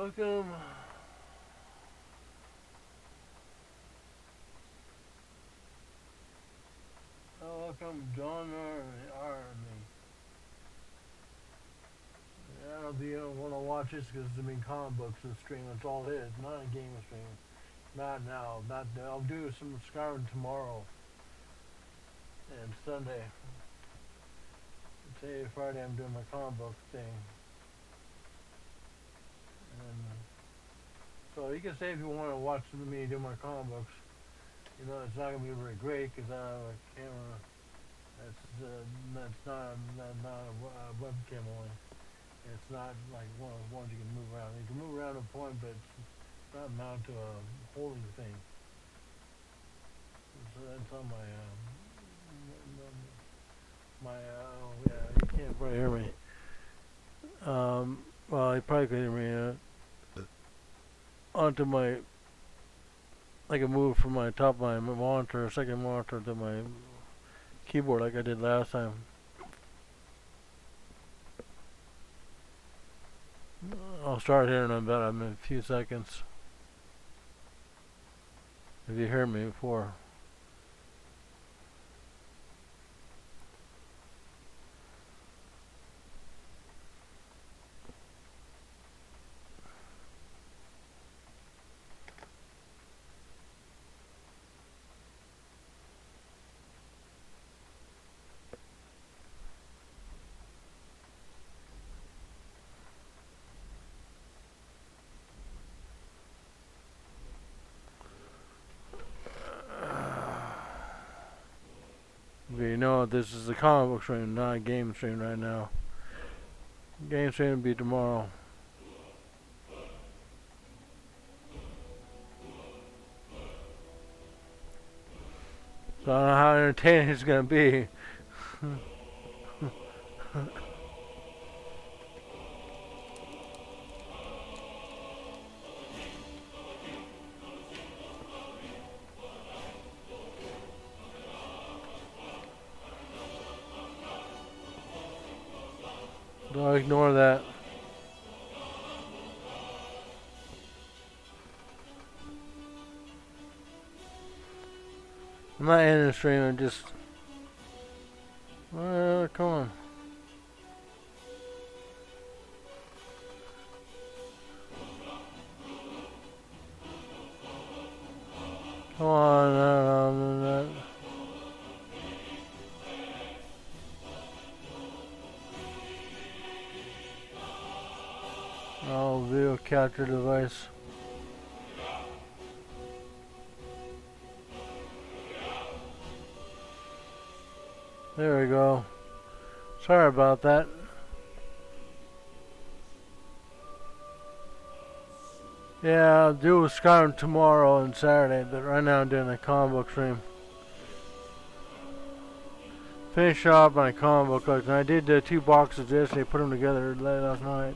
Welcome. Welcome, John Army. Yeah, I don't think you don't want to watch this because I mean comic books and stream. That's all it is. Not a game of stream. Not now. Not. I'll do some Skyrim tomorrow and Sunday. Today, Friday, I'm doing my comic book thing. And so you can say if you want to watch me do my comic books, you know, it's not gonna be very great because I have a camera. That's not a webcam only. It's not like one of the ones you can move around. You can move around to a point, but it's not mounted to a holding thing. So that's on oh yeah, you can't probably hear me. Well, you probably could hear me. Onto my, I can move from my top of my monitor, second monitor, to my keyboard like I did last time. I'll start here in about a few seconds. If you hear me before. But you know, this is a comic book stream, not a game stream right now. Game stream will be tomorrow. So I don't know how entertaining it's gonna be. Don't ignore that. I'm not in the stream, I'm just... come on. Come on, oh, video capture device. There we go. Sorry about that. Yeah, I'll do Skyrim tomorrow and Saturday, but right now I'm doing a comic book stream. Finish off my comic book collection. I did 2 boxes yesterday, put them together late last night.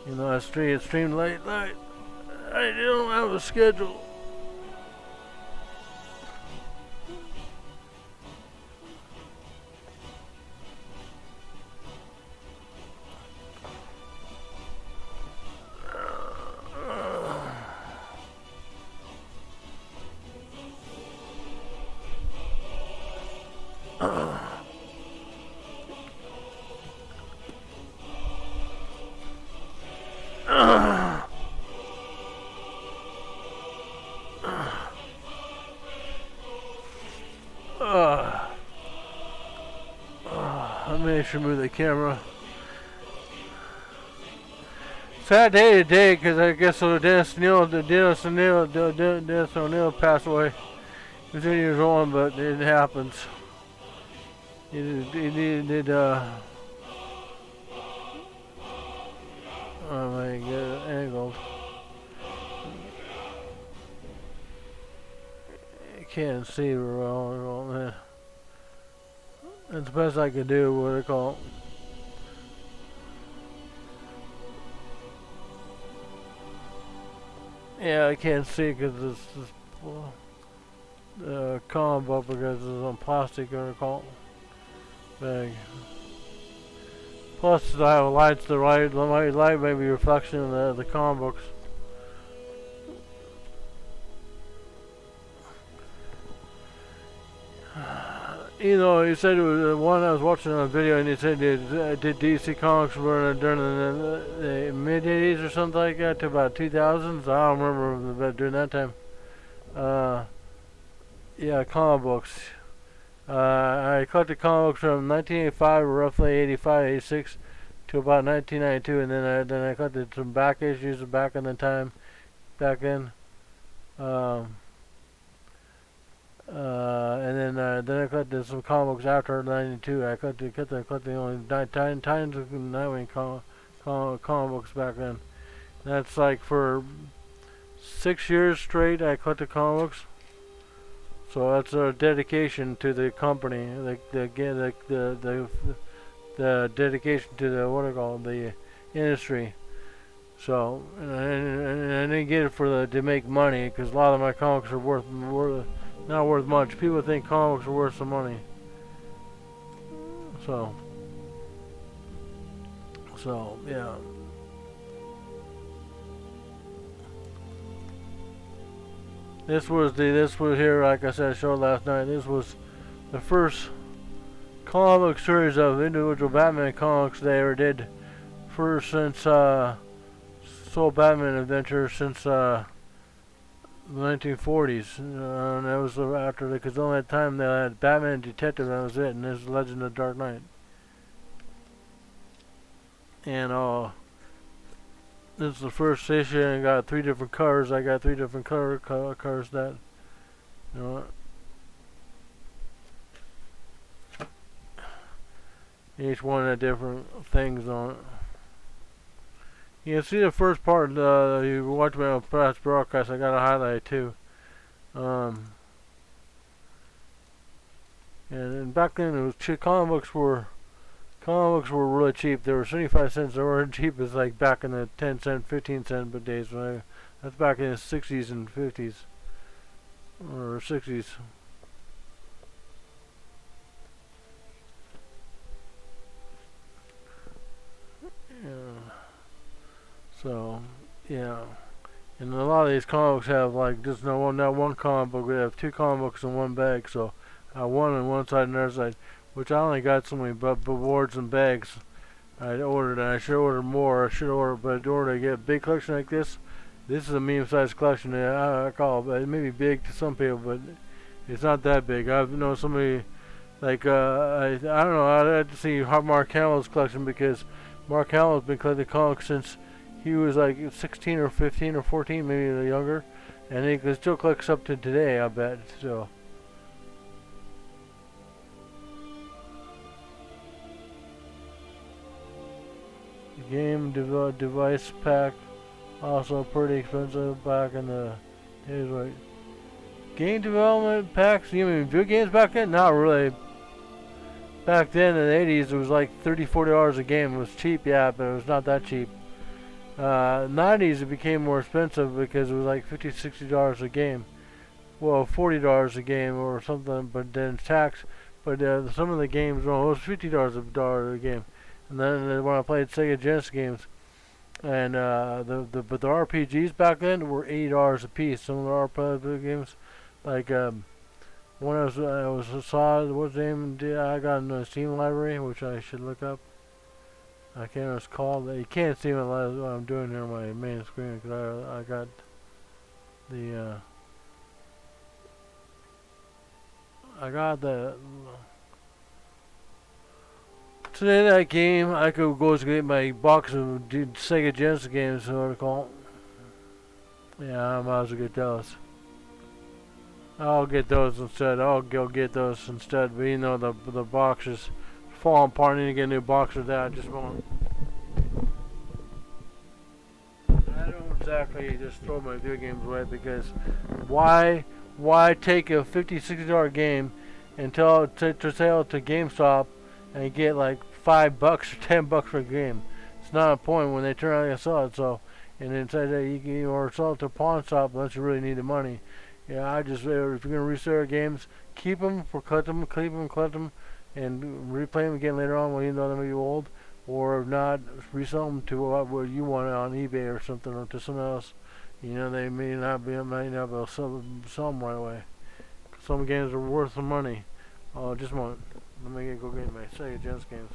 You know, I streamed late night. I don't have a schedule. I should move the camera. Sad day today because I guess Dennis O'Neill passed away. He was 80 years old, but it happens. He did oh my god, angled. I can't see very well, man. That's the best I could do, what I call it. Yeah, I can't see because this comic book because it's on plastic, what I call it. Bag. Plus, I have lights. The light may be reflection of the comic books. You know, he said it was one I was watching on a video, and he said did DC Comics run during the mid '80s or something like that to about 2000s. I don't remember during that time. Yeah, comic books. I collected comic books from 1985, roughly 85, 86, to about 1992, and then I collected some back issues back in the time, back then. And then I collected some comic books after '92. I collected only tons of Nightwing comic books back then. That's like for 6 years straight. I collected comic books. So that's a dedication to the company, the dedication to the what I call the industry. So and I didn't get it to make money, because a lot of my comics are worth not worth much. People think comics are worth some money. So yeah. This was here, like I said, I showed last night. This was the first comic series of individual Batman comics they ever did. First since Soul Batman Adventure since the 1940s, and that was after because only that time they had Batman Detective, and that was it. And this is Legend of Dark Knight. And this is the first issue, and I got 3 different covers. I got 3 different covers that, you know, each one had different things on it. You can see the first part. You watch my past broadcast. I got a highlight too. And back then, it was comic books were really cheap. They were 75 cents. They weren't cheap as like back in the 10 cent, 15 cent days. That's back in the 60s and 50s or 60s. Yeah. So yeah. And a lot of these comic books have like just not one comic book. We have 2 comic books in one bag. So one on one side and the other side, which I only got so many boards and bags. I ordered, and I should order more. But in order to get a big collection like this is a medium-sized collection. I call it maybe big to some people, but it's not that big. I've known somebody like I don't know. I'd like to see Mark Hamill's collection, because Mark Hamill's been collecting comics since he was like 16 or 15 or 14, maybe younger, and he can still collects up to today, I bet. So. Game device pack, also pretty expensive back in the days. Right? Game development packs. You mean video games back then? Not really. Back then in the 80s, it was like $30-40 a game. It was cheap, yeah, but it was not that cheap. 90s, it became more expensive because it was like $50-60 a game. Well, $40 a game or something, but then tax. But some of the games, well, it was $50 a game. And then when I played Sega Genesis games, and the RPGs back then were $80 a piece. Some of the RPG games, like one I saw what's the name? I got in the Steam library, which I should look up. I can't remember what it's called. You can't see what I'm doing here on my main screen, because I got the today that game. I could go to get my box of Sega Genesis games, what I call it. Yeah, I might as well get those. I'll get those instead. I'll go get those instead. But you know, the box is falling apart. I need to get a new box of that. I just won't. I don't exactly just throw my video games away, because why take a $50-60 game and sell it to GameStop and get like $5 or $10 for a game? It's not a point when they turn around and sell it. So, and then say that you can or sell it to a pawn shop unless you really need the money. Yeah, I just if you're gonna resell games, keep them, collect them, and replay them again later on when you know they're gonna be old. or if not, resell them to what you want on eBay or something, or to someone else. You know, they may not be able to sell them right away. Some games are worth some money. Oh, just a moment. Let me go get my Sega Genesis games.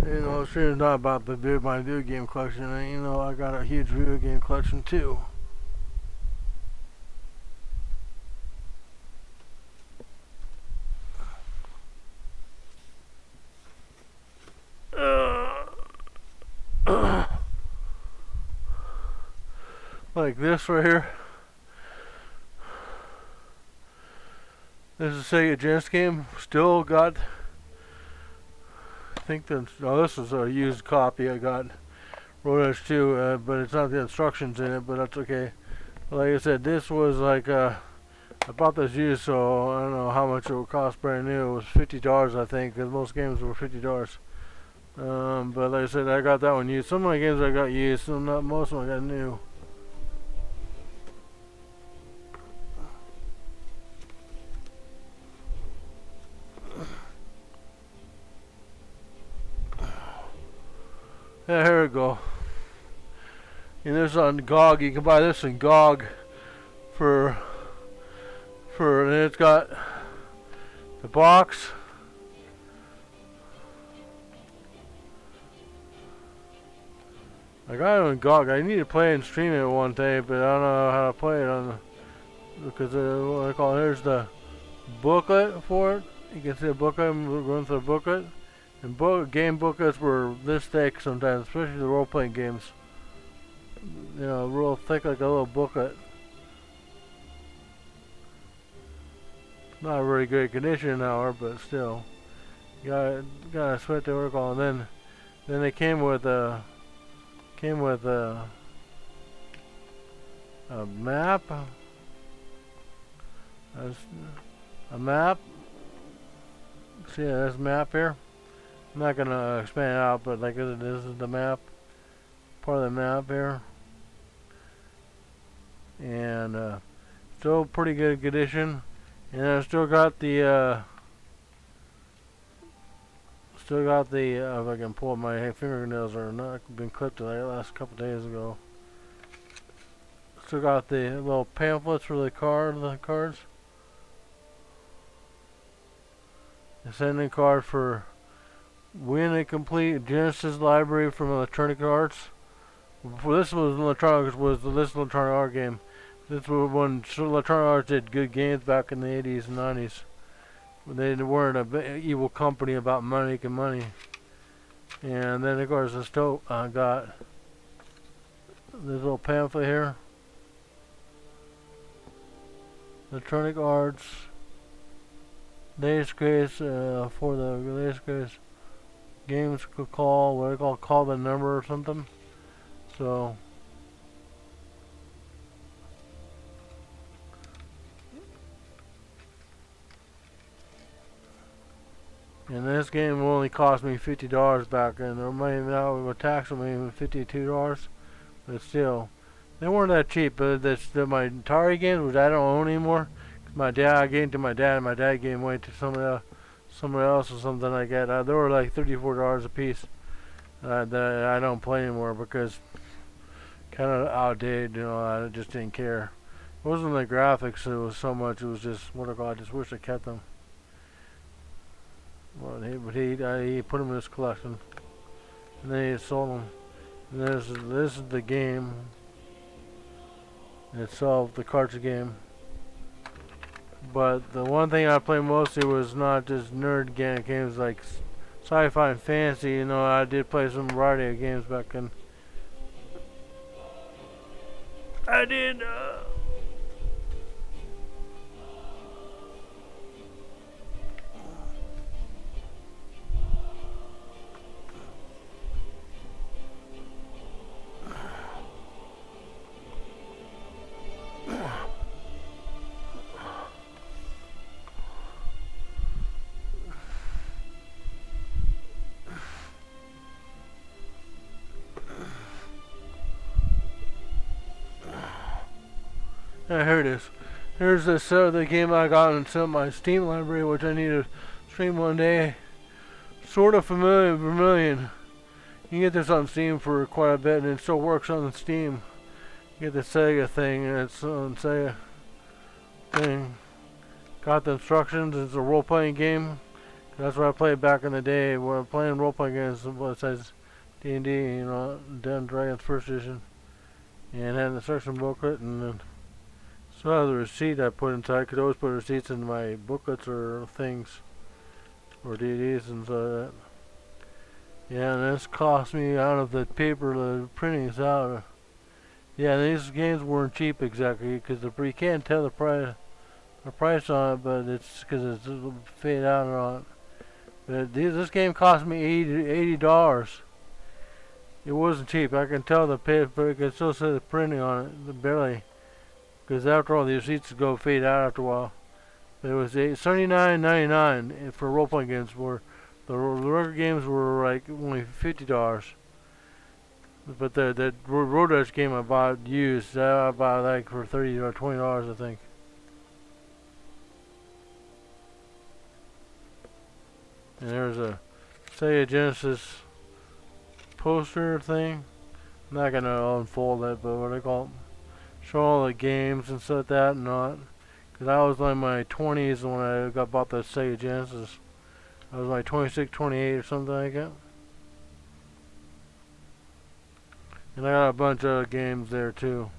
You know, it's really not about my video game collection. And, you know, I got a huge video game collection too. Like this right here. This is a Sega Genesis game. Still got. I think that. Oh, this is a used copy I got. Road Edge 2, but it's not the instructions in it, but that's okay. Like I said, this was like. I bought this used, so I don't know how much it would cost brand new. It was $50, I think, because most games were $50. But like I said, I got that one used. Some of my games I got used, some not. Most of them I got new. Yeah, here we go. And this on GOG. You can buy this in GOG for and it's got the box. I got it on GOG. I need to play and stream it one day, but I don't know how to play it on because what I call it, here's the booklet for it. You can see a booklet. I'm going through the booklet. And game booklets were this thick sometimes, especially the role-playing games. You know, real thick like a little booklet. Not a very good condition, however, but still. You gotta sweat to work on. And then they came with a map. A map. See, there's a map here. I'm not gonna expand it out, but like this is the map, part of the map here, and still pretty good condition. And I still got the if I can pull my fingernails are not been clipped the last couple days ago. Still got the little pamphlets for the cards. The sending card for win a complete Genesis library from Electronic Arts. Before this was Electronic Art game. This was when Electronic Arts did good games back in the 80s and 90s. They weren't an evil company about making money. And then of course I still got this little pamphlet here. Electronic Arts latest case for the latest case games could call what I call the number or something. So, and this game only cost me $50 back then. Or maybe now with tax, maybe $52. But still, they weren't that cheap. But my Atari games, which I don't own anymore, 'cause my dad, I gave them to my dad, and my dad gave them away to somewhere else or something like that. They were like $34 a piece. That I don't play anymore because kind of outdated. You know, I just didn't care. It wasn't the graphics. It was so much. It was just what I just wish I kept them. Well, he put them in his collection, and then he sold them. And this is the game itself, the cartridge game. But the one thing I played mostly was not just nerd games like sci-fi and fantasy. You know, I did play some variety of games back then. I did. Here it is. Here's the game I got in my Steam library, which I need to stream one day. Sort of Vermilion. You can get this on Steam for quite a bit, and it still works on the Steam. You get the Sega thing, and it's on Sega thing. Got the instructions. It's a role-playing game. That's what I played back in the day. When I'm playing role-playing games, what it says D&D, you know, Dungeons & Dragons First Edition, and had an instruction booklet, and then so the receipt I put inside. I could always put receipts in my booklets or things, or DVDs and so that. Yeah, and this cost me out of the paper, the printings out. Yeah, these games weren't cheap exactly because you can't tell the price on it, but it's because it's fade out on it. But this game cost me $80. It wasn't cheap. I can tell the paper. I can still see the printing on it, barely. Because after all, the receipts go fade out after a while. It was $79.99 for role-playing games. Where the regular games were like only $50. But the Road Rash game I bought used, I bought like for $30 or $20, I think. And there's a Sega Genesis poster thing. I'm not gonna unfold it, but what do they call it? Show all the games and stuff like that and not. Because I was in my 20s when I bought the Sega Genesis. I was like 26, 28 or something like that. And I got a bunch of games there too.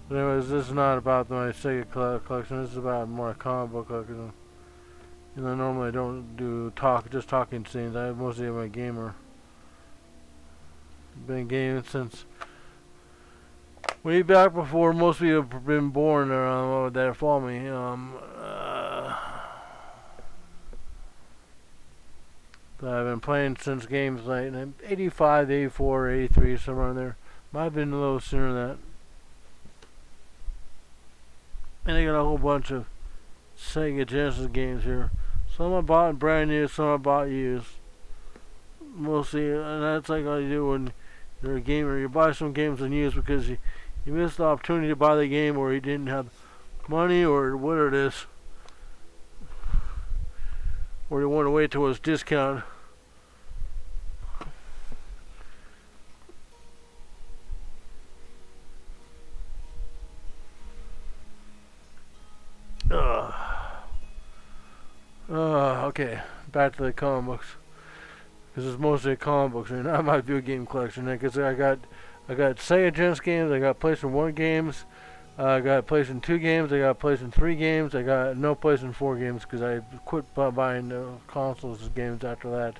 But anyways, this is not about my Sega collection. This is about more comic book collection. You know, normally I don't do just talking scenes. I mostly am a gamer. Been gaming since way back before most people have been born that follow me. But I've been playing since games like 85, 84, 83, somewhere in there. Might have been a little sooner than that. And I got a whole bunch of Sega Genesis games here. Some I bought brand new, some I bought used. Mostly, and that's like all you do when you're a gamer. You buy some games and used because you missed the opportunity to buy the game, or you didn't have money, or whatever it is, or you want to wait till it's discounted. Okay, back to the comic books, because it's mostly comic books and not my video game collection. Because I got Sega Genesis games, I got PlayStation 1 games, I got PlayStation 2 games, I got PlayStation 3 games, I got no PlayStation 4 games because I quit buying consoles games after that.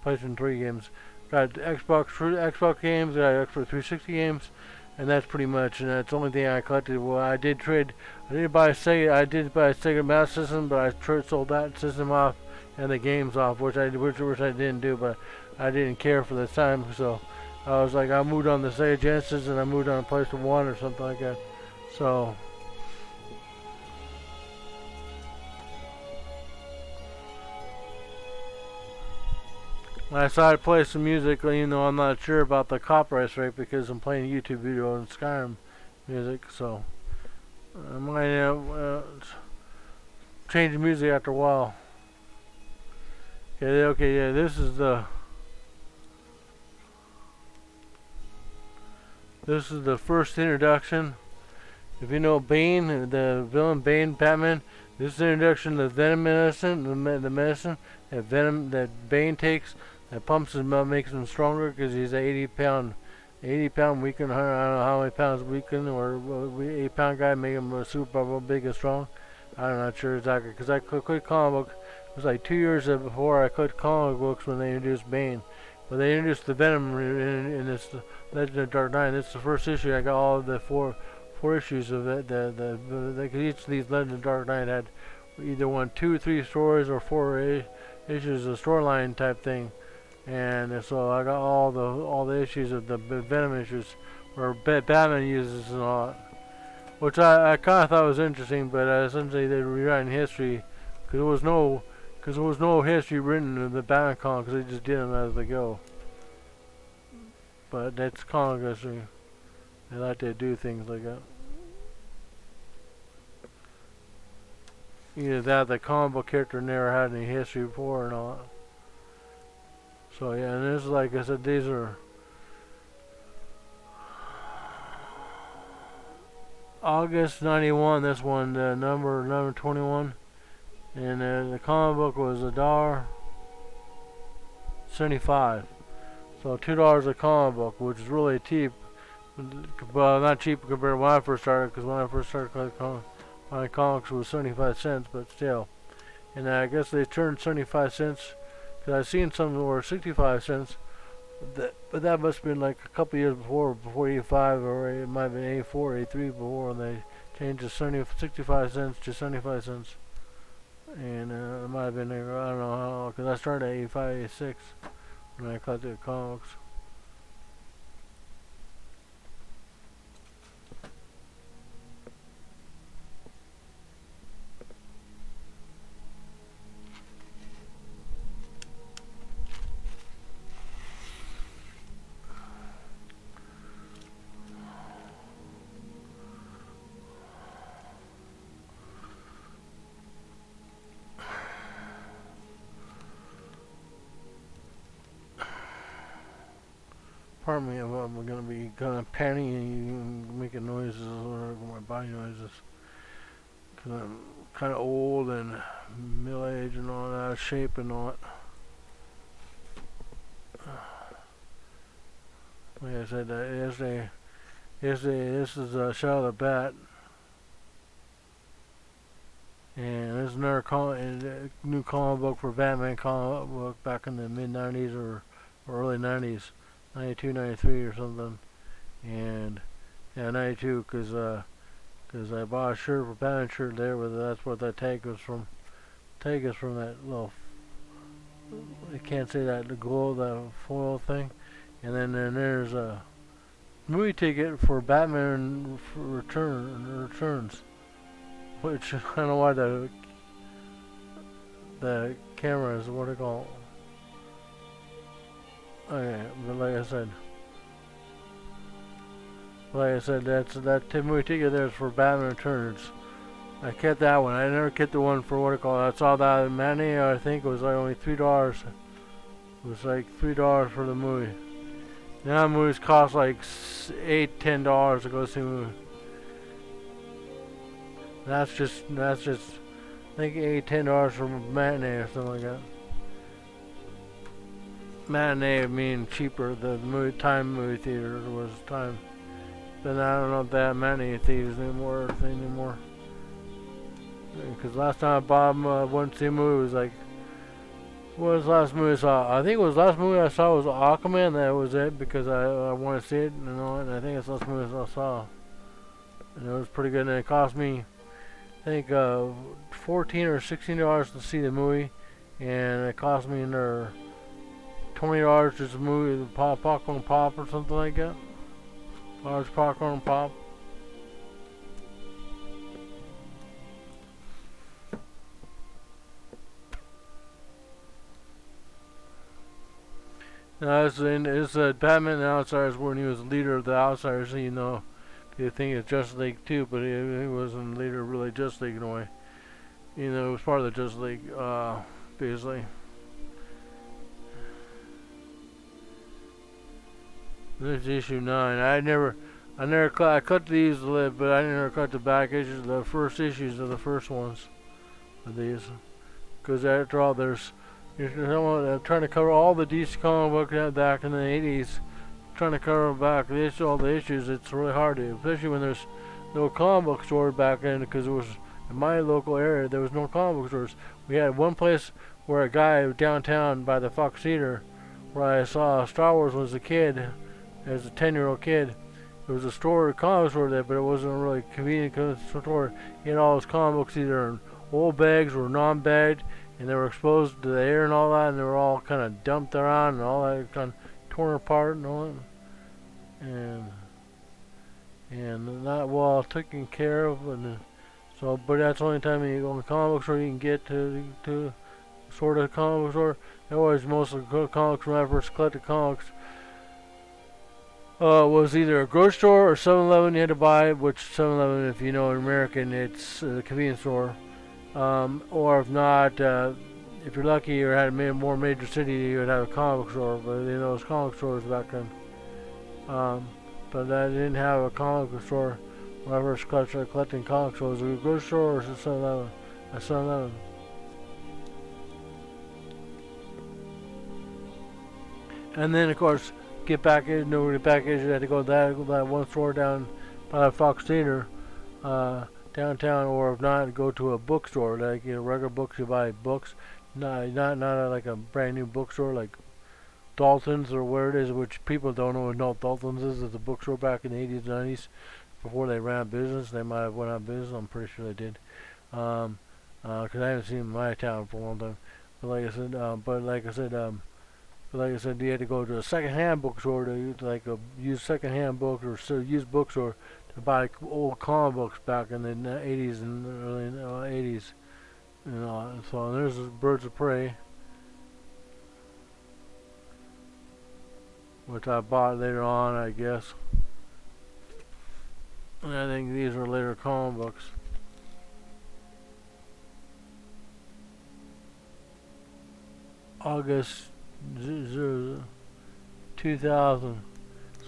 PlayStation 3 games, got Xbox games, got Xbox 360 games, and that's pretty much. And that's the only thing I collected. Well, I did buy a Sega Master System, but I sold that system off and the games off, which I didn't do, but I didn't care for the time, so I was like, I moved on the Sega Genesis and I moved on to PlayStation 1 or something like that. So, when I started to play some music, even though I'm not sure about the copyright rate because I'm playing a YouTube video and Skyrim music, so I might change the music after a while. Okay, yeah, this is the first introduction. If you know Bane, the villain Bane, Batman, this is the introduction to Venom medicine, the medicine that Bane takes that pumps him up, makes him stronger because he's an 80 pound weakened. I don't know how many pounds weakened, or 8 pound guy make him a super big and strong. I'm not sure exactly because I quit comic book. It was like 2 years before I quit comic books when they introduced Bane. But they introduced the Venom in this Legend of Dark Knight. This is the first issue. I got all of the four issues of it. Each of these Legend of Dark Knight had either 2 or 3 stories or 4 issues of storyline type thing. And so I got all the issues of the Venom issues where Batman uses and all that. Which I kind of thought was interesting, but essentially they were rewriting history because there was no history written in the Batman comics. They just did them as they go. But that's comic history. They like to do things like that. Either that, the comic book character never had any history before or not. So yeah, and this is like I said, these are August '91. This one, number 21, and the comic book was $1.75. So $2 a comic book, which is really cheap. Well, not cheap compared to when I first started, because when I first started buying comics was 75 cents, but still. And I guess they turned 75 cents, because I've seen some that were 65 cents, but that must have been like a couple years before 85, or it might have been 84, 83 before, when they changed the 65 cents to 75 cents. And it might have been, I don't know how long, because I started at 85, 86 when I collected comics. Pardon me if I'm going to be kind of panting and making noises or my body noises. Because I'm kind of old and middle-aged and all that, shape and all that. Like I said, yesterday, this is Shadow of the Bat. And this is another new comic book for Batman comic book back in the mid-90s or early 90s. 92, 93 or something, and yeah, 92, because I bought a shirt for Batman shirt there, but that's what that tag was from. Tag is from that little, I can't say that, the glow, the foil thing, and then there's a movie ticket for Batman Returns, which I don't know why the camera is what they call. Okay, but like I said, that movie ticket there is for Batman Returns. I kept that one. I never kept the one for what I call it. I saw that matinee. I think it was like only $3. It was like $3 for the movie. Now movies cost like $8, $10 to go see a movie. That's just I think $8, $10 for matinee or something like that. Matinee meaning cheaper. The movie theater was time. But I don't know if that matinee theaters anymore. Because last time I went to see a movie was like, what was the last movie I saw? I think it was the last movie I saw was Aquaman. That was it, because I want to see it and all. And I think it's the last movie I saw. And it was pretty good. And it cost me, I think, $14 or $16 to see the movie, and it cost me another $20 just a movie, popcorn pop or something like that. Large popcorn pop. No, it's Batman and the Outsiders when he was leader of the Outsiders. So, you know, you think it's Justice League too, but he wasn't leader really Justice League in a way. You know, it was part of the Justice League, basically. This is issue 9. I cut these a little, but I never cut the back issues, the first issues of the first ones of these, because after all, I'm trying to cover all the DC comic books back in the 80s, trying to cover back all the issues. It's really hard to, especially when there's no comic book store back then, because it was in my local area there was no comic book stores. We had one place where a guy downtown by the Fox Theater, where I saw Star Wars was a kid, as a 10-year-old kid. There was a store, a comic store there, but it wasn't a really convenient store. He had all his comic books either in old bags or non-bagged, and they were exposed to the air and all that, and they were all kind of dumped around and all that, kind of torn apart and all that, and not well taken care of. And so, but that's the only time you go to the comic book store you can get to sort of comic book store. Otherwise, most of the comics when I first collected comics was either a grocery store or 7-Eleven you had to buy, which 7-Eleven, if you know in American, it's a convenience store. Or if not, if you're lucky or had a more major city, you would have a comic book store. But you know, those comic stores back then. But I didn't have a comic book store when I first started collecting comics. So it was a grocery store or 7-Eleven. A 7-Eleven. And then, of course, get back in, you had to go to that one store down by the Fox Theater, downtown, or if not, go to a bookstore. Like, you know, regular books, you buy books, not like a brand new bookstore like Dalton's or where it is, which people don't know what Dalton's is. It's a bookstore back in the 80s, 90s, before they ran out of business. They might have went out of business. I'm pretty sure they did, because I haven't seen them in my town for a long time. But like I said, you had to go to a second-hand bookstore to like use second-hand books or used bookstore to buy old comic books back in the 80s and early 80s. You know, so there's Birds of Prey, which I bought later on, I guess. And I think these are later comic books. August 2000.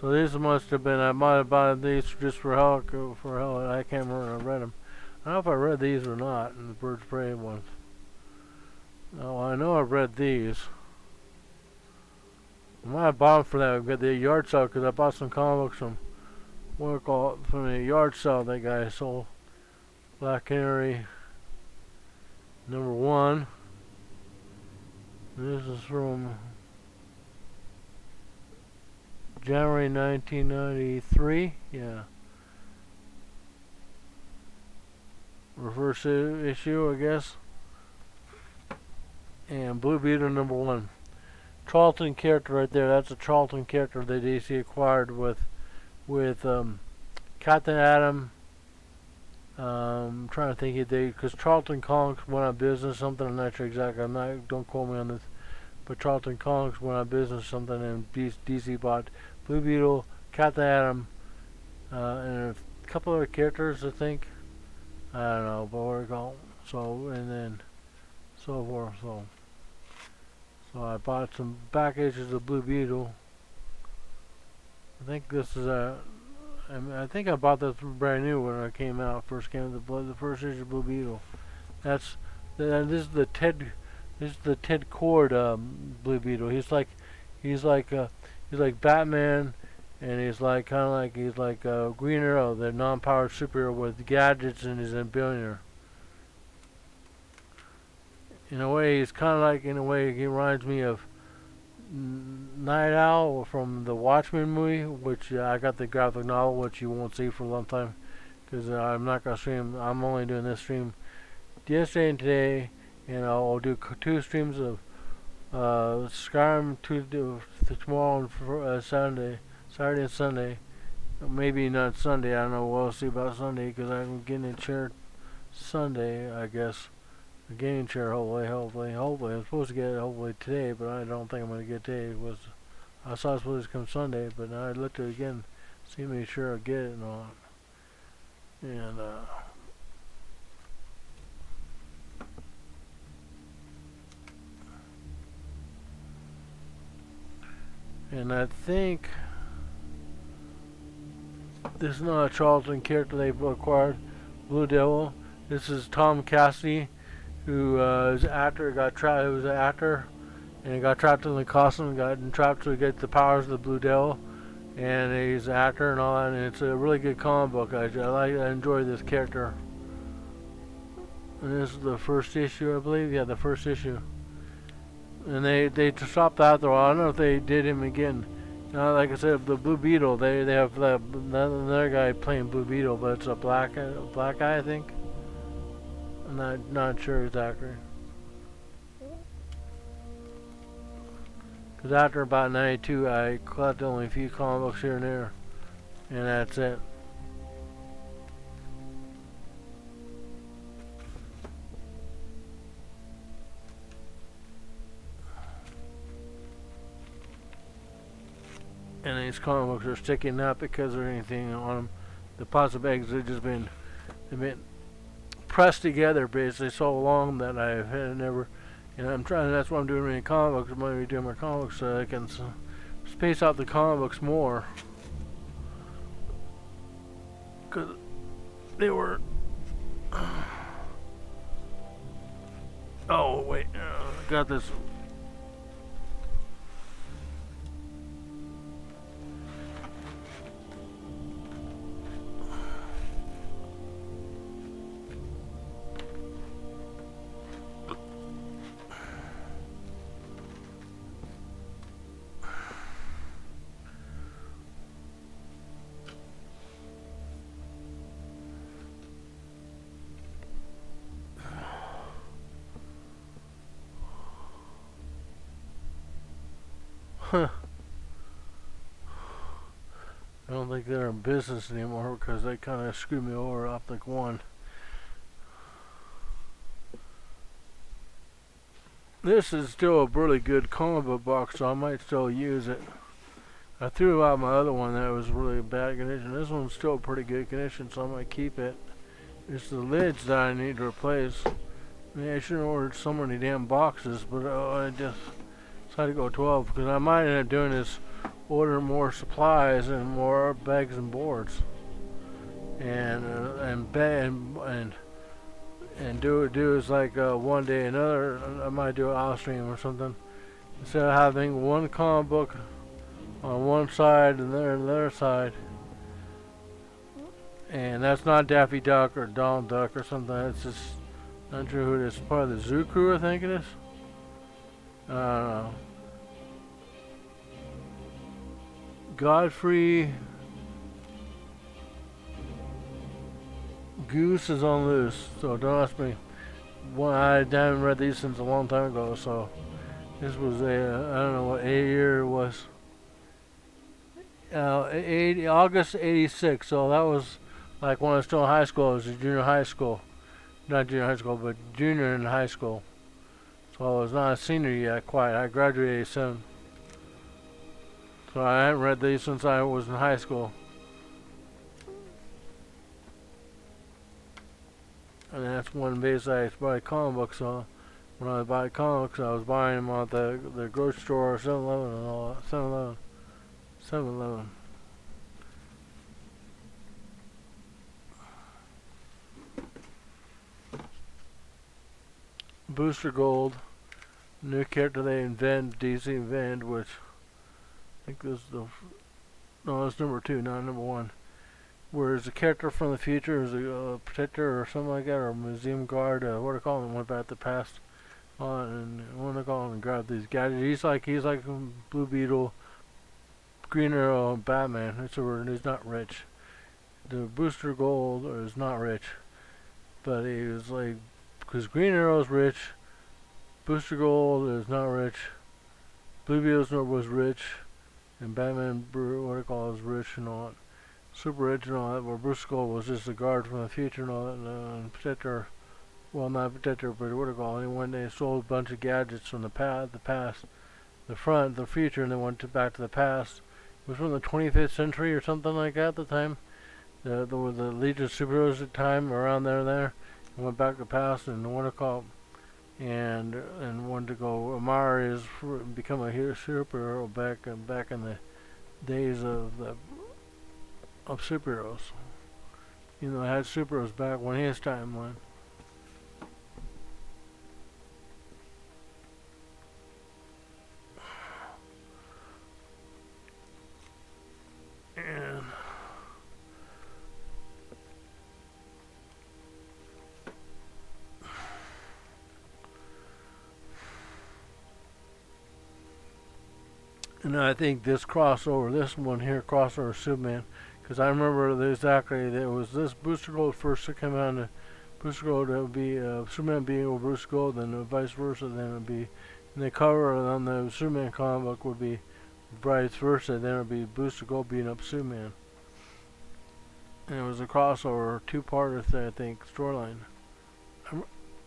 So these must have been, I might have bought these just for hell, I can't remember, I read them. I don't know if I read these or not, in the Birds of Prey ones. No, I know I've read these. I might have bought them for that, got the yard sale, because I bought some comics from, from the yard sale that guy sold. Black Canary, #1. This is from January 1993. Yeah. Reverse issue, I guess. And Blue Beetle #1. Charlton character right there. That's a Charlton character that DC acquired with Captain Atom. I'm trying to think because Charlton Comics went out of business, something, I'm not sure exactly, don't quote me on this, but Charlton Comics went out of business, something, and DC bought Blue Beetle, Captain Atom, and a couple other characters, I think, I don't know, but what we call, so, and then, so forth, so I bought some back issues of Blue Beetle. I think this is I think I bought this brand new when it came out. First came the first issue of Blue Beetle. This is the Ted Cord Blue Beetle. He's like Batman, and he's like Green Arrow, the non-powered superhero with gadgets, and he's a billionaire. In a way, he's kind of like, he reminds me of Night Owl from the Watchmen movie, which I got the graphic novel, which you won't see for a long time, because I'm not going to stream. I'm only doing this stream yesterday and today, and I'll do 2 streams of Skyrim tomorrow and Saturday and Sunday. Maybe not Sunday. I don't know. We'll see about Sunday because I'm getting a chair Sunday, I guess. A gaming chair, hopefully. I'm supposed to get it hopefully today, but I don't think I'm going to get it today. I saw it was supposed to come Sunday, but now I looked at it again, see make sure I get it and all. And I think this is not a Charlton character they've acquired, Blue Devil. This is Tom Cassidy, who is an actor. Got trapped. He was an actor, and he got trapped in the costume. Got trapped to get the powers of the Blue Devil, and he's an actor and all that. And it's a really good comic book. I enjoy this character. And this is the first issue, I believe. Yeah, the first issue. And they stopped after a while. I don't know if they did him again. Like I said, the Blue Beetle. They have another guy playing Blue Beetle, but it's a black guy, I think. I'm not sure exactly. Because after about '92, I collected only a few comic books here and there, and that's it. And these comic books are sticking up because of anything on them. The pots of eggs they've been pressed together basically so long that I've had never. And I'm trying. That's what I'm doing in comic books. I'm going to be doing my comic books so I can space out the comic books more. Because they were. Oh wait, I got this. I don't think they're in business anymore because they kind of screwed me over Optic One. This is still a really good comic book box, so I might still use it. I threw out my other one that was really bad condition. This one's still pretty good condition, so I might keep it. It's the lids that I need to replace. I shouldn't have ordered so many damn boxes, but I just decided to go 12 because I might end up doing is order more supplies and more bags and boards, and do is like one day another. I might do an off stream or something instead of having one comic book on one side and there on the other side. And that's not Daffy Duck or Donald Duck or something. It's just not sure who it is. Part of the Zoo Crew, I think it is. I don't know. Godfrey Goose is on loose, so don't ask me. I haven't read these since a long time ago, so this was I don't know what year it was. August '86, so that was like when I was still in high school. I was in junior high school. Not junior high school, but junior in high school. So I was not a senior yet, quite. I graduated '87. So I haven't read these since I was in high school. And that's one base I buy comic books on. When I buy comics, I was buying them at the grocery store or 7-Eleven and all that. 7-Eleven. Booster Gold. New character they DC invented, which I think this is no, it's number 2, not number 1. Whereas the character from the future is a protector or something like that, or a museum guard, what do I call him? Went back to the past, and what do I call him? And grab these gadgets. He's like Blue Beetle, Green Arrow, and Batman. It's a word. He's not rich. The Booster Gold is not rich, but he was like, because Green Arrow's rich, Booster Gold is not rich. Blue Beetle's was rich, and Batman, what I call is rich and all that. Super rich and all that, where Bruce Gold was just a guard from the future and all that, and protector, well, not protector, but what do you call it? And one day sold a bunch of gadgets from the past, the front, the future, and then went back to the past. It was from the 25th century or something like that at the time. The Legion of Superheroes at the time, around there, and went back to the past, and what do you call it? And wanted to go. Amara is become a superhero back in the days of superheroes. You know, had superheroes back when his timeline. And I think this one here, crossover Superman, because I remember exactly that it was this Booster Gold first to come out, and Booster Gold would be Superman being over Booster Gold, then vice versa, then it would be, and the cover on the Superman comic book would be vice versa, then it would be Booster Gold beating up Superman. And it was a crossover, two-part, I think, storyline.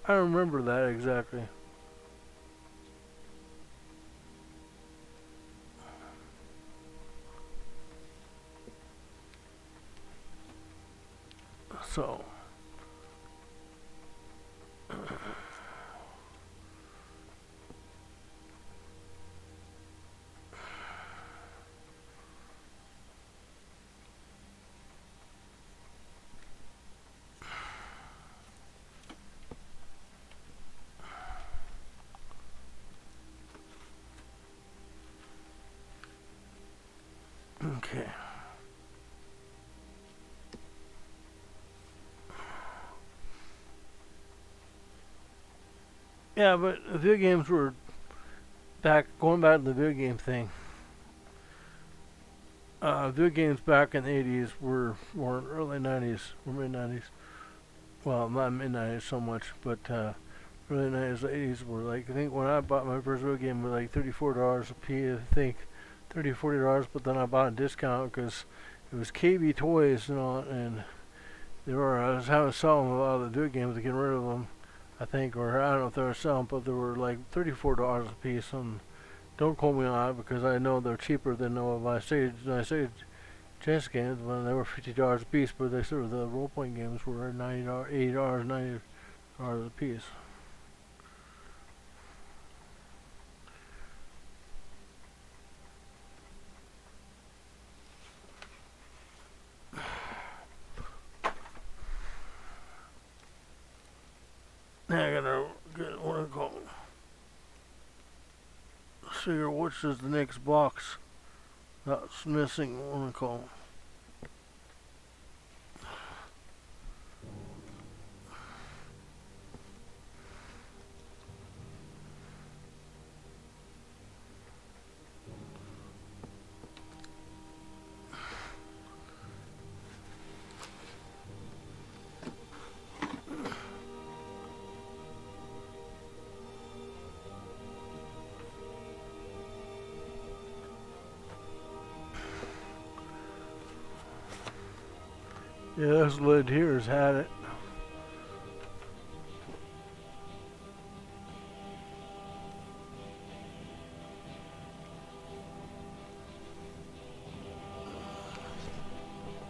I remember that exactly. So, okay. Yeah, but the video games were going back to the video game thing. Video games back in the 80s were early 90s, or mid 90s. Well, not mid 90s so much, but early 90s, 80s were like, I think when I bought my first video game, it was like $34 a piece, I think. $40, but then I bought a discount because it was KB Toys and all, and I was having to sell them a lot of the video games to get rid of them, I think, or I don't know if they were selling, but they were like $34 a piece, and don't quote me on it because I know they're cheaper than my Sega chess games when they were $50 a piece, but they sort of the role playing games were $90, $80, $90 a piece. Now I gotta get what I call figure which is the next box that's missing. What I call. Yeah, this lid here has had it.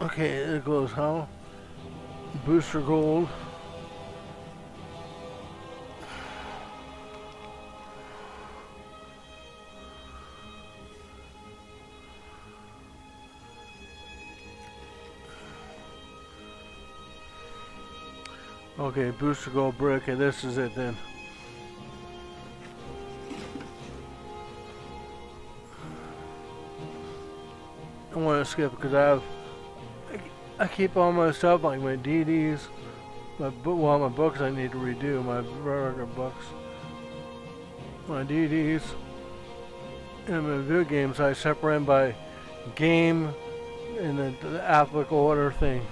Okay, there goes how? Booster Gold. Okay, Booster Gold brick, and this is it then. I want to skip because I keep all my stuff, like my DVDs, my books I need to redo, my regular books, my DVDs, and my video games I separate by game and the applicable order thing.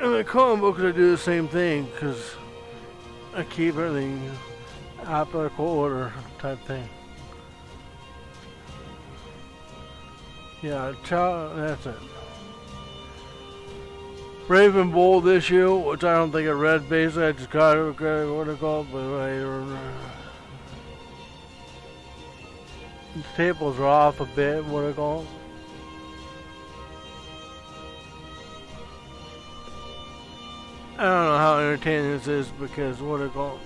And my comic books I do the same thing because I keep everything alphabetical order type thing. Yeah, that's it. Brave and Bold issue, which I don't think I read. Basically, I just got it, what it called, but the staples are off a bit. What it called? I don't know how entertaining this is because what it called.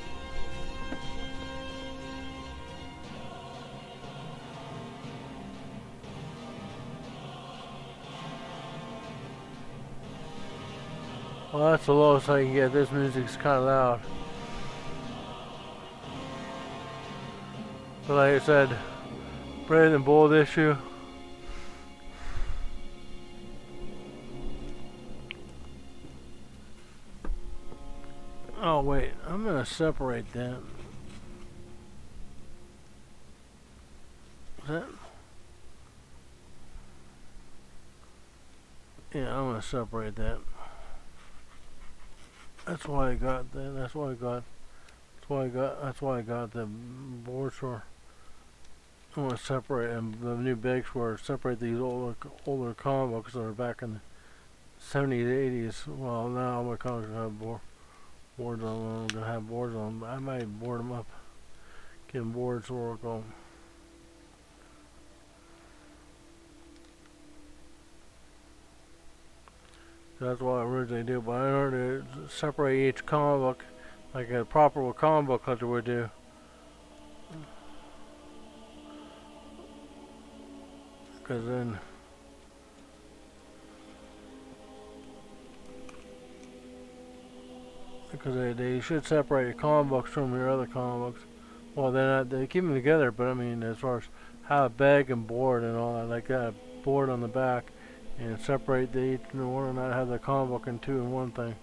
Well, that's the lowest I can get. This music's kind of loud. But like I said, Brave and Bold issue. Oh wait, I'm gonna separate that. Is that? Yeah, I'm gonna separate that. That's why I got that. That's why I got. That's why I got the boards for. I want to separate and the new bags for separate these older comic books that are back in the 70s, 80s. Well, now my comics have boards on them. I'm gonna have boards on them. I might board them up, get them boards to work on. That's what I originally do, but in order to separate each comic book like a proper comic book collector would do. Because then they should separate your comic books from your other comic books. Well, they keep them together, but I mean, as far as how a bag and board and all that, like that board on the back, and separate the each one and not have the comic book in two in one thing.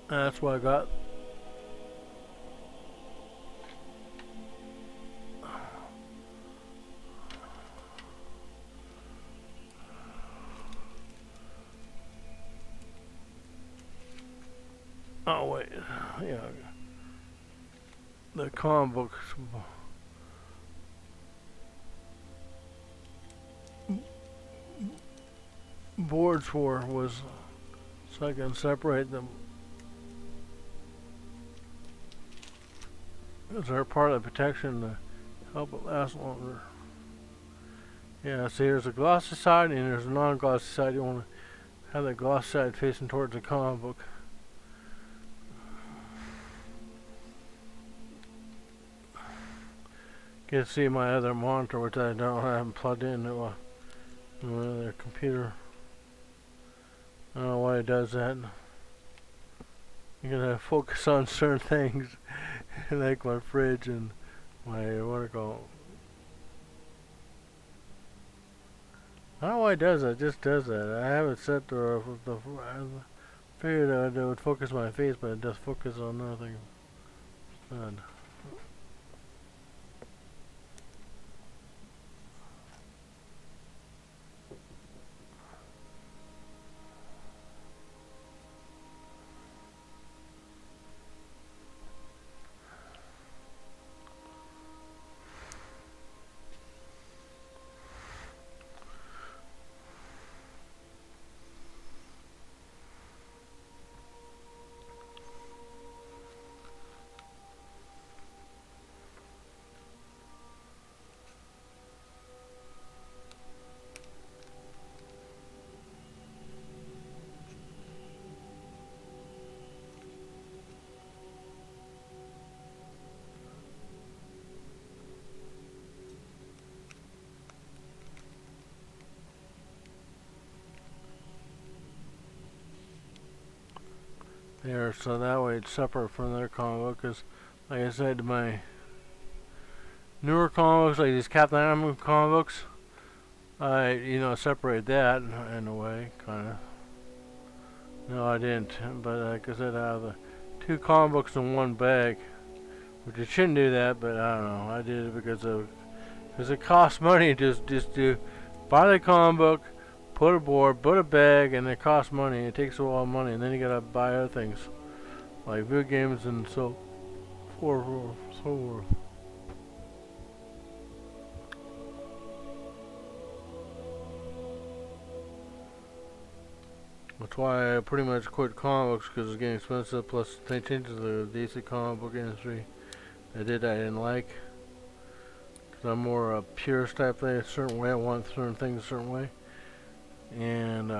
And that's what I got. Oh wait, yeah, the comic books. Boards for was so I can separate them. Because they're part of the protection to help it last longer. Yeah, see, there's a glossy side and there's a non-glossy side. You want to have the glossy side facing towards the comic book. You can see my other monitor, which I haven't plugged into my other computer. I don't know why it does that. You're gonna focus on certain things, like my fridge and my what do you call it? I don't know why it does that. It just does that. I have it set to I figured it would focus my face, but it does focus on nothing. Odd. There, so that way it's separate from their comic book. Because, like I said, my newer comic books, like these Captain America comic books, I separate that in a way, kind of. No, I didn't. But like I said, I have the two comic books in one bag, which I shouldn't do that. But I don't know. I did it because it costs money just to buy the comic book, put a board, put a bag, and it costs money. It takes a lot of money, and then you gotta buy other things like video games and so forth. So forth. That's why I pretty much quit comic books because it's getting expensive. Plus, they changed the DC comic book industry. They did that I didn't like. Cause I'm more a purist type thing, a certain way. I want certain things a certain way, and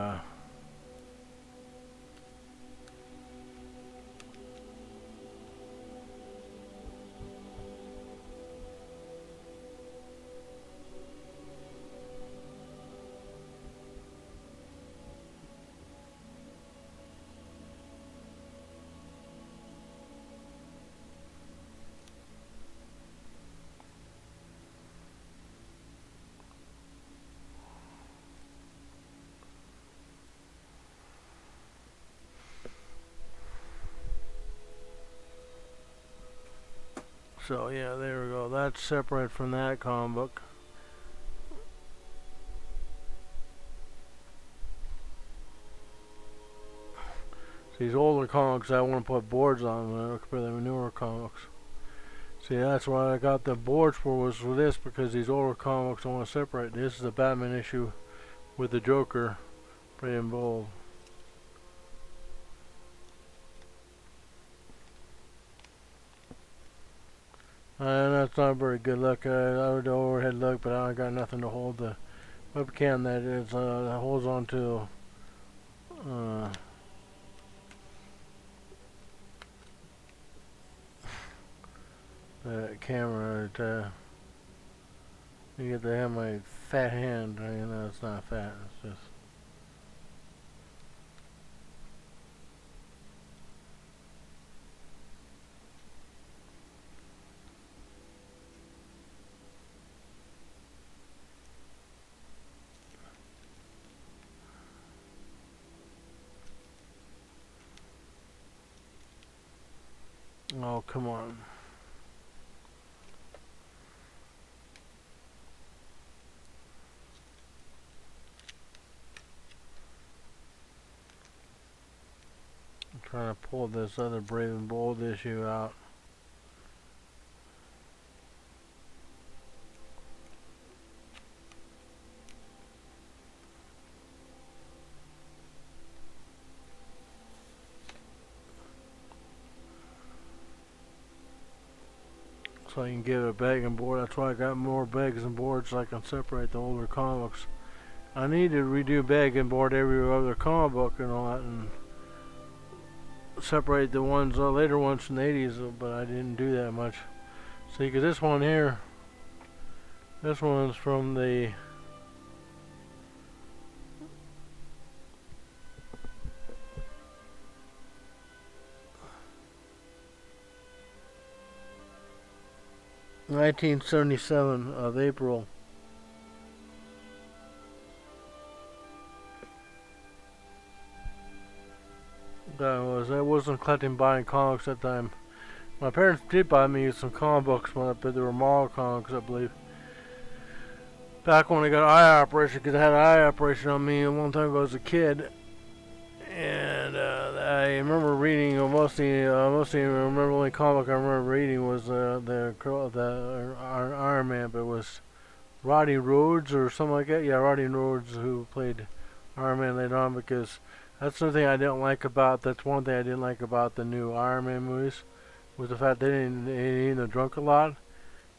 so yeah, there we go. That's separate from that comic book. These older comics I want to put boards on when I look for the newer comics. See, that's why I got the boards for was for this, because these older comics I want to separate. This is a Batman issue with the Joker, pretty in bold. And that's not a very good look. I would overhead look, but I got nothing to hold the webcam that is that holds on to. The camera. You get to have my fat hand. You know, it's not fat. It's just. Oh, come on. I'm trying to pull this other Brave and Bold issue out. So I can get a bag and board. That's why I got more bags and boards so I can separate the older comics. I need to redo bag and board every other comic book and all that, and separate the ones, later ones from the 80s, but I didn't do that much. See, because this one here, this one's from the (1977) of April. I wasn't collecting buying comics at the time. My parents did buy me some comic books, but they were Marvel comics, I believe. Back when I got an eye operation, because I had an eye operation on me a long time ago as a kid. And I remember reading, mostly remember the only comic I remember reading was the Iron Man, but it was Roddy Rhodes or something like that. Yeah, Roddy Rhodes, who played Iron Man later on, because that's the thing I didn't like about. That's one thing I didn't like about the new Iron Man movies, was the fact they didn't drunk a lot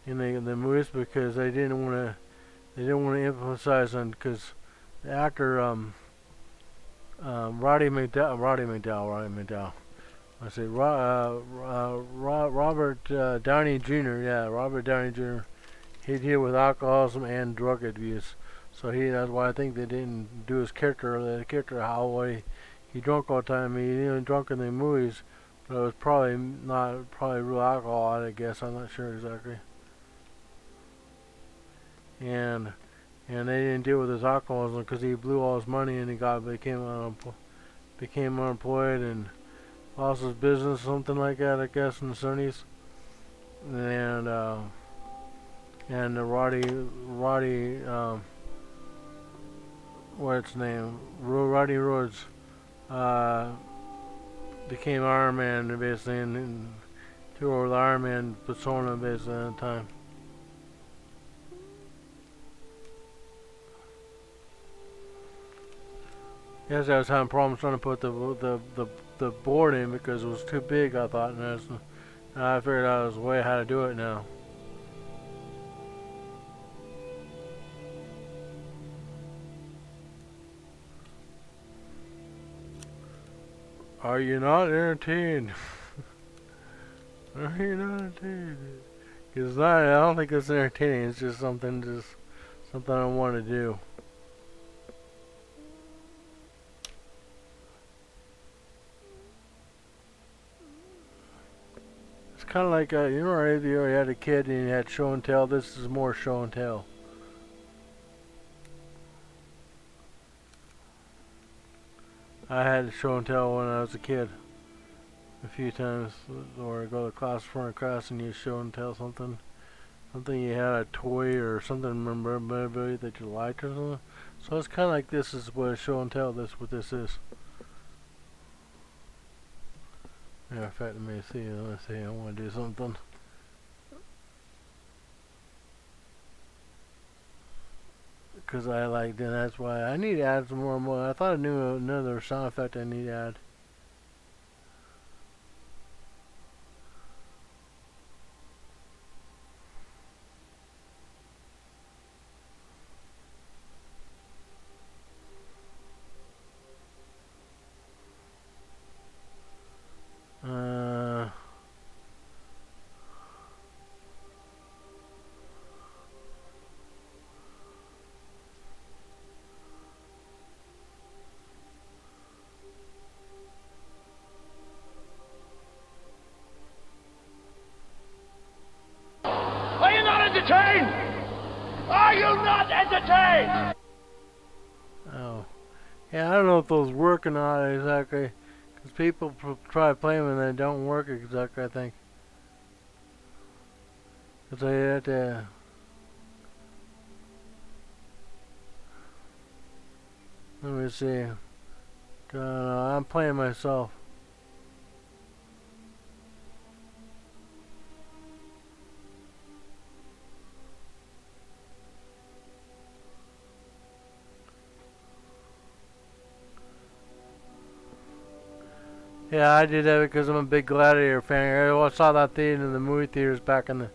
in the movies, because they didn't want to emphasize on, because the actor Roddy McDowell. I say Robert Downey Jr. Yeah, Robert Downey Jr. He deal with alcoholism and drug abuse, so that's why I think they didn't do his character. The character how he drunk all the time. He didn't drunk in the movies, but it was probably real alcohol. I guess I'm not sure exactly. And they didn't deal with his alcoholism because he blew all his money and he became unemployed and lost his business, something like that, I guess, in the 70s. And what's its name, Roddy Rhodes, uh, became Iron Man basically, and took over the Iron Man persona basically at the time. Yes, I was having problems trying to put the board in because it was too big. I thought, and I figured out there was a way how to do it now. Are you not entertained? Are you not entertained? Because I don't think it's entertaining. It's just something I want to do. It's kind of like you know, if you had a kid and you had show and tell. This is more show and tell. I had show and tell when I was a kid a few times, or go to class front of class and you show and tell something. Something you had a toy or something memorability that you liked or something. So it's kind of like this is what a show and tell. This what this is. Matter of fact, let me see. I want to do something. Because I liked it. That's why I need to add some more. I thought I knew another sound effect I need to add. Are you not entertained? Are you not entertained? Oh. Yeah, I don't know if those work or not exactly. Because people try to play them and they don't work exactly, I think. Because they have to... Let me see. I don't know. I'm playing myself. Yeah, I did that because I'm a big Gladiator fan. I saw that thing in the movie theaters back in the...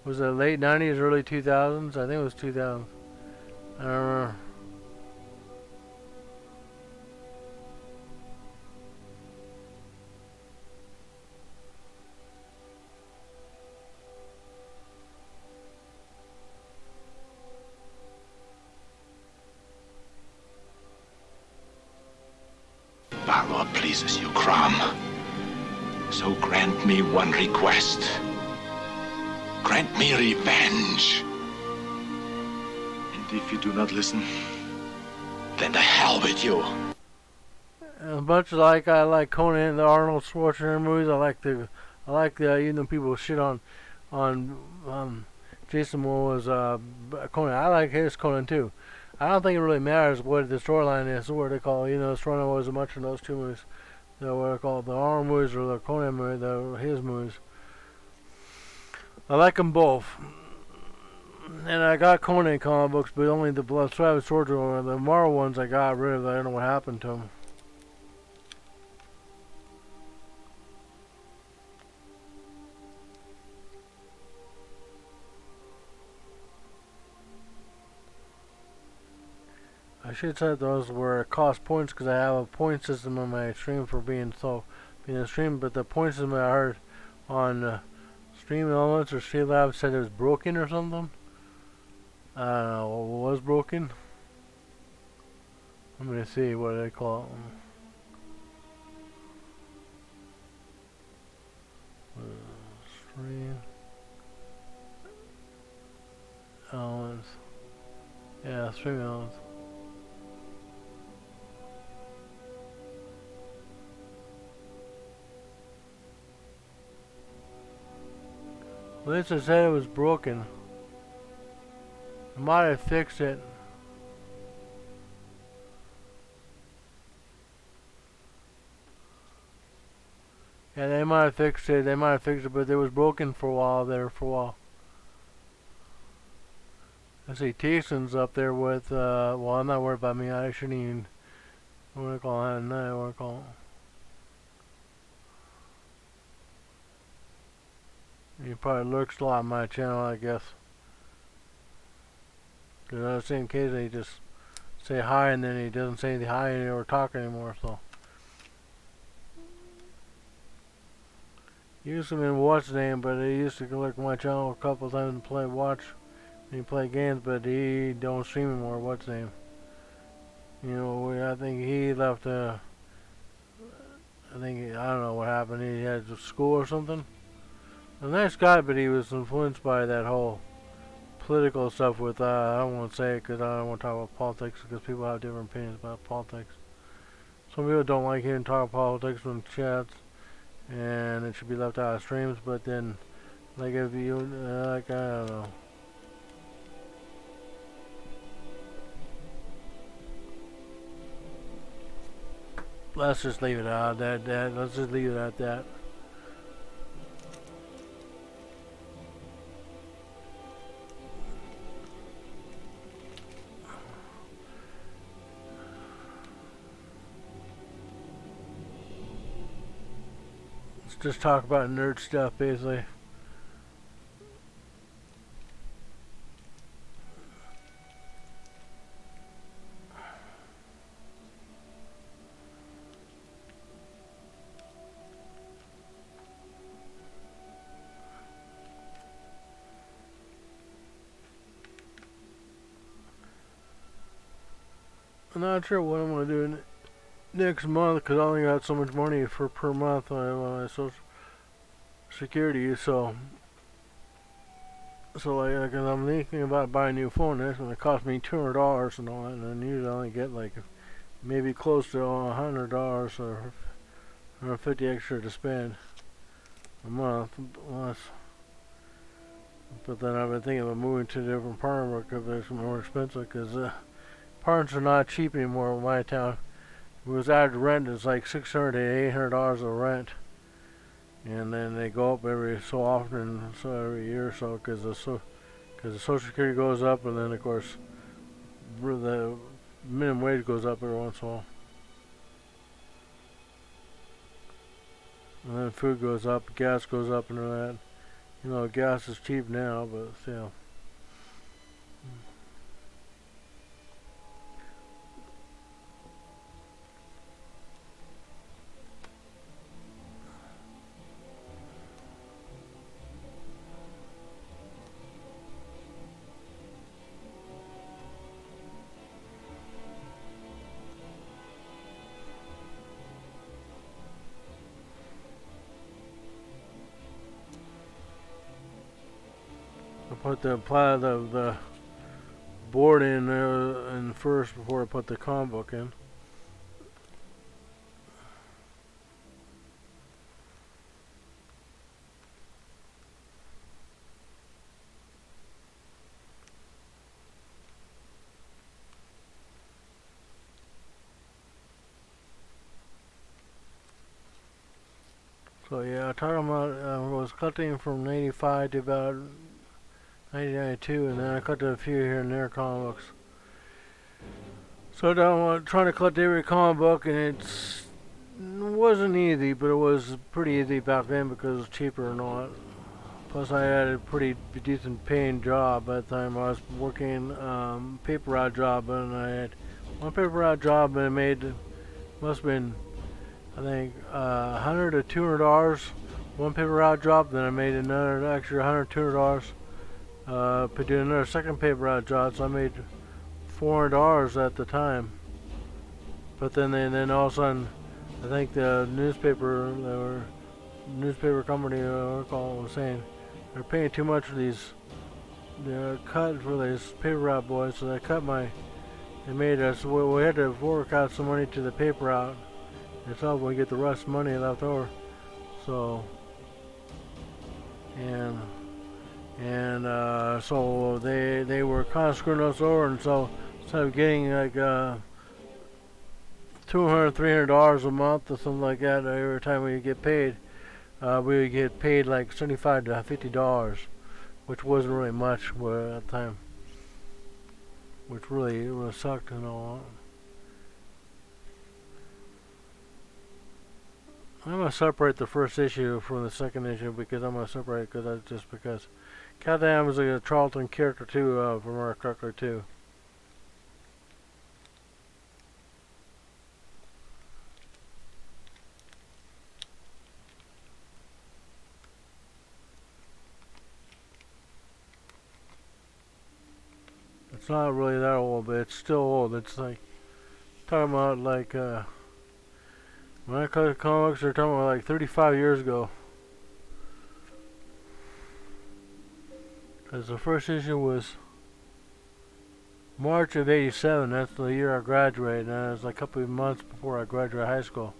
Was it late 90s, early 2000s? I think it was 2000. I don't remember. Our Lord pleases you, Crom. So grant me one request. Grant me revenge. And if you do not listen, then to hell with you. As much as I like Conan, the Arnold Schwarzenegger movies, I like the even though people shit on Jason Momoa's Conan. I like his Conan too. I don't think it really matters what the storyline is, what they call it. You know, the storyline wasn't much in those two movies. What I call the Arnold movies or the Conan movie, his movies. I like them both. And I got Conan comic books, but only the Blood Savage Soldier or the Marvel ones I got rid of. I don't know what happened to them. I should say those were cost points because I have a point system on my stream for being a stream. But the point system I heard on Stream Elements or Streamlabs said it was broken or something. I don't know what was broken. I'm gonna see what they call it. Stream Elements. Yeah, Stream Elements. Lisa said it was broken. I might have fixed it. Yeah, they might have fixed it. They might have fixed it, but it was broken for a while there. For a while. I see Teason's up there with. Well, I'm not worried about me. I shouldn't even. What do I call that? No, what do I call it? He probably lurks a lot on my channel, I guess. Because I've seen occasionally he just say hi and then he doesn't say hi or talk anymore. So. Used him in What's Name, but he used to click my channel a couple of times and watch, and he play games, but he don't stream anymore. What's Name? You know, I think he left. I don't know what happened. He had school or something. A nice guy, but he was influenced by that whole political stuff with. I don't want to say it because I don't want to talk about politics because people have different opinions about politics. Some people don't like hearing talk politics from chats, and it should be left out of streams. But then, like if you like, I don't know. Let's just leave it out. Let's just leave it at that. Let's just talk about nerd stuff, basically. I'm not sure what I'm going to do next month because I only got so much money per month on my social security. So like, cause I'm thinking about buying a new phone. That's going to cost me $200 and all that, and then usually I only get like maybe close to $100 or 50 extra to spend a month. But then I've been thinking about moving to a different apartment because it's more expensive because apartments are not cheap anymore in my town. It was average rent is like $600 to $800 of rent, and then they go up every so often, so every year or so, because the Social Security goes up, and then of course the minimum wage goes up every once in a while, and then food goes up, gas goes up, and all that. You know, gas is cheap now, but still. I put the board in there in first before I put the comic book in. So yeah, talking about I was cutting from 85 to about 1992, and then I cut a few here and there comic books. So I'm trying to collect every comic book, and it wasn't easy, but it was pretty easy back then because it was cheaper and all that. Plus, I had a pretty decent paying job at the time. I was working paper route job, and I had one paper route job, and it made must have been I think $100 to $200 one paper route job. Then I made another extra $100 $200. But doing another second paper route job, so I made $400 at the time. But then all of a sudden, I think the newspaper company was saying they're paying too much for these. They're cut for these paper route boys, so they cut my. They made us. We had to fork out some money to the paper route. It's all we get the rest money left over. So so they were kind of screwing us over, and so instead of getting like $200 $300 a month or something like that every time we get paid, we would get paid like $75 to $50, which wasn't really much at that time, which really sucked and all. I'm gonna separate the first issue from the second issue because I'm gonna separate because that's just because. Goddamn was a Charlton character too from our Truckler too. It's not really that old, but it's still old. It's like talking about like when I cut comics, they're talking about like 35 years ago. Because the first issue was March of '87. That's the year I graduated, and it was like a couple of months before I graduated high school.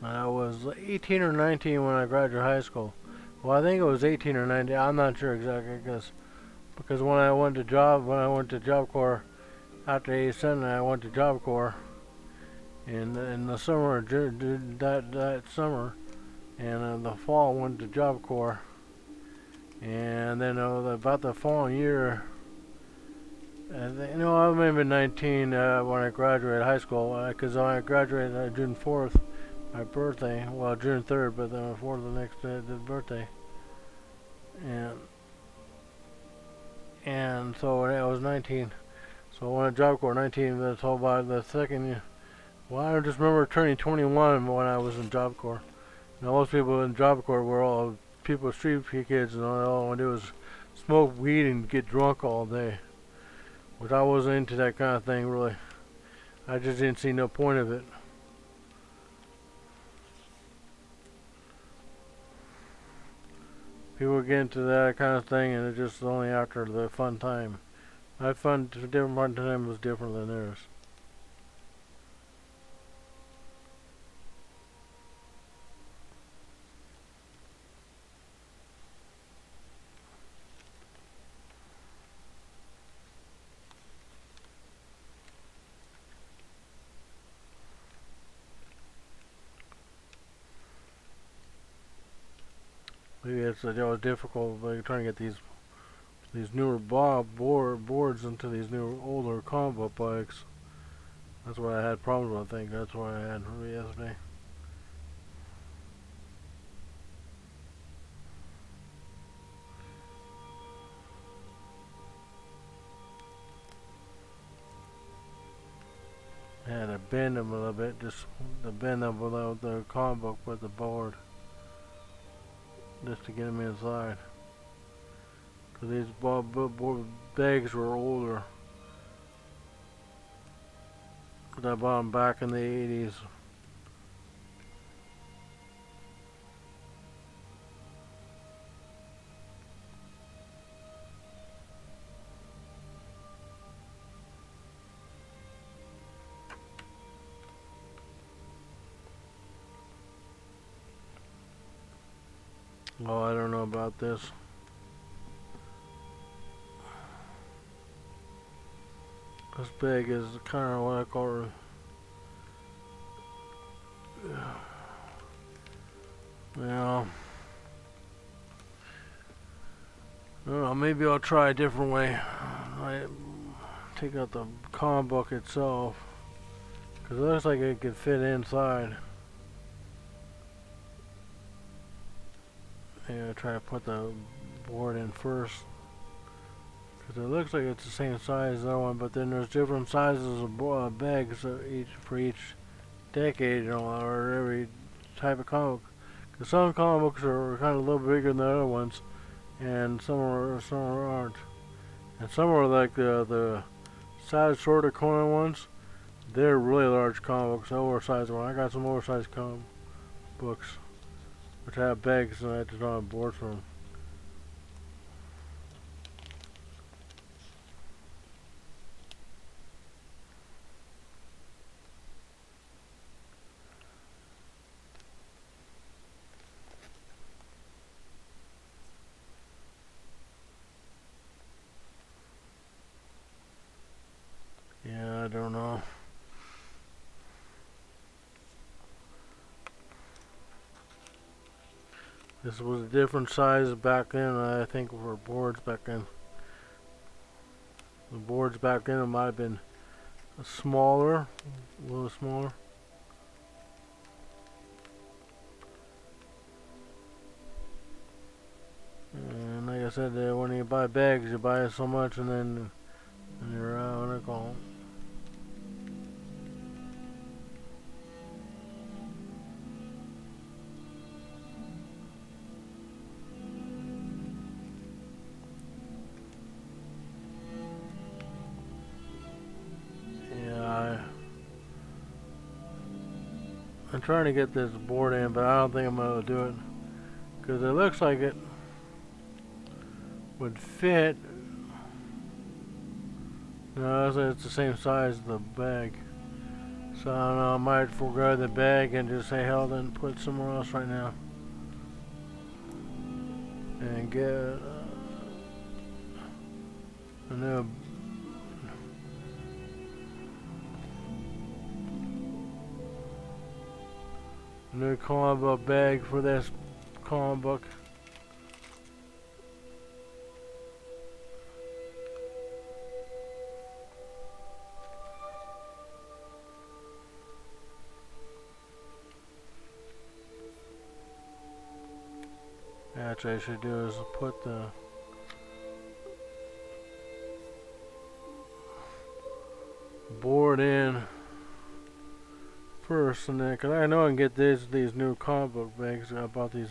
And I was 18 or 19 when I graduated high school. Well, I think it was 18 or 19. I'm not sure exactly because when I went to Job Corps after '87, I went to Job Corps in the summer that summer, and in the fall I went to Job Corps, and then about the following year. I may have been 19 when I graduated high school, because I graduated June 4th, my birthday. Well, June 3rd, but then 4th the next day, the birthday. And so I was 19. So I went to Job Corps 19. That's all by the second year. Well, I just remember turning 21 when I was in Job Corps. And most people in Job Corps were all people, street kids, and all I wanted to do was smoke weed and get drunk all day. Which I wasn't into that kind of thing, really. I just didn't see no point of it. People get into that kind of thing, and it's just only after the fun time. My fun time was different than theirs. Maybe it was difficult, but trying to get these newer boards into these newer older comic book bikes. That's what I had problems with. I think that's why I had yesterday. I had to bend them a little bit, just to bend them without the comic book with the board, just to get them inside. Cause these bags were older. Cause I bought them back in the '80s. Oh, I don't know about this. This bag is kind of what I call it. Well, I don't know, maybe I'll try a different way. I take out the comic book itself, because it looks like it could fit inside. Yeah, try to put the board in first, because it looks like it's the same size as that one, but then there's different sizes of bags for each decade, or every type of comic. Because some comic books are kind of a little bigger than the other ones, and some aren't. And some are like the size shorter corner ones. They're really large comic books, oversized one. I got some oversized comic books, which have bags, and I had to draw a board for them. I don't know. This was a different size back then, I think, for boards back then. The boards back then might have been smaller, a little smaller. And like I said, when you buy bags, you buy so much, and then you're out. What I call them. I'm trying to get this board in, but I don't think I'm going to do it. Because it looks like it would fit. No, it's the same size as the bag. So I don't know, I might forego the bag and just say hell then put somewhere else right now. And get a new comic book bag for this comic book. That's what I should do is put the board in first, and then, cause I know I can get these new comic book bags. I bought these.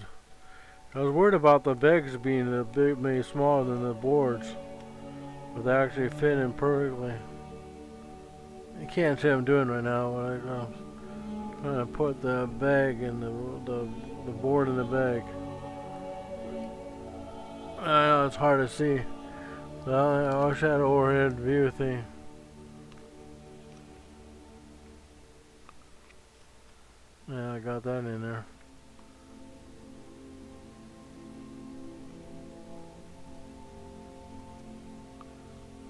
I was worried about the bags being a bit maybe smaller than the boards, but they actually fit in perfectly. You can't see what I'm doing right now. I'm trying to put the bag in the board in the bag. I know it's hard to see. So I wish I had an overhead view thing. Yeah, I got that in there.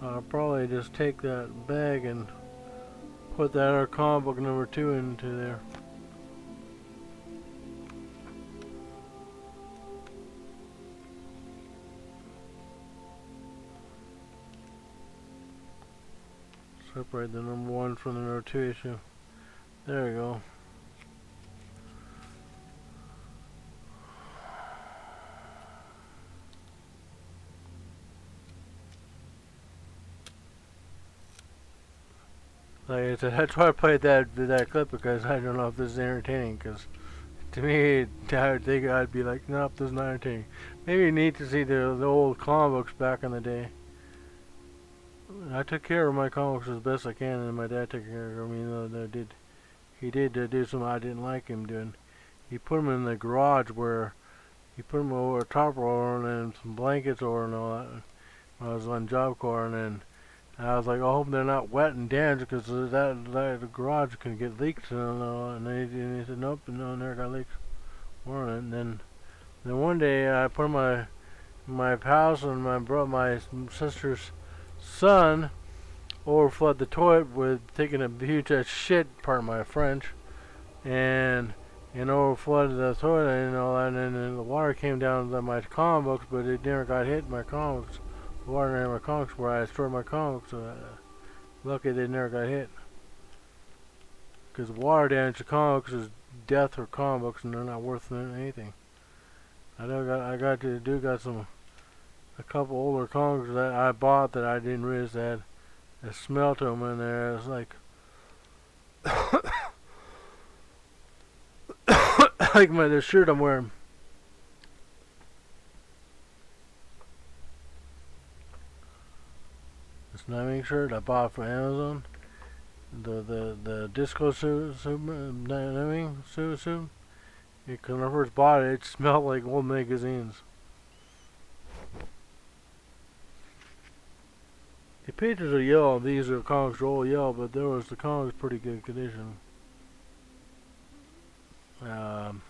I'll probably just take that bag and put that other comic book number 2 into there. Separate the number 1 from the number 2 issue. There we go. Like I said, that's why I played that clip, because I don't know if this is entertaining. Because to me, I would think I'd be like, nope, this is not entertaining. Maybe you need to see the old comic books back in the day. I took care of my comics as best I can, and my dad took care of me. He did do something I didn't like him doing. He put them in the garage where he put them over a top roller and then some blankets over and all that. When I was on Job Corps, and then I was like, I hope they're not wet and damaged, because the garage can get leaks and all that. And he said, nope, no, never got leaks. And then one day I put my house, and my sister's son overflowed the toilet with taking a huge shit, pardon my French, and overflooded the toilet and all that, and then the water came down to my comic books, but it never got hit my comics. The water in my comics where I stored my comics, so lucky they never got hit. Because water damage to comics is death for comic books, and they're not worth anything. I got a couple older comics that I bought that I didn't realize had a smell to them in there. It's like like the shirt I'm wearing. This Nightwing shirt I bought from Amazon. The disco suit, Nightwing suit. When I first bought it, it smelled like old magazines. The pages are yellow. These are comics are all yellow, but there was the comics pretty good condition. Hell,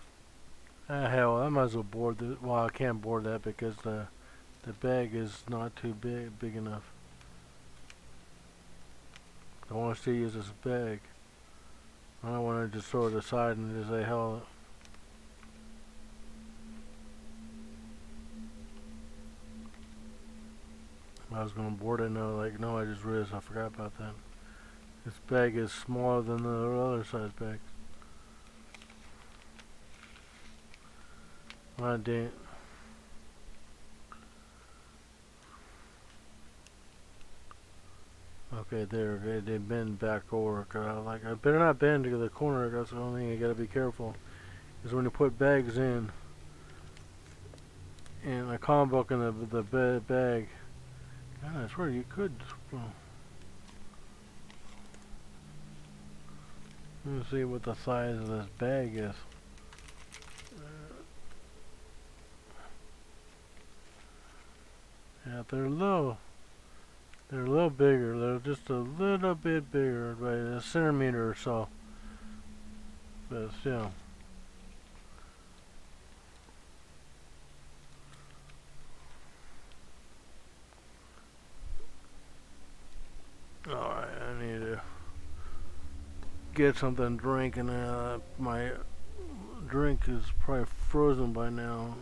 I might as well board this. Well, I can't board that because the bag is not too big enough. I want to still use this bag. I don't want to just throw it aside and just say, hell. I was going to board it now, like, no, I just realized I forgot about that. This bag is smaller than the other size bags. Ah, damn. Okay, there, they bend back over. Like, I better not bend to the corner. That's the only thing you gotta be careful. Is when you put bags in a comic book in the bag. God, I swear you could. Well, let me see what the size of this bag is. Yeah, they're low. They're a little bigger. They're just a little bit bigger, by a centimeter or so. But still. Alright, I need to get something to drink, and my drink is probably frozen by now.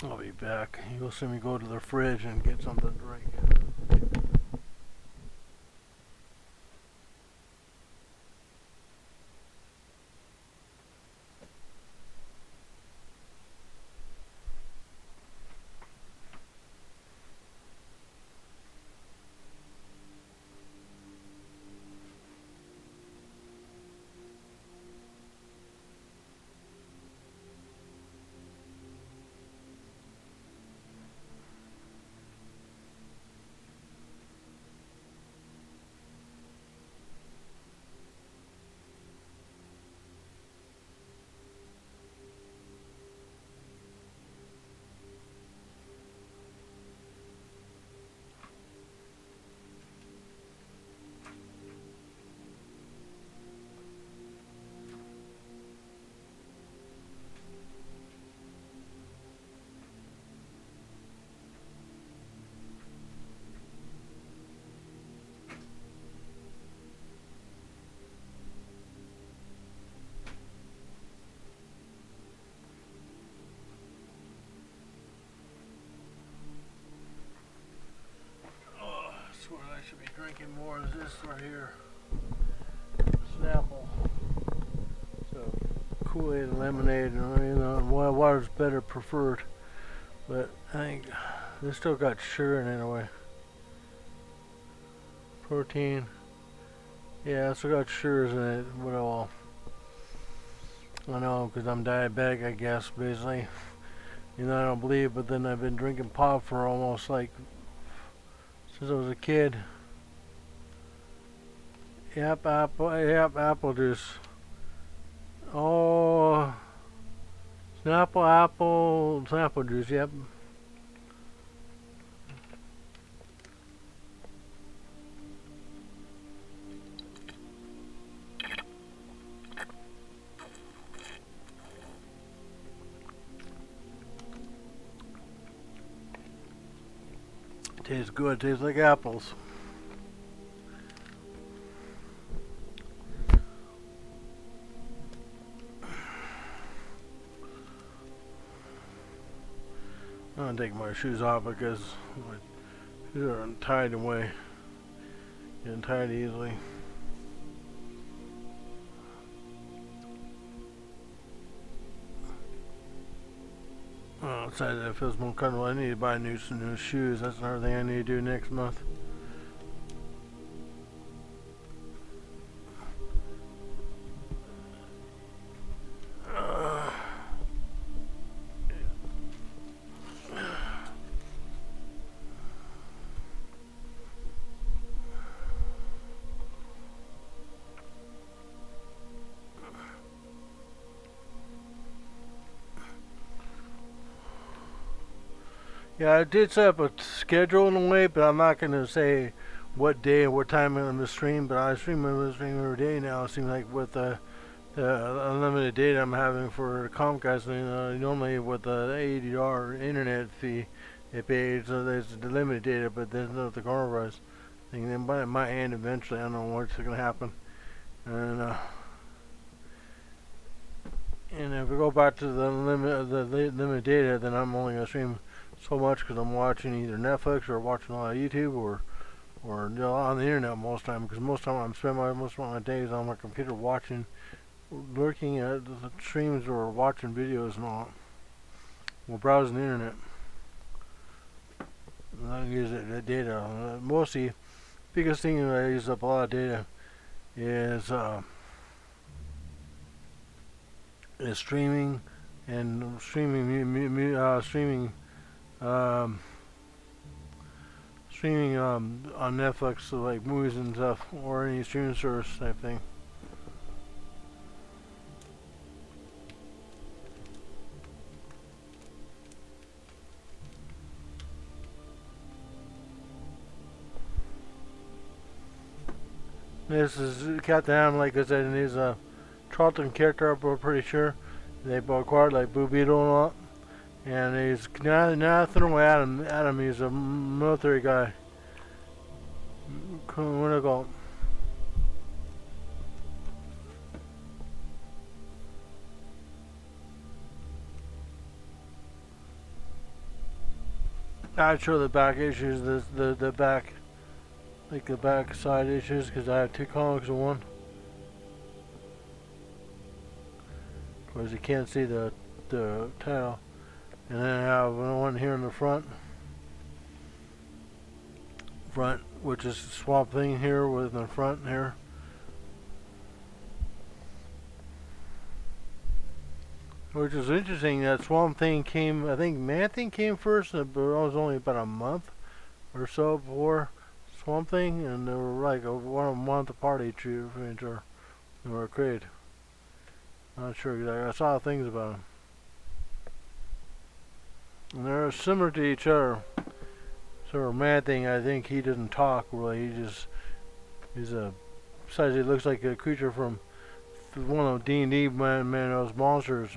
I'll be back. You'll see me go to the fridge and get something to drink. I swear I should be drinking more of this right here. Snapple. So Kool-Aid and lemonade, water's better preferred. But I think this still got sugar in it anyway. Protein. Yeah, it's still got sugars in it. What all? I know, because I'm diabetic, I guess, basically. I don't believe, but then I've been drinking pop for almost like since I was a kid. Yep, apple juice. Oh, Snapple juice, yep. Tastes good, tastes like apples. I'm gonna take my shoes off because my shoes are untied away. Getting tied easily. Besides, it feels more comfortable. I need to buy some new shoes. That's another thing I need to do next month. Yeah, I did set up a schedule in a way, but I'm not gonna say what day and what time I'm gonna stream. But I stream every day now. It seems like with the unlimited data I'm having for Comcast, normally with the $80 internet fee, it pays. So there's the limited data, but there's not the coronavirus thing. Then by it might end eventually. I don't know what's gonna happen. And if we go back to limited data, then I'm only gonna stream so much because I'm watching either Netflix or watching a lot of YouTube or on the internet most of the time. Because most of the time I'm spending most of my days on my computer watching, looking at the streams or watching videos and all, or browsing the internet. And I use the data. Mostly, biggest thing that I use up a lot of data is streaming and um, streaming on Netflix, so like movies and stuff, or any streaming service type thing. This is Captain Adam, like I said, and he's a Charlton character, I'm pretty sure. They both acquired like Blue Beetle and all. And he's nothing with Adam. Adam, he's a military guy. What do I call him? I'd show the back issues, the back, like the back side issues, because I have two comics in one. Because you can't see the tail. And then I have one here in the front, which is the Swamp Thing here with the front here. Which is interesting. That Swamp Thing came, I think Man Thing came first, but it was only about a month or so before Swamp Thing, and they were like a 1 month apart each other. They were created. Not sure exactly. I saw things about them. And they're similar to each other. So Man Thing, I think he doesn't talk really. He's a, besides he looks like a creature from one of D&D those monsters.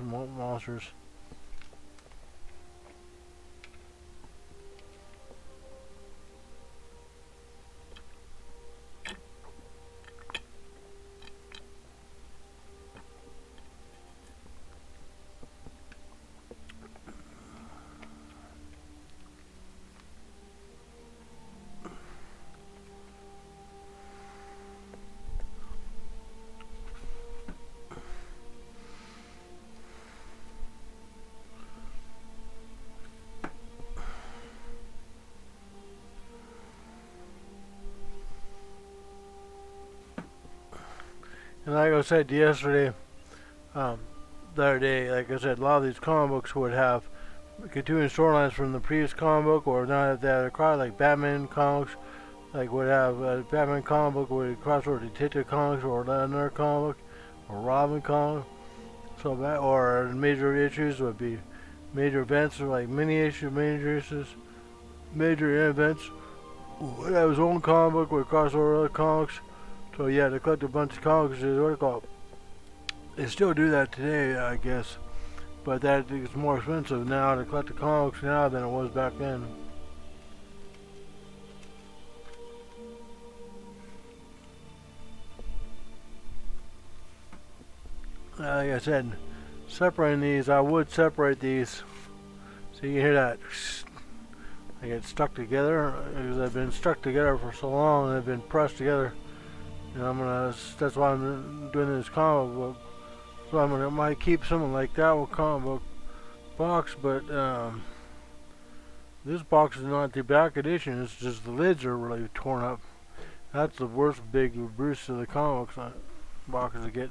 And like I said yesterday, the other day, like I said, a lot of these comic books would have continuing storylines from the previous comic book, or not if they had acquired, like Batman comics, like would have a Batman comic book would cross over Detective Comics or another comic book, or Robin comic. So that, or major issues would be major events, or like mini issues, major issues, major events. Would have his own comic book would cross over other comics. So yeah, to collect a bunch of comics is what I call. They still do that today, I guess, but that is more expensive now to collect the comics now than it was back then. Like I said, separating these, I would separate these. So you hear that? They get stuck together because they've been stuck together for so long and they've been pressed together. And that's why I'm doing this comic book. So I might keep something like that with comic book box, but this box is not the back edition. It's just the lids are really torn up. That's the worst big bruise of the comics boxes to get.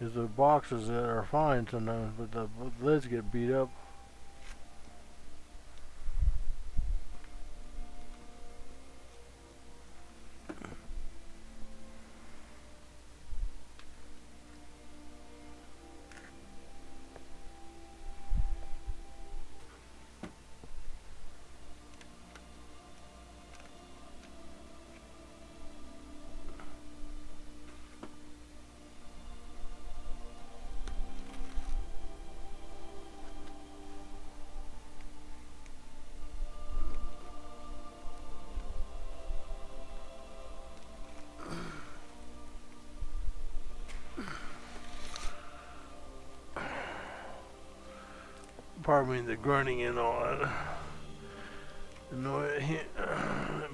Is the boxes that are fine sometimes, but the lids get beat up. pardon me, the grunting and all that. The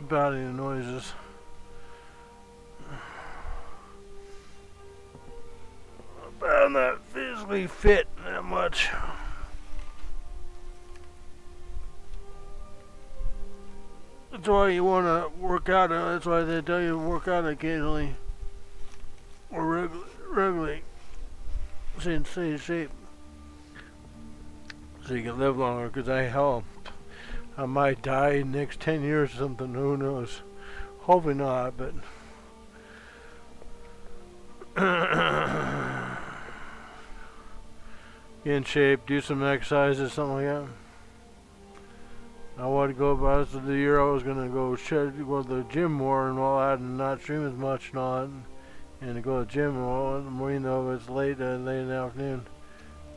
body noises. I'm not physically fit that much. That's why you want to work out. That's why they tell you to work out occasionally or regularly. Stay in shape so you can live longer. Because I might die in the next 10 years or something. Who knows? Hopefully not, but. Get in shape, do some exercises, something like that. I want to go about the year I was gonna go to the gym more and all that, and not stream as much and all that, and to go to the gym and all that. Even though it's late in the afternoon,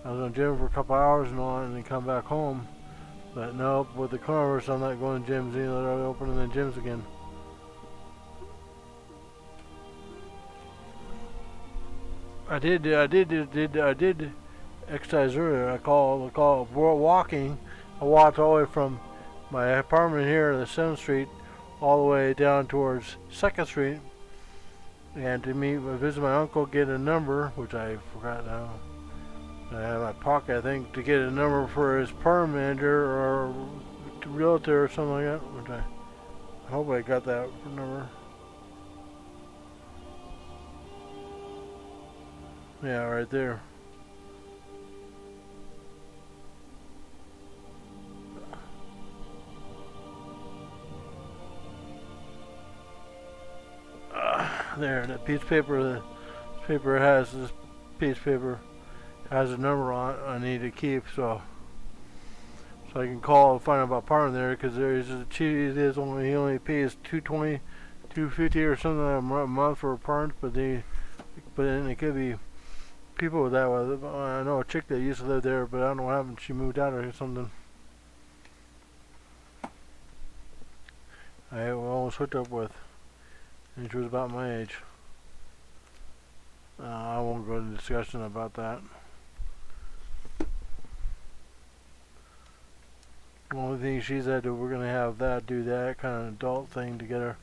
I was in the gym for a couple hours and all that, and then come back home. But nope, with the coronavirus, I'm not going to gyms either. They're opening the gyms again. I did exercise earlier. I call walking. I walked all the way from my apartment here to the 7th Street all the way down towards 2nd Street and to visit my uncle, get a number, which I forgot now. I have in my pocket, I think, to get a number for his apartment manager or realtor or something like that, which I hope I got that number. Yeah, right there. There, that piece of paper, this piece of paper has a number on it I need to keep, so I can call and find out about apartment there, because he only pays $220, $250 or something a month for apartments, but then it could be people with that. I know a chick that used to live there, but I don't know what happened. She moved out or something. I almost hooked up with, and she was about my age. I won't go into discussion about that. The only thing she said that we're gonna have do that kind of adult thing together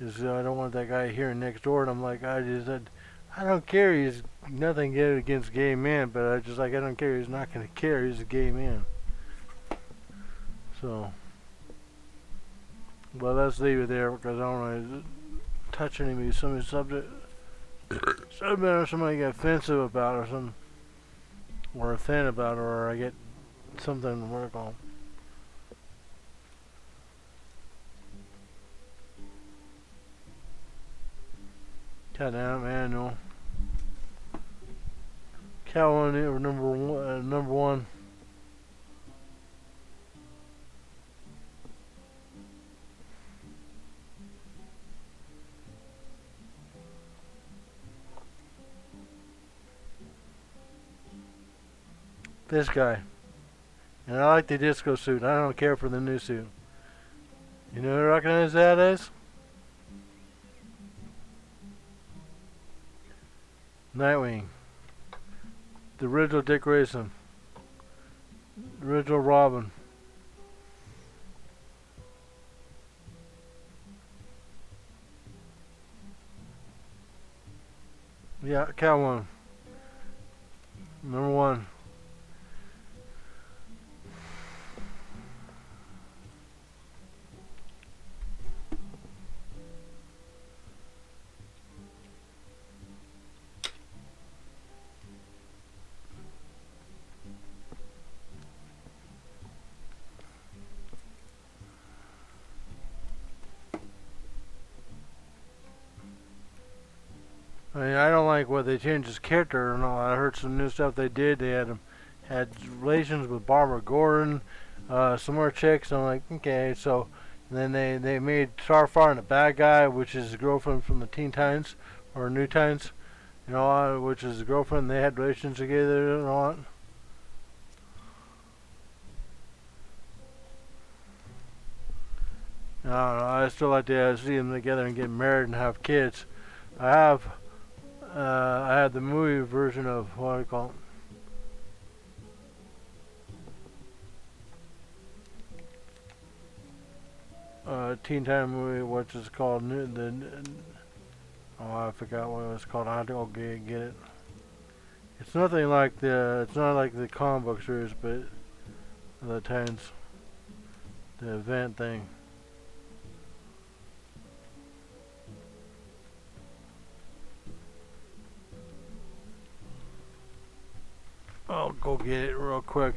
is I don't want that guy here next door. And I'm like, I just said, I don't care. He's nothing against gay men, but I don't care. He's not gonna care. He's a gay man. So, well, let's leave it there because I don't want to touch any subject or somebody get offensive about or something, or offended about, or I get something to work on. God damn, man, no. Calvin, number one. This guy. And I like the disco suit. I don't care for the new suit. You know who recognize that as? Nightwing. The original Dick Grayson. The original Robin. Yeah, Catwoman. Number one. I mean, I don't like what they changed his character and all. I heard some new stuff they did. They had relations with Barbara Gordon, some more chicks. I'm like, okay, so and then they made Starfire a bad guy, which is his girlfriend from the Teen Titans or New Titans, you know, which is his girlfriend. They had relations together and all that. I don't know. I still like to see them together and get married and have kids. I had the movie version of what do you call Teen Time movie, which is called oh, I forgot what it was called. I had to go get it. It's nothing like it's not like the comic book series, but the Titans, the event thing. I'll go get it real quick.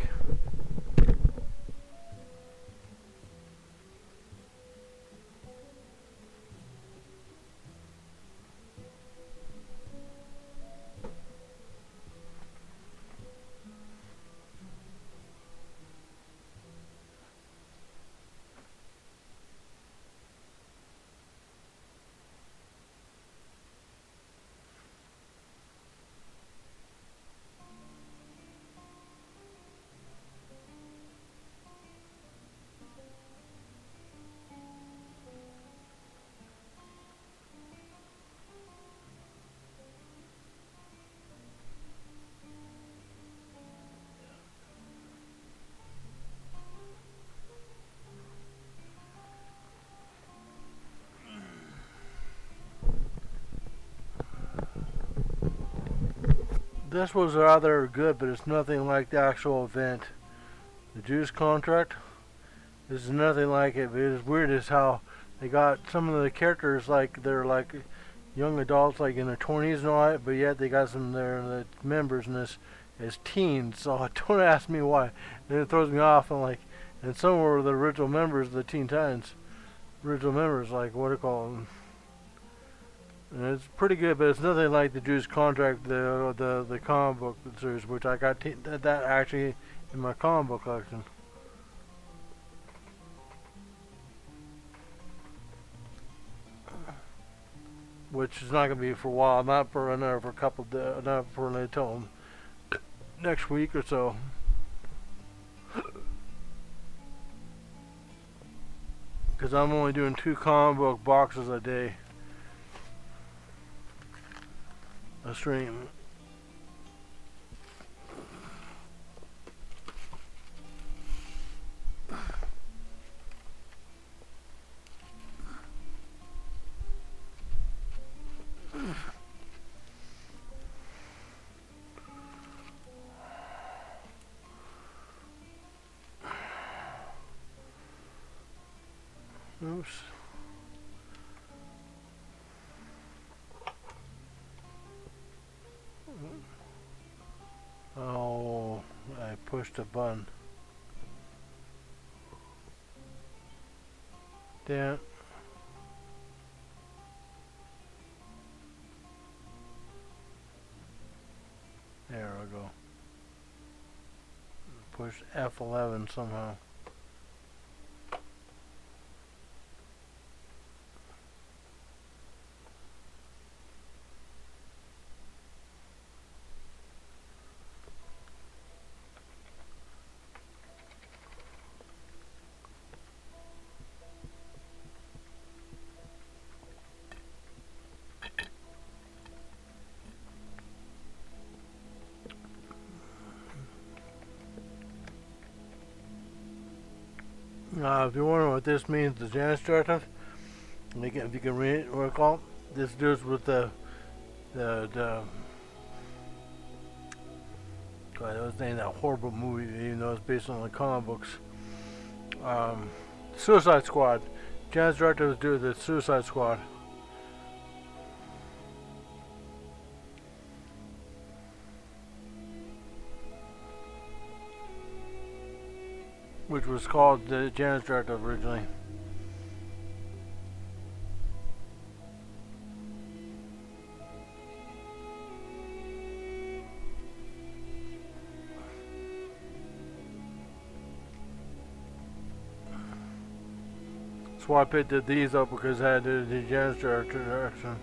This was rather good, but it's nothing like the actual event. The Jews contract, this is nothing like it, but it's weird as how they got some of the characters like they're like young adults, like in their 20s and all that, but yet they got some of the members in this as teens. So don't ask me why. And it throws me off. And some were the original members of the Teen Titans. Original members, like what do you call them? And it's pretty good, but it's nothing like the Jews contract, the comic book series, which I got that actually in my comic book collection. Which is not going to be for a while, not for another couple, not for until next week or so. Because I'm only doing 2 comic book boxes a day. A stream. Oops. Oh, I pushed a button. Damn. There we go. Push F11 somehow. If you're wondering what this means, the Janus directive, if you can read it, what it's called, this deals with the God, that was named that horrible movie, even though it's based on the comic books. Suicide Squad. Janus directive is due to the Suicide Squad. Which was called the Janus directive originally. That's why I picked these up, because I had the Janus direction.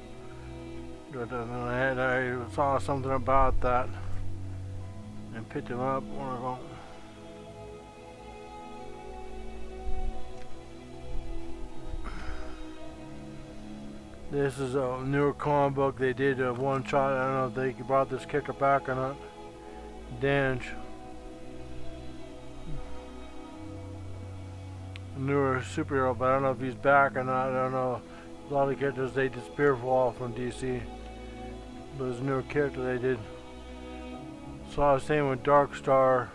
But I saw something about that and picked them up. Where I go. This is a newer comic book. They did a one shot. I don't know if they brought this kicker back or not. Dange. newer superhero, but I don't know if he's back or not. I don't know. A lot of characters they disappear for a while from DC, but it's a newer character they did. So I was saying with Dark Stars.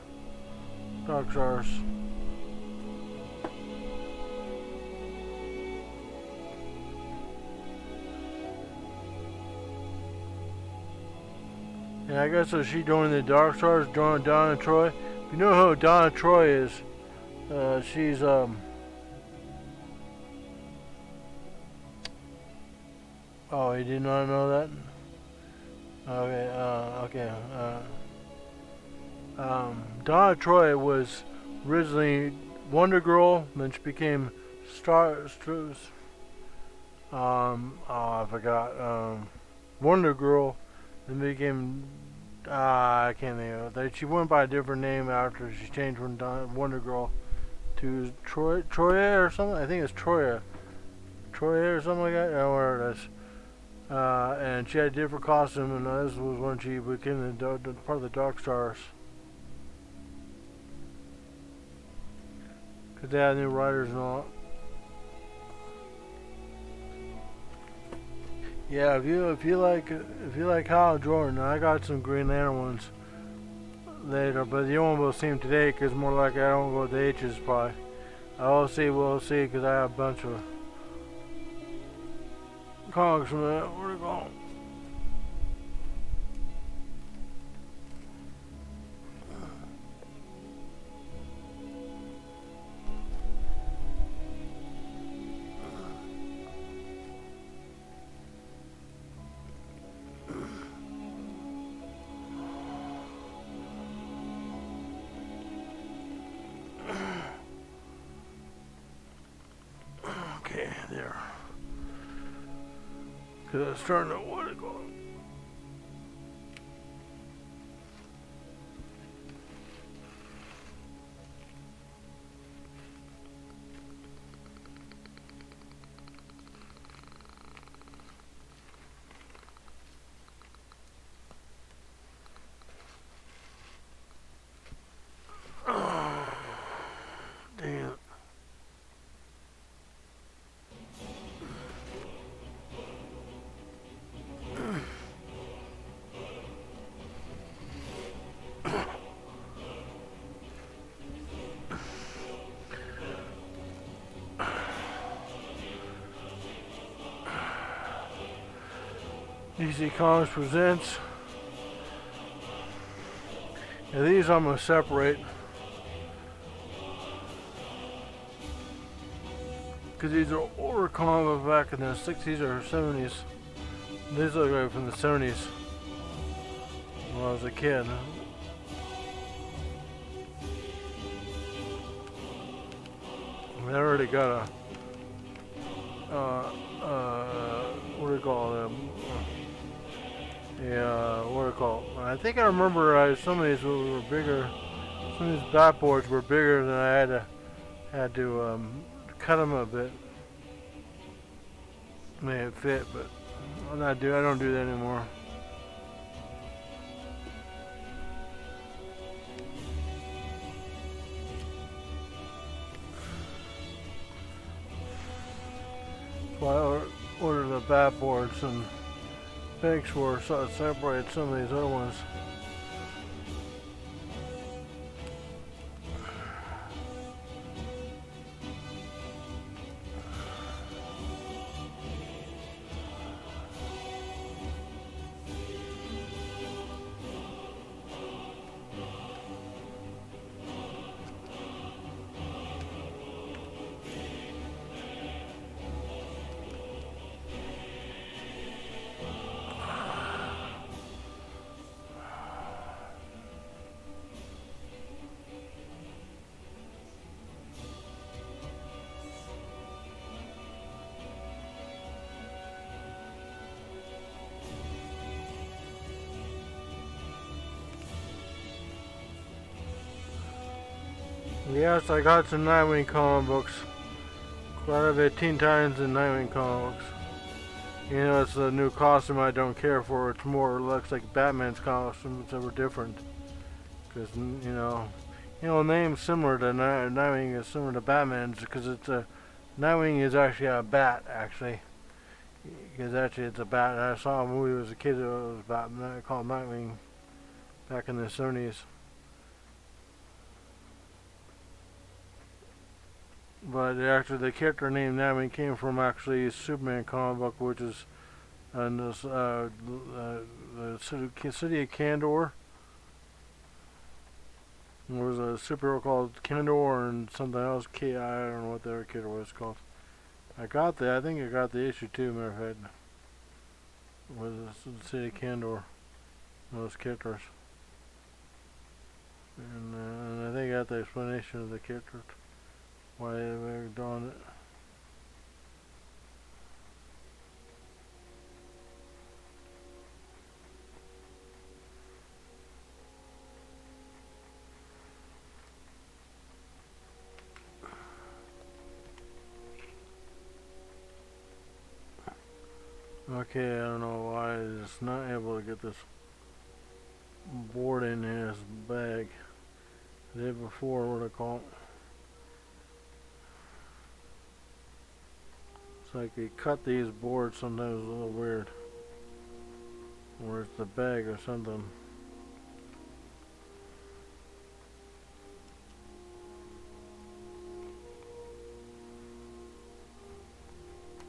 And I guess so she joined the Dark Stars, joined Donna Troy. If you know who Donna Troy is, she's oh, you did not know that? Okay, Donna Troy was originally Wonder Girl, then she became I forgot, Wonder Girl, then became, I can't think of it. She went by a different name after she changed from Wonder Girl to Troya or something. I think it's Troya or something like that. I don't know where it is. And she had a different costume, and this was when she became the part of the Dark Stars. Cause they had new writers and all. Yeah, if you like Hal Jordan, I got some Green Lantern ones later, but you won't be able to see them today because more like I don't go with the H's probably. We'll see, because I have a bunch of comics from that. Where'd it go? Okay, there. Because I was starting to what it go. Damn. DC Comics presents. Now these I'm going to separate because these are older comics back in the 60s or 70s. These look like from the 70s when I was a kid. I already got a what do you call them? Yeah, what do you call it? I think I remember some of these were bigger. Some of these backboards were bigger than I had to cut them a bit. May it fit, but I don't do that anymore. So I ordered the backboards and pegs for so it separated some of these other ones. Yes, I got some Nightwing comic books. Quite a bit, 10 times in Nightwing comic books. You know, it's a new costume I don't care for. It's more, looks like Batman's costumes that were different. Because, you know, name's similar to Nightwing is similar to Batman's because it's a Nightwing is actually a bat actually. Because actually it's a bat. I saw a movie as a kid that was about called Nightwing back in the 70s. But actually the character name Nightwing came from actually Superman comic book, which is in this, the city of Kandor. There was a superhero called Kandor and something else, K.I. I don't know what the other character was called. I think I got the issue too, matter of fact. Was the city of Kandor. Those characters. And I think I got the explanation of the characters. Why they were doing it. Okay, I don't know why it's not able to get this board in his bag. The day before, what I call it. It's like they cut these boards sometimes a little weird. Or it's the bag or something.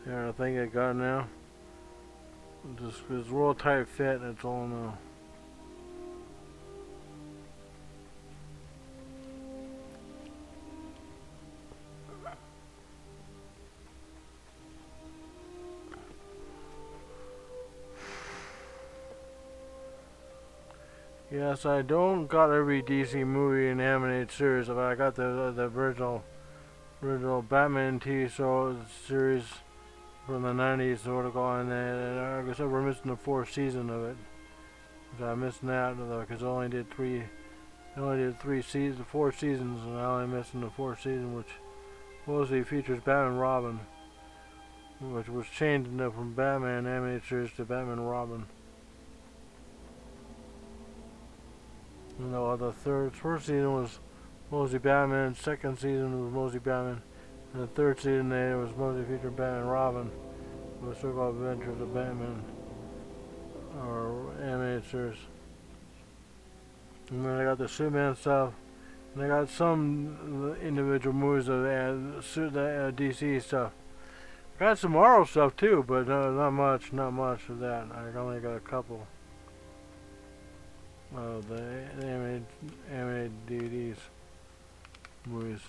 Yeah, I think I got it now. Just it's real tight fit, that's all I know. Yes, I don't got every DC movie and animated series, but I got the original Batman TV show series from the 90s, sort of going, and I guess we're missing the fourth season of it. I'm missing that because I only did four seasons, and I only missing the fourth season, which mostly features Batman and Robin, which was changed from Batman animated series to Batman and Robin. You know, the first season was mostly Batman, second season was mostly Batman, and the third season it was mostly featured Batman and Robin. It was sort of Adventures of Batman, or animated series. And then I got the Superman stuff, and I got some individual movies of the DC stuff. I got some Marvel stuff too, but not much of that. I only got a couple of the animated DVDs, movies.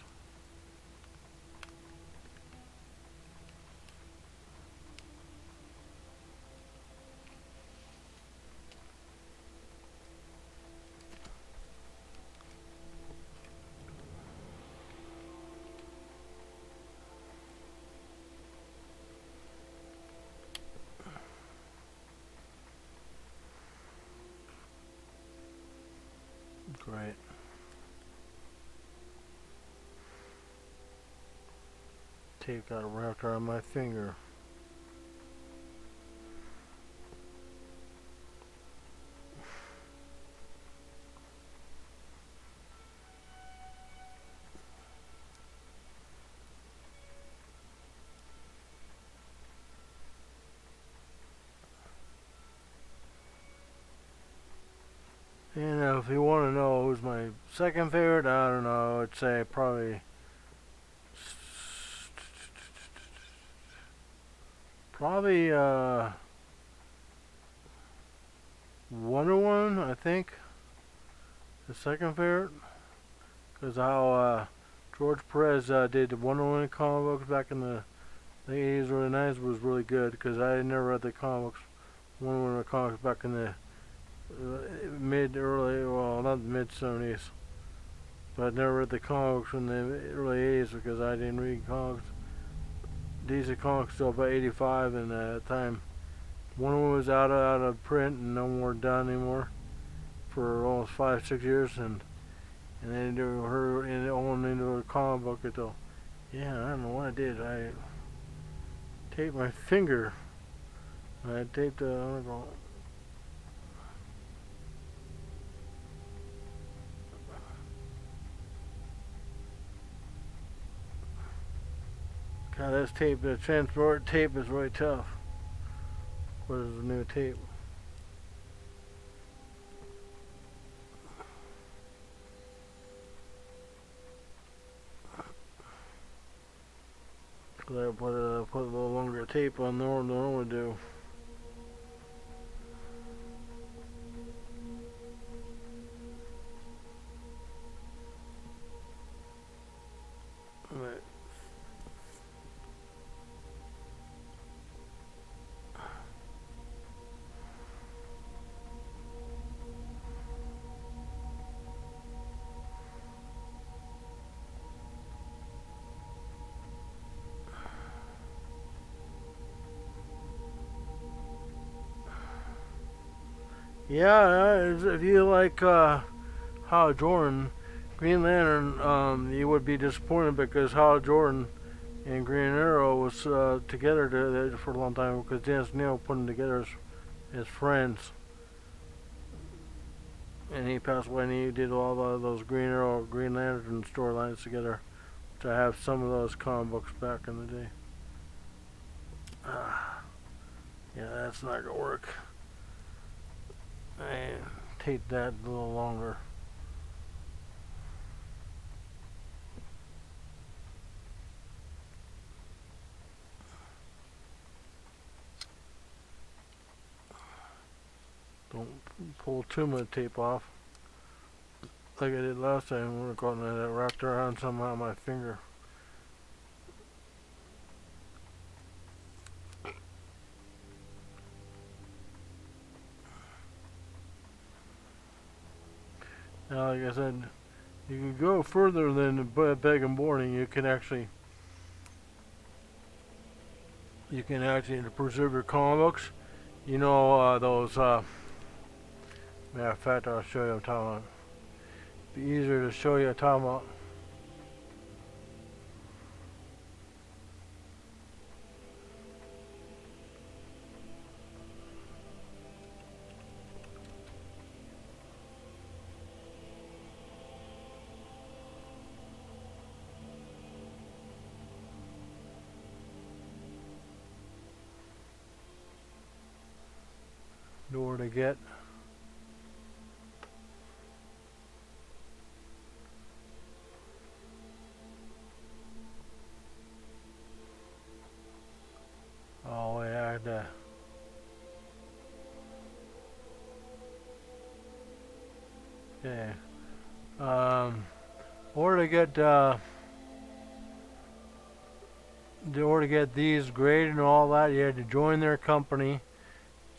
Great. Tape got wrapped around my finger. And if you want to know who's my second favorite, I don't know, I'd say probably Wonder Woman, I think, the second favorite, because how George Perez did the Wonder Woman comic books back in the 80s or the 90s was really good, because I never read the comics, Wonder Woman comics back in the not the mid 70s, but I never read the comics from the early 80s because I didn't read comics. DC Comics till about 85, and at the time Wonder Woman was out of print and no more done anymore for almost 5-6 years, and then they were her into a comic book until, yeah, I don't know what I did. I taped my finger. I taped God, this tape, the transport tape is really tough. What is the new tape? I put a little longer tape on than I normally do. Right. Yeah, if you like Hal Jordan, Green Lantern, you would be disappointed because Hal Jordan and Green Arrow was together for a long time because Dennis Neal put them together as friends. And he passed away and he did all of those Green Arrow, Green Lantern storylines together. Which I have some of those comic books back in the day. Yeah, that's not gonna work. I take that a little longer. Don't pull too much tape off. Like I did last time when I got that wrapped around somehow my finger. Now, like I said, you can go further than beg and boarding. You can actually to preserve your comic books. You know those. Matter of fact, I'll show you. I'm talking about. Be easier to show you. I'm talking about. Know where to get. Oh yeah, yeah. Or to get these graded and all that, you had to join their company,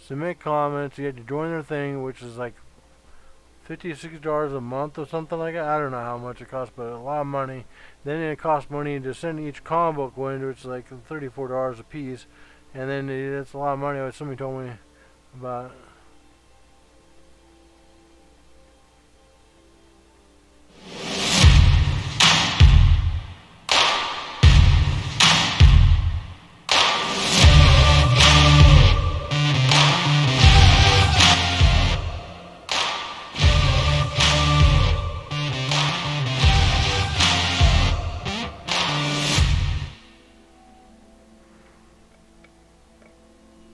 submit comments. You had to join their thing, which is like $56 a month or something like that. I don't know how much it costs, but a lot of money. Then it costs money to send each comic book one, which is like $34 a piece, and then it's a lot of money. Somebody told me about.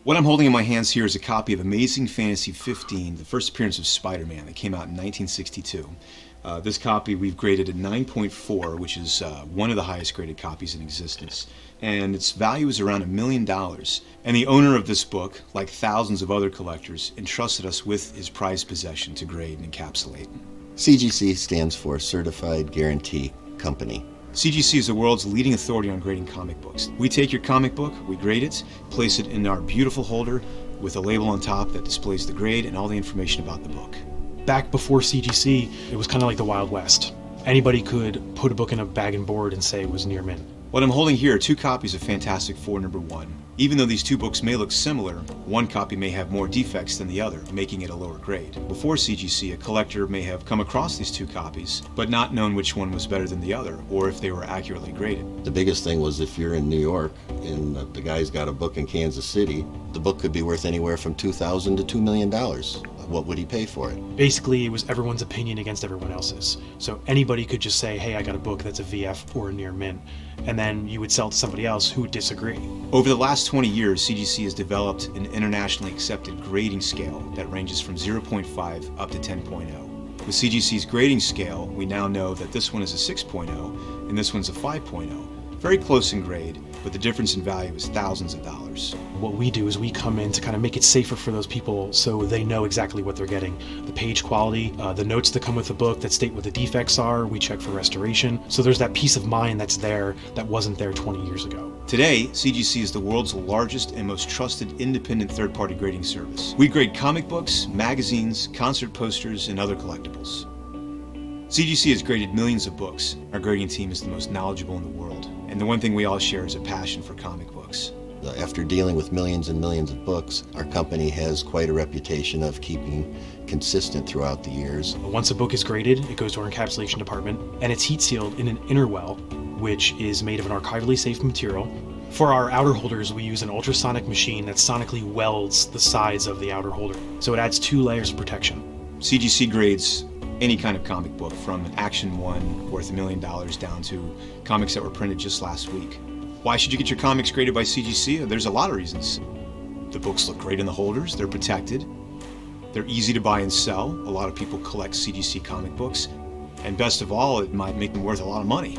What I'm holding in my hands here is a copy of Amazing Fantasy 15, the first appearance of Spider-Man that came out in 1962. This copy we've graded at 9.4, which is one of the highest graded copies in existence. And its value is around $1 million. And the owner of this book, like thousands of other collectors, entrusted us with his prized possession to grade and encapsulate. CGC stands for Certified Guarantee Company. CGC is the world's leading authority on grading comic books. We take your comic book, we grade it, place it in our beautiful holder with a label on top that displays the grade and all the information about the book. Back before CGC, it was kind of like the Wild West. Anybody could put a book in a bag and board and say it was near mint. What I'm holding here are 2 copies of Fantastic Four #1. Even though these 2 books may look similar, one copy may have more defects than the other, making it a lower grade. Before CGC, a collector may have come across these 2 copies, but not known which one was better than the other, or if they were accurately graded. The biggest thing was if you're in New York and the guy's got a book in Kansas City, the book could be worth anywhere from $2,000 to $2 million. what would he pay for it? Basically, it was everyone's opinion against everyone else's. So anybody could just say, hey, I got a book that's a VF or a near mint, and then you would sell it to somebody else who would disagree. Over the last 20 years, CGC has developed an internationally accepted grading scale that ranges from 0.5 up to 10.0. With CGC's grading scale, we now know that this one is a 6.0 and this one's a 5.0. Very close in grade, but the difference in value is thousands of dollars. What we do is we come in to kind of make it safer for those people so they know exactly what they're getting. The page quality, the notes that come with the book that state what the defects are, we check for restoration. So there's that peace of mind that's there that wasn't there 20 years ago. Today, CGC is the world's largest and most trusted independent third-party grading service. We grade comic books, magazines, concert posters, and other collectibles. CGC has graded millions of books. Our grading team is the most knowledgeable in the world. And the one thing we all share is a passion for comic books. After dealing with millions and millions of books, our company has quite a reputation of keeping consistent throughout the years. Once a book is graded, it goes to our encapsulation department, and it's heat sealed in an inner well, which is made of an archivally safe material. For our outer holders, we use an ultrasonic machine that sonically welds the sides of the outer holder, so it adds 2 layers of protection. CGC grades any kind of comic book, from an Action 1 worth $1 million down to comics that were printed just last week. Why should you get your comics graded by CGC? There's a lot of reasons. The books look great in the holders, they're protected, they're easy to buy and sell. A lot of people collect CGC comic books, and best of all, it might make them worth a lot of money.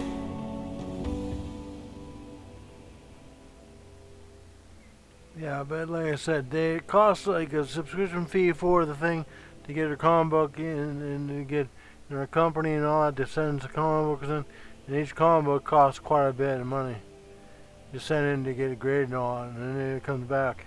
Yeah, but like I said, they cost like a subscription fee for the thing to get a comic book in and to get a company and all that to send the comic books in. And each comic book costs quite a bit of money to send in to get it graded and all, and then it comes back.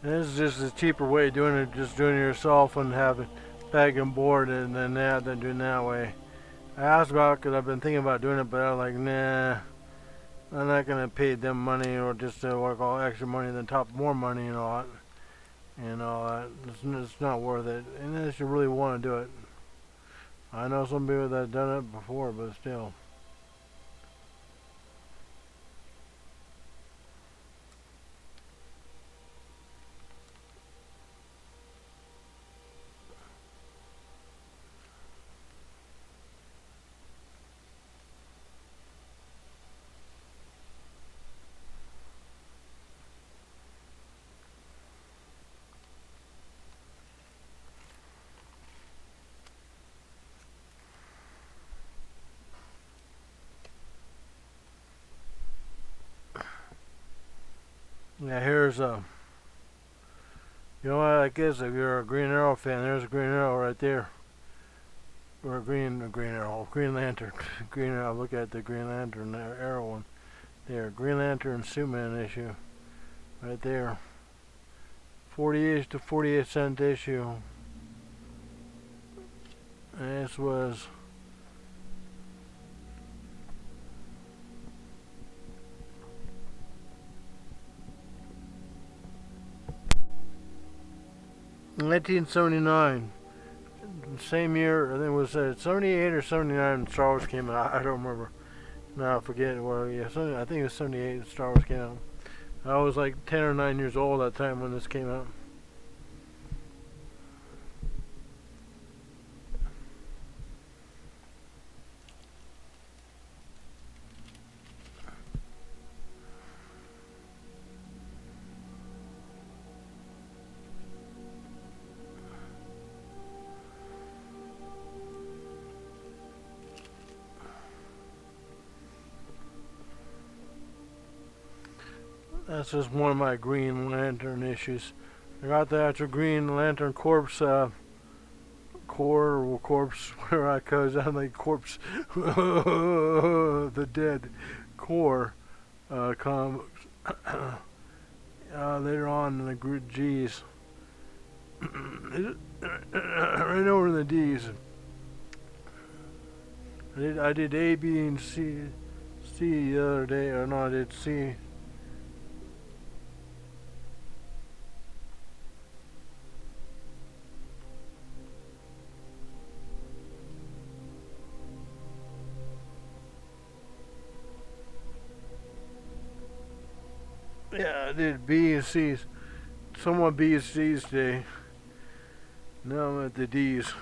This is just a cheaper way of doing it, just doing it yourself and having bag and board and then than doing that way. I asked about it because I've been thinking about doing it, but I was like, nah, I'm not going to pay them money or just what I call extra money than top more money and all that. And all that. It's not worth it, unless you really want to do it. I know some people that have done it before, but still. Yeah, here's you know what, I guess if you're a Green Arrow fan, there's a Green Arrow right there. Or a Green Arrow, Green Lantern. Green Arrow, look at the Green Lantern Arrow one. There, Green Lantern Superman issue. Right there. 48 to 48-cent issue. And this was $1979. Same year, I think it was 78 or 79 Star Wars came out. I don't remember. No, I forget. Well, yeah, I think it was 78 Star Wars came out. I was like 10 or 9 years old at that time when this came out. That's just one of my Green Lantern issues. I got the actual Green Lantern Corpse corpse where I goes down like corpse the dead core comics later on in the group G's. right over in the D's. I did A, B, and C the other day, or no, I did C. Yeah, I did B and C's. Somewhat B and C's today. Now I'm at the D's.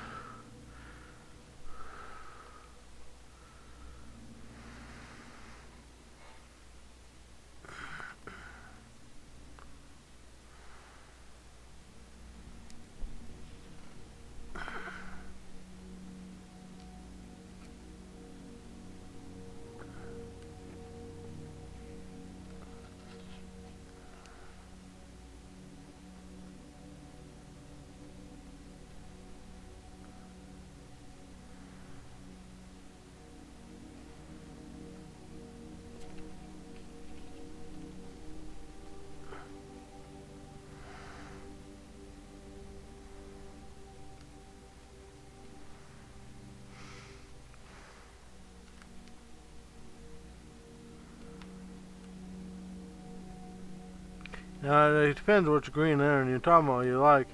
Now it depends which Green Lantern you're talking about. You like,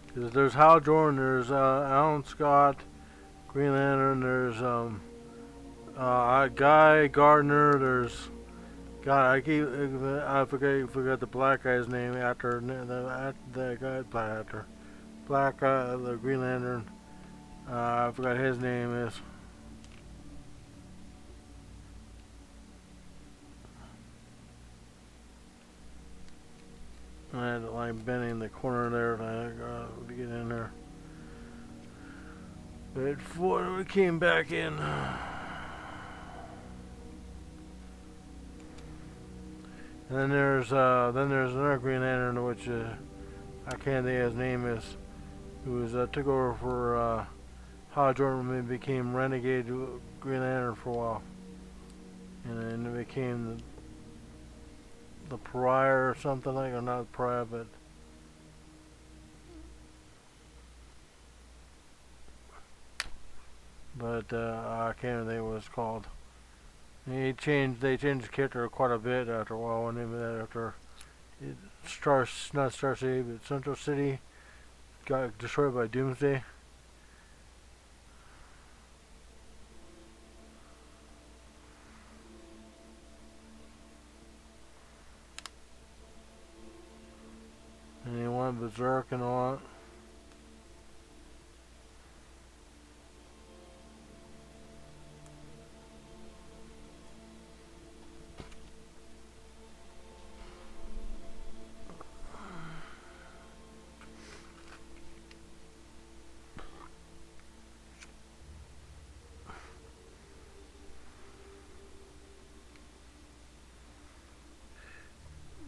because there's Hal Jordan, there's Alan Scott, Green Lantern. There's Guy Gardner. There's God. I forgot the black guy's name after the guy black the Green Lantern. I forgot his name is. I had to like bend in the corner there to get in there. But before we came back in, and then there's another Green Lantern which I can't think his name is, who was took over for Hal Jordan when he became Renegade Green Lantern for a while, and then it became the Pariah or something like, or not Pariah, but I can't think what it's called. And they changed the character quite a bit after a while. After not Star City, but Central City got destroyed by Doomsday. And he went berserk and all that.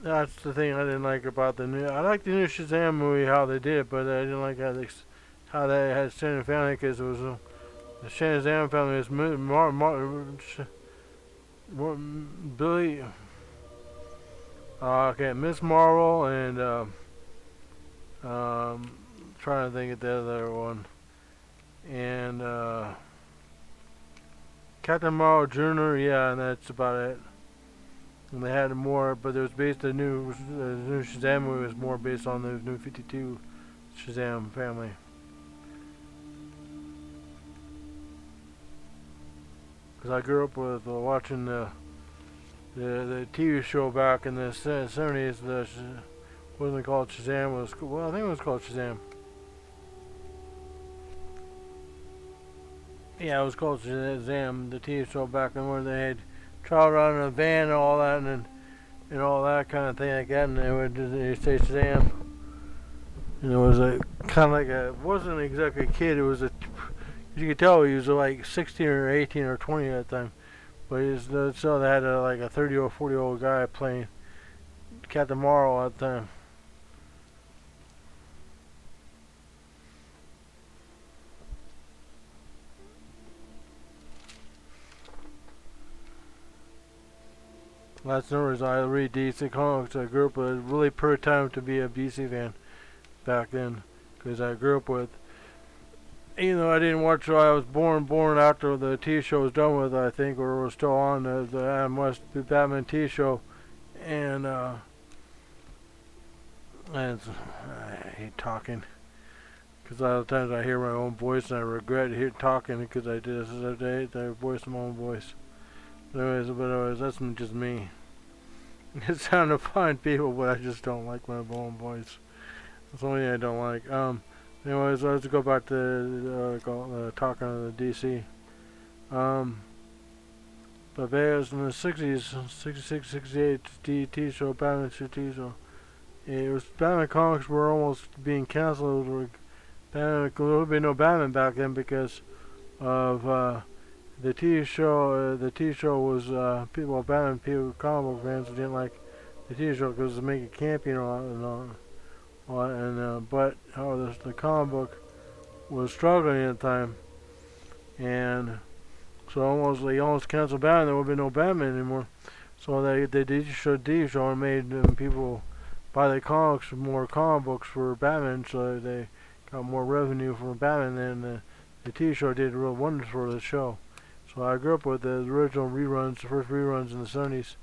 That's the thing I didn't like about the new. I like the new Shazam movie, how they did it, but I didn't like how they had extended family, because it was the Shazam family was Billy, okay, Miss Marvel, and trying to think of the other one, and Captain Marvel Jr. Yeah, and that's about it. And they had more, but it was based the new Shazam movie was more based on the new 52 Shazam family. Because I grew up with watching the TV show back in the 70s. Wasn't it called Shazam? Well, I think it was called Shazam. Yeah, it was called Shazam, the TV show back then, where they had travel around in a van and all that, and all that kind of thing like that, and they say Shazam. And it was kind of like it wasn't exactly a kid. It was you could tell he was like 16 or 18 or 20 at the time. But so they had like a 30 or 40-year-old guy playing Captain Marvel at the time. That's no reason I read DC Comics. I grew up with a really pretty time to be a DC fan back then. because I grew up with. You know, I didn't watch till I was born after the TV show was done with, I think, or was still on the Adam West the Batman TV show, and I hate talking. Because a lot of times I hear my own voice and I regret talking because I did this the other day. I voiced my own voice. But anyways, that's just me. It's time to find people, but I just don't like my own voice. That's the only thing I don't like. Anyways, let's go back to talking to the DC. But Vegas in the 60s, 66, 68, TV show, Batman TV show. It was Batman comics were almost being canceled. Batman, there would be no Batman back then because of the TV show. The TV show was Batman people, comic book fans didn't like the TV show because it was making campy and all. But the comic book was struggling at the time, and so they almost canceled Batman. There would be no Batman anymore. So they did TV show and made people buy the comics, more comic books for Batman, so they got more revenue from Batman than the TV show did real wonders for the show. So I grew up with the original reruns, the first reruns in the 70s,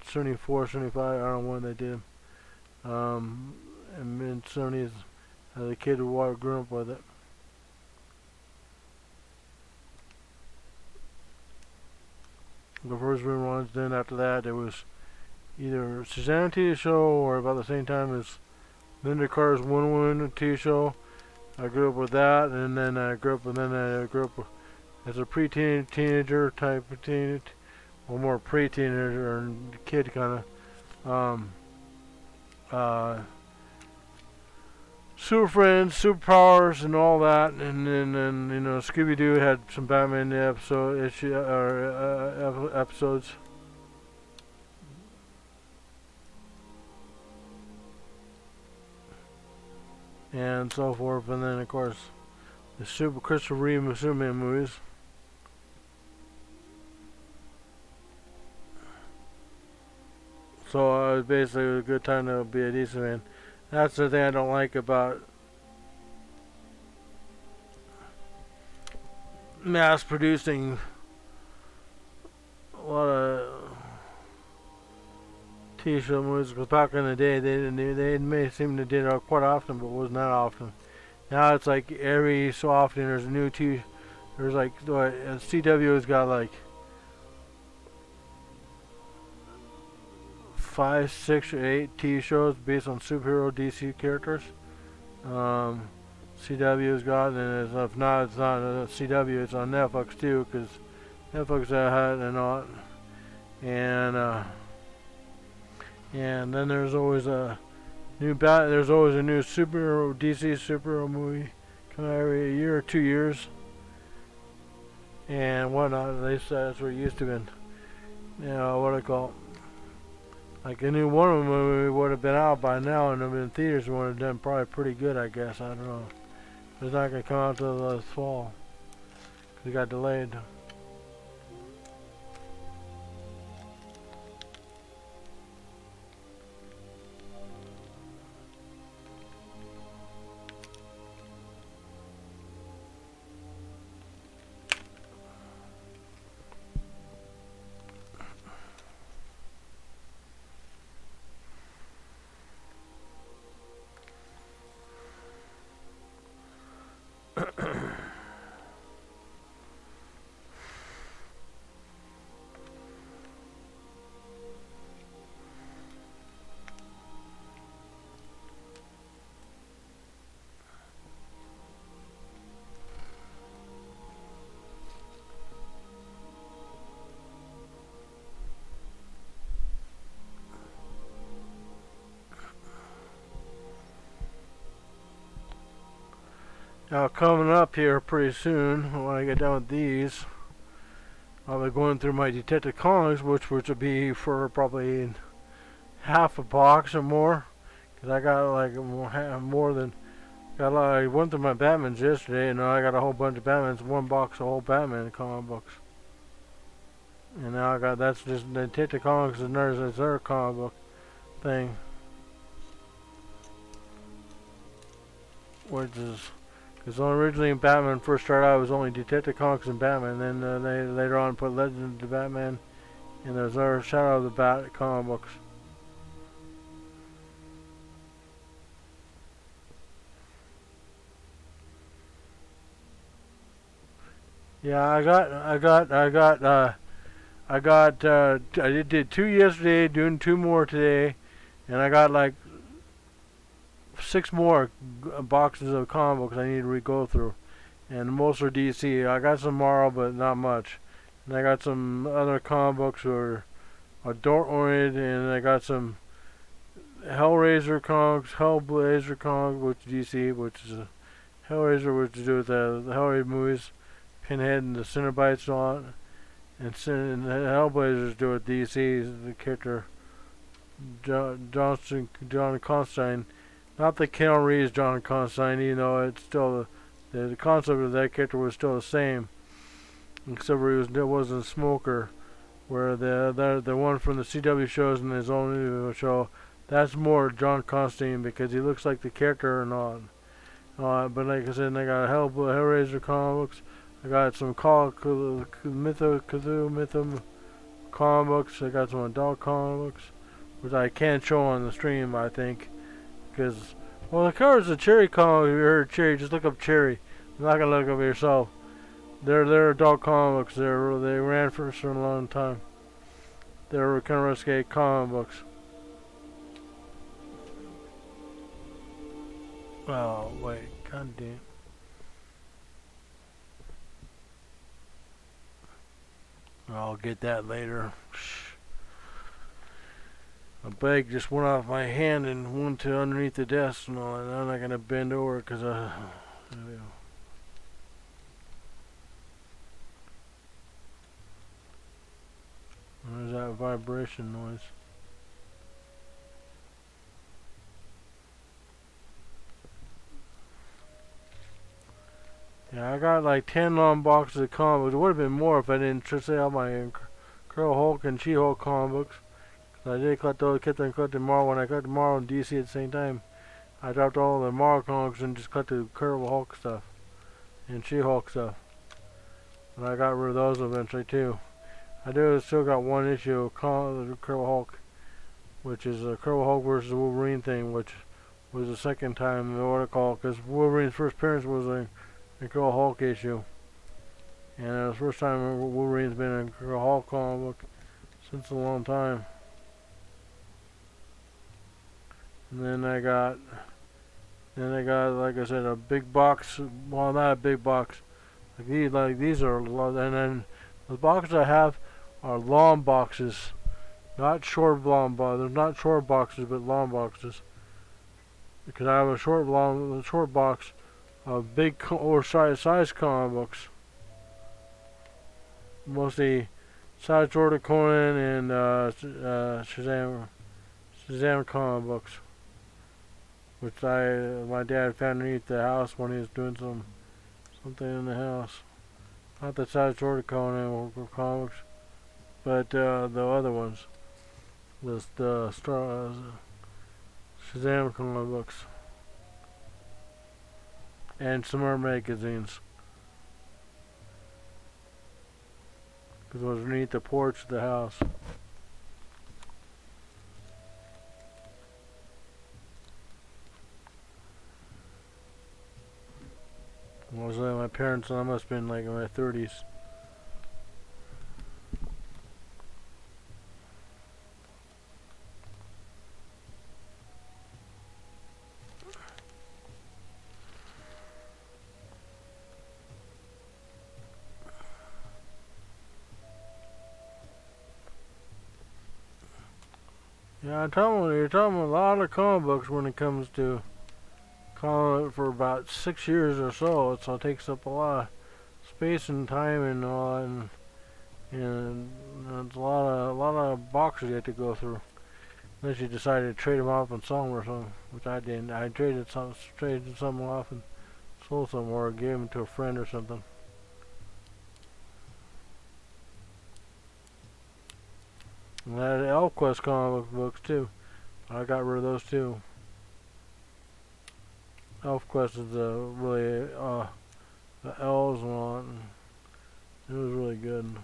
74, 75, I don't know when they did. And in 70s, as a kid who grew up with it. The first reruns, then after that, it was either Shazam TV show or about the same time as Linda Carter's Wonder Woman TV show. I grew up with that, and then I grew up as a teenager type of teenager, or more pre-teenager and kid kind of. Super Friends, Superpowers, and all that, and then Scooby Doo had some Batman episodes. And so forth, and then of course the Christopher Reeve Superman movies. So it was basically a good time to be a DC fan. That's the thing I don't like about mass producing a lot of TV show movies, because back in the day they may seem to did it quite often, but it wasn't that often. Now it's like every so often there's a new there's like CW has got like 5, 6, or 8 TV shows based on superhero DC characters. CW's got, and if not, it's not CW, it's on Netflix too, because Netflix had and all. And then there's always a new superhero DC superhero movie coming out every year or 2 years, and whatnot. At least that's what it used to be. What do I call it? Like a new Wonder Woman movie would have been out by now, and in theaters would have done probably pretty good, I guess. I don't know. It's not going to come out till this fall, because it got delayed. Now coming up here pretty soon, when I get done with these, I'll be going through my Detective Comics, which will be for probably half a box or more, because I got like more than I went through my Batmans yesterday, and now I got a whole bunch of Batmans, one box of whole Batman comic books. And now that's just Detective Comics is their comic book thing. which is because originally Batman first started out, it was only Detective Comics and Batman. Then they later on put Legends of Batman, and there's our Shadow of the Bat comic books. Yeah, I did 2 yesterday, doing 2 more today, and I got like 6 more boxes of comic books I need to go through, and most are DC. I got some Marvel, but not much, and I got some other comic books are adult oriented, and I got some Hellraiser comics, Hellblazer comic, which is DC, which is Hellraiser, which is to do with the Hellraiser movies, Pinhead and the Cinnabites and all that. And the Hellblazer is to do with DC, the character John Constantine. Not the Keanu Reeves John Constantine, you know, it's still the concept of that character was still the same, except for he wasn't a smoker. Where the one from the CW shows in his own show, that's more John Constantine because he looks like the character or not. But like I said, I got Hellraiser comics. I got some Mythum comic books. I got some adult comic books, which I can't show on the stream, I think, because well, the cover's a Cherry comic. If you heard Cherry, just look up Cherry. You're not gonna look up yourself. They're adult comics. They ran for a certain long time. They're kind of risque comic books. Oh wait, god damn. I'll get that later. A bag just went off my hand and went to underneath the desk and all, and I'm not gonna bend over because there's that vibration noise. Yeah, I got like 10 long boxes of comic books. It would have been more if I didn't say all my Incredible Hulk and She-Hulk comic books. I did collect those, kept on collecting Marvel. When I collected Marvel and DC at the same time, I dropped all the Marvel comics and just collected Incredible Hulk stuff and She-Hulk stuff. And I got rid of those eventually too. I still got one issue of the Incredible Hulk, which is the Incredible Hulk versus Wolverine thing, which was the second time what I call because Wolverine's first appearance was a Incredible Hulk issue, and it was the first time Wolverine's been in a Incredible Hulk comic book since a long time. And then I got, like I said, a big box. Well, not a big box. Like these are a lot. And then the boxes I have are long boxes, not short long boxes. There's not short boxes, but long boxes. Because I have a short box of big size comic books, mostly Jordan Conan and Shazam comic books, which my dad found underneath the house when he was doing something in the house. Not the Jordan Conan comics, but the other ones, the Shazam comic books. And some more magazines. Because it was underneath the porch of the house. It was like my parents, I must have been like in my 30s. Yeah, you're talking a lot of comic books when it comes to comic for about 6 years or so. So it takes up a lot of space and time and all, and it's a lot of boxes you have to go through. Unless you decide to trade them off and sell them or something, which I didn't. I traded some off and sold some, or gave them to a friend or something. And I had ElfQuest comic books too. I got rid of those too. ElfQuest is really the elves one. It was really good.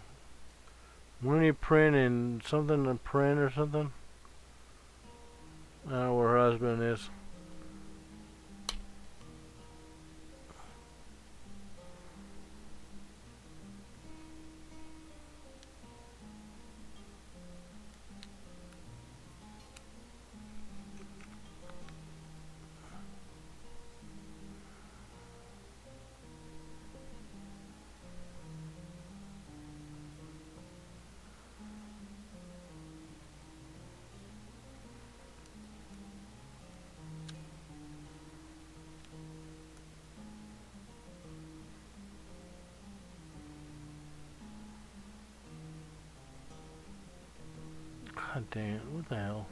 Winnie Print and something to print or something. I don't know where her husband is. God damn it, what the hell?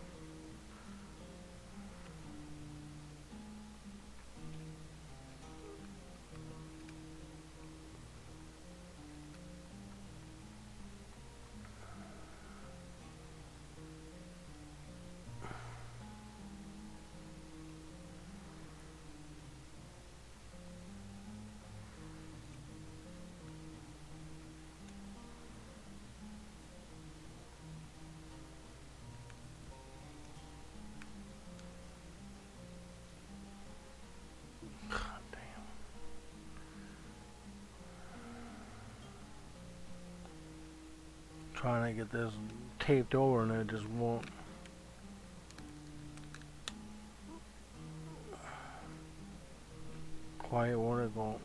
God damn. Trying to get this taped over and it just won't. Quiet water won't.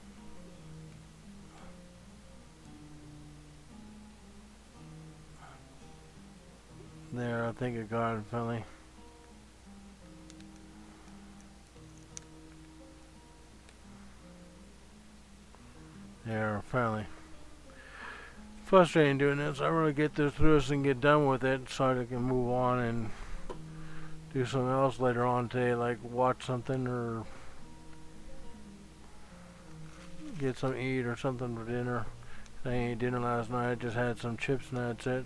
There, I think it got it finally. There, finally. Frustrating doing this. I really get through this and get done with it so I can move on and do something else later on today, like watch something or get something to eat or something for dinner. I ate dinner last night, just had some chips and that's it.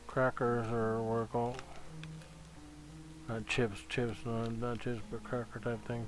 Crackers or what are it called? Not chips, not chips, but cracker type thing.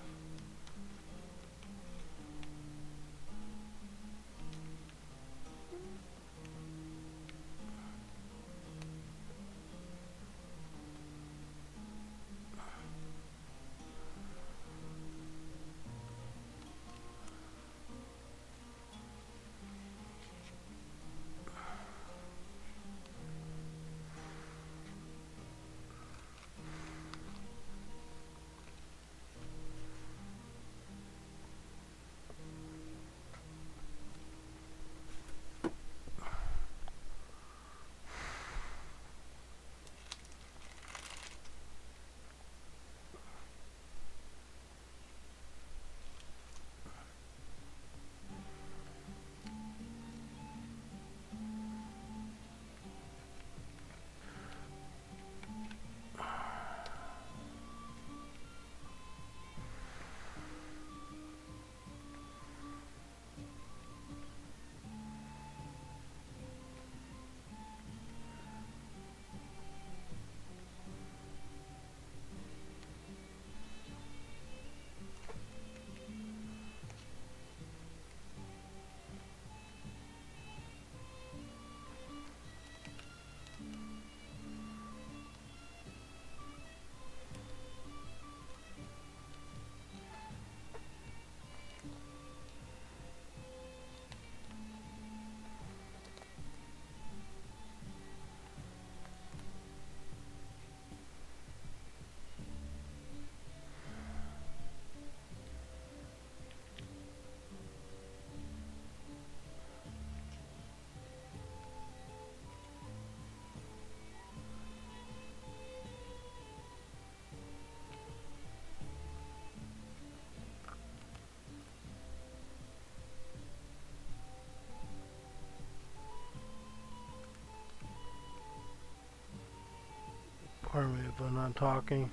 Pardon me if I'm not talking.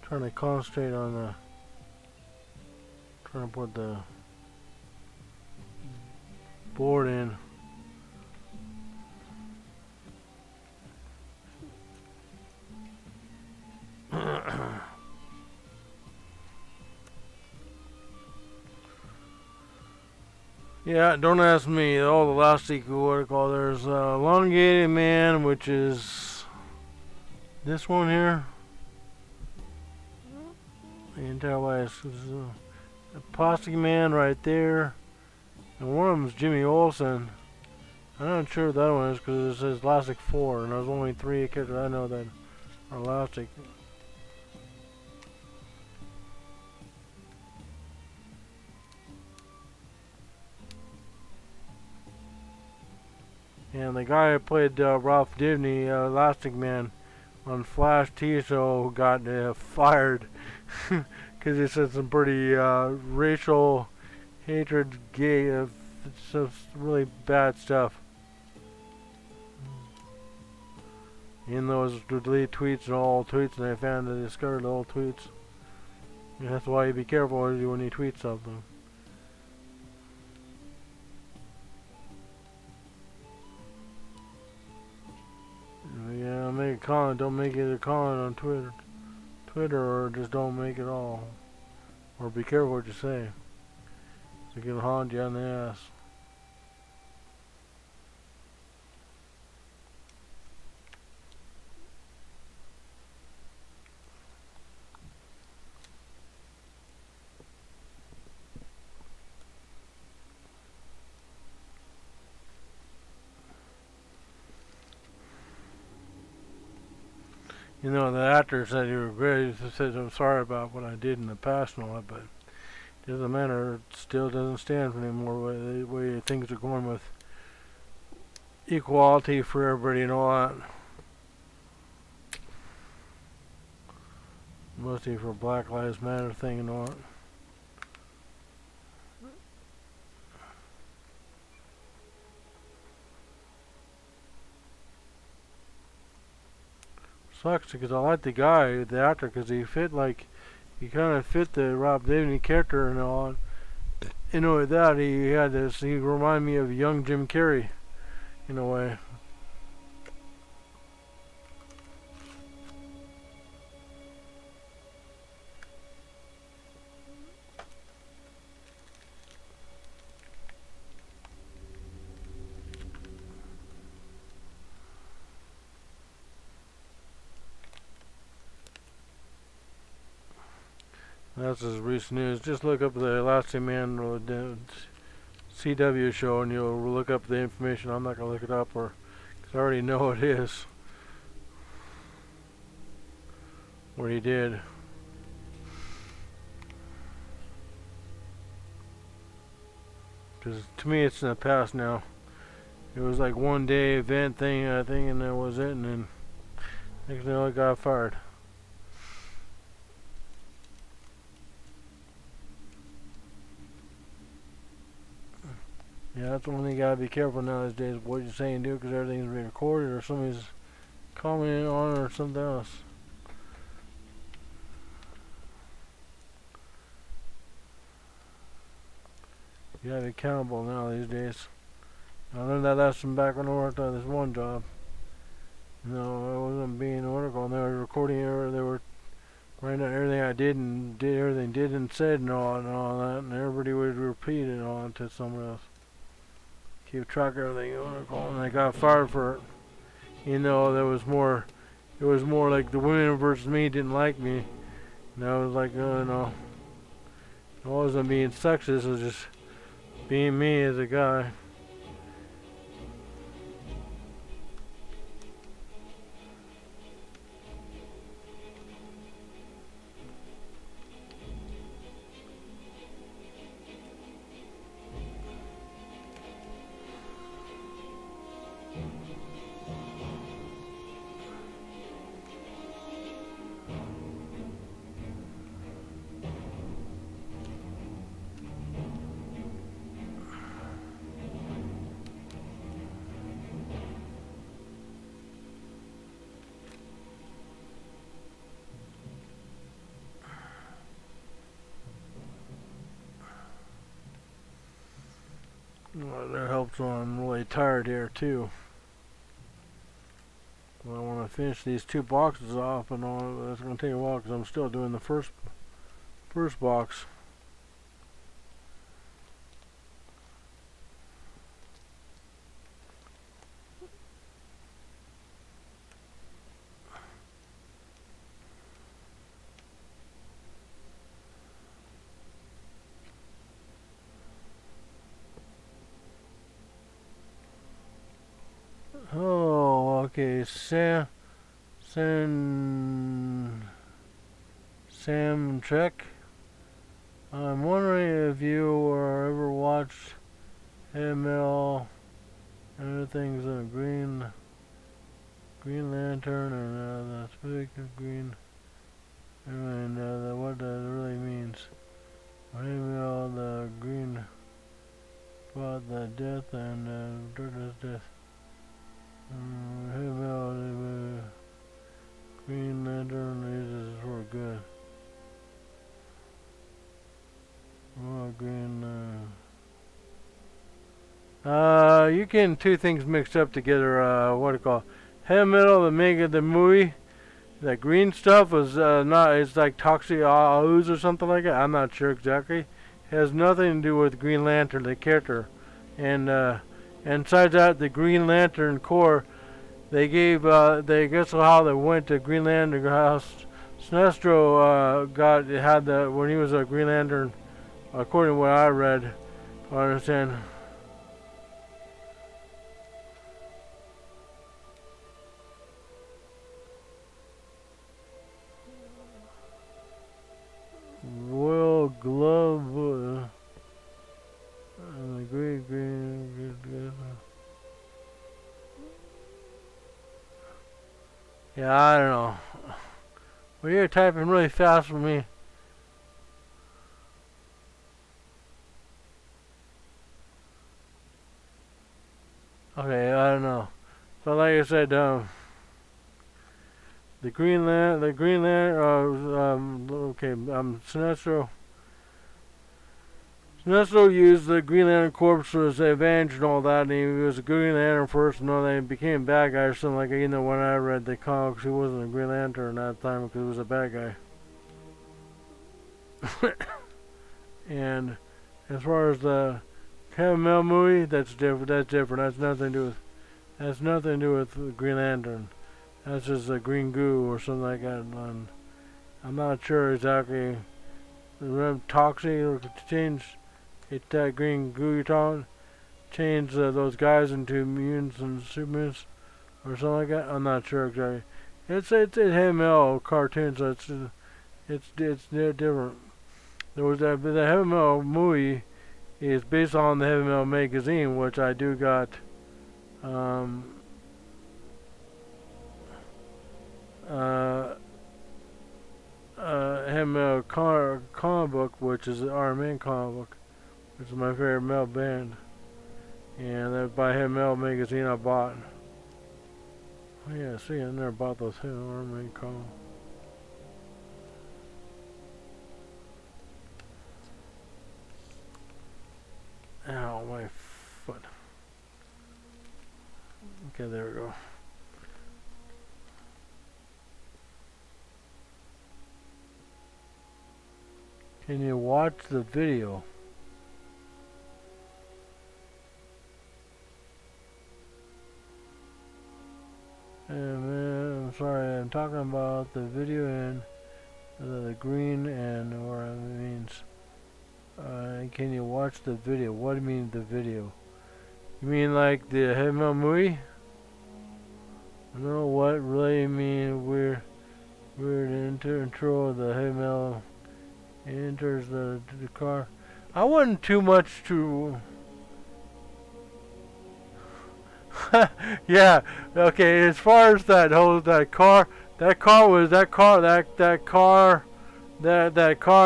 Trying to concentrate on the. Trying to put the board in. Yeah, don't ask me. All the elastic, what I call there's elongated man, which is this one here. The entire last is a plastic man right there, and one of them's Jimmy Olsen. I'm not sure what that one is because it says elastic 4, and there's only 3 characters I know that are elastic. And the guy who played Ralph Dibny, Elastic Man, on Flash TV show got fired because he said some pretty racial hatred, gay, some really bad stuff. In those delete tweets and all tweets, and they found that they discovered all tweets. And that's why you be careful when you tweet something. Yeah, make a comment. Don't make it a comment on Twitter, or just don't make it all. Or be careful what you say. It can haunt you on the ass. You know, the actor said he regretted. He said, "I'm sorry about what I did in the past and all that, but it doesn't matter. It still doesn't stand for anymore. The way things are going with equality for everybody and all that. Mostly for Black Lives Matter thing and all that." Sucks because I like the guy, the actor, because he kind of fit the Rob David character and all. You know, with that he reminded me of young Jim Carrey, in a way. That's his recent news. Just look up the Elastic Man CW show and you'll look up the information. I'm not going to look it up because I already know what it is. What he did. Because to me it's in the past now. It was like one day event thing, I think, and that was it. And then next thing I got fired. Yeah, that's one thing you gotta be careful nowadays what you're saying and do, because everything's being recorded or somebody's commenting on it or something else. You gotta be accountable now these days. I learned that lesson back when I worked on this one job. No, I wasn't being article, and they were recording it, they were writing down everything I did and everything did and said and all that, and everybody would repeat it on to someone else. Keep track of everything, and I got fired for it. You know, it was more like the women versus me didn't like me. And I was like, oh no. I wasn't being sexist, it was just being me as a guy. Well, that helps when I'm really tired here too. Well, I want to finish these 2 boxes off and all, but that's going to take a while because I'm still doing the first box. Okay, Sam Trek. I'm wondering if you or ever watched ML and other things on Green Lantern or the Spirit of Green and what that really means. ML the Green about the death and Darkness death. ML the Green Lantern uses for good. Oh, green. You getting two things mixed up together. What do you call? Heavy metal, the movie. That green stuff was not. It's like toxic ooze or something like that. I'm not sure exactly. It has nothing to do with Green Lantern, the character, and besides that, the Green Lantern Corps. They gave. They guess how they went to Green Lantern House. Sinestro had the when he was a Green Lantern. According to what I read, I understand. Royal Glove, the Great Green. Yeah, I don't know. Well, you're typing really fast for me. Okay, I don't know. So like I said, the Green Lantern, okay, Sinestro used the Green Lantern Corps for his advantage and all that, and he was a Green Lantern first, and then he became a bad guy or something like that. You know, when I read the comics, he wasn't a Green Lantern at that time because he was a bad guy. And as far as the Kevin Mel movie, that's different. That's nothing to do with. That's nothing to do with Green Lantern. That's just a green goo or something like that. And I'm not sure exactly. Remember Toxic or change it that green goo you're talking? Change those guys into mutants and supermutants or something like that. I'm not sure exactly. It's HML cartoon, so it's different. There was the Heavy Metal movie is based on the Heavy Metal magazine, which I do got. Heavy Metal comic book, which is the R.i.p. comic book, which is my favorite metal band, and that by Heavy Metal magazine I bought. Oh yeah, see, I never bought those Heavy R.i.p. comics. Ow, my foot. Okay, there we go. Can you watch the video? Man, I'm sorry, I'm talking about the video and the green and what it means. Can you watch the video? What do you mean the video? You mean like the Heavy Metal movie? I don't know what really mean we're intro of the Heavy Metal enters the car. I wasn't too much to yeah, okay, as far as that car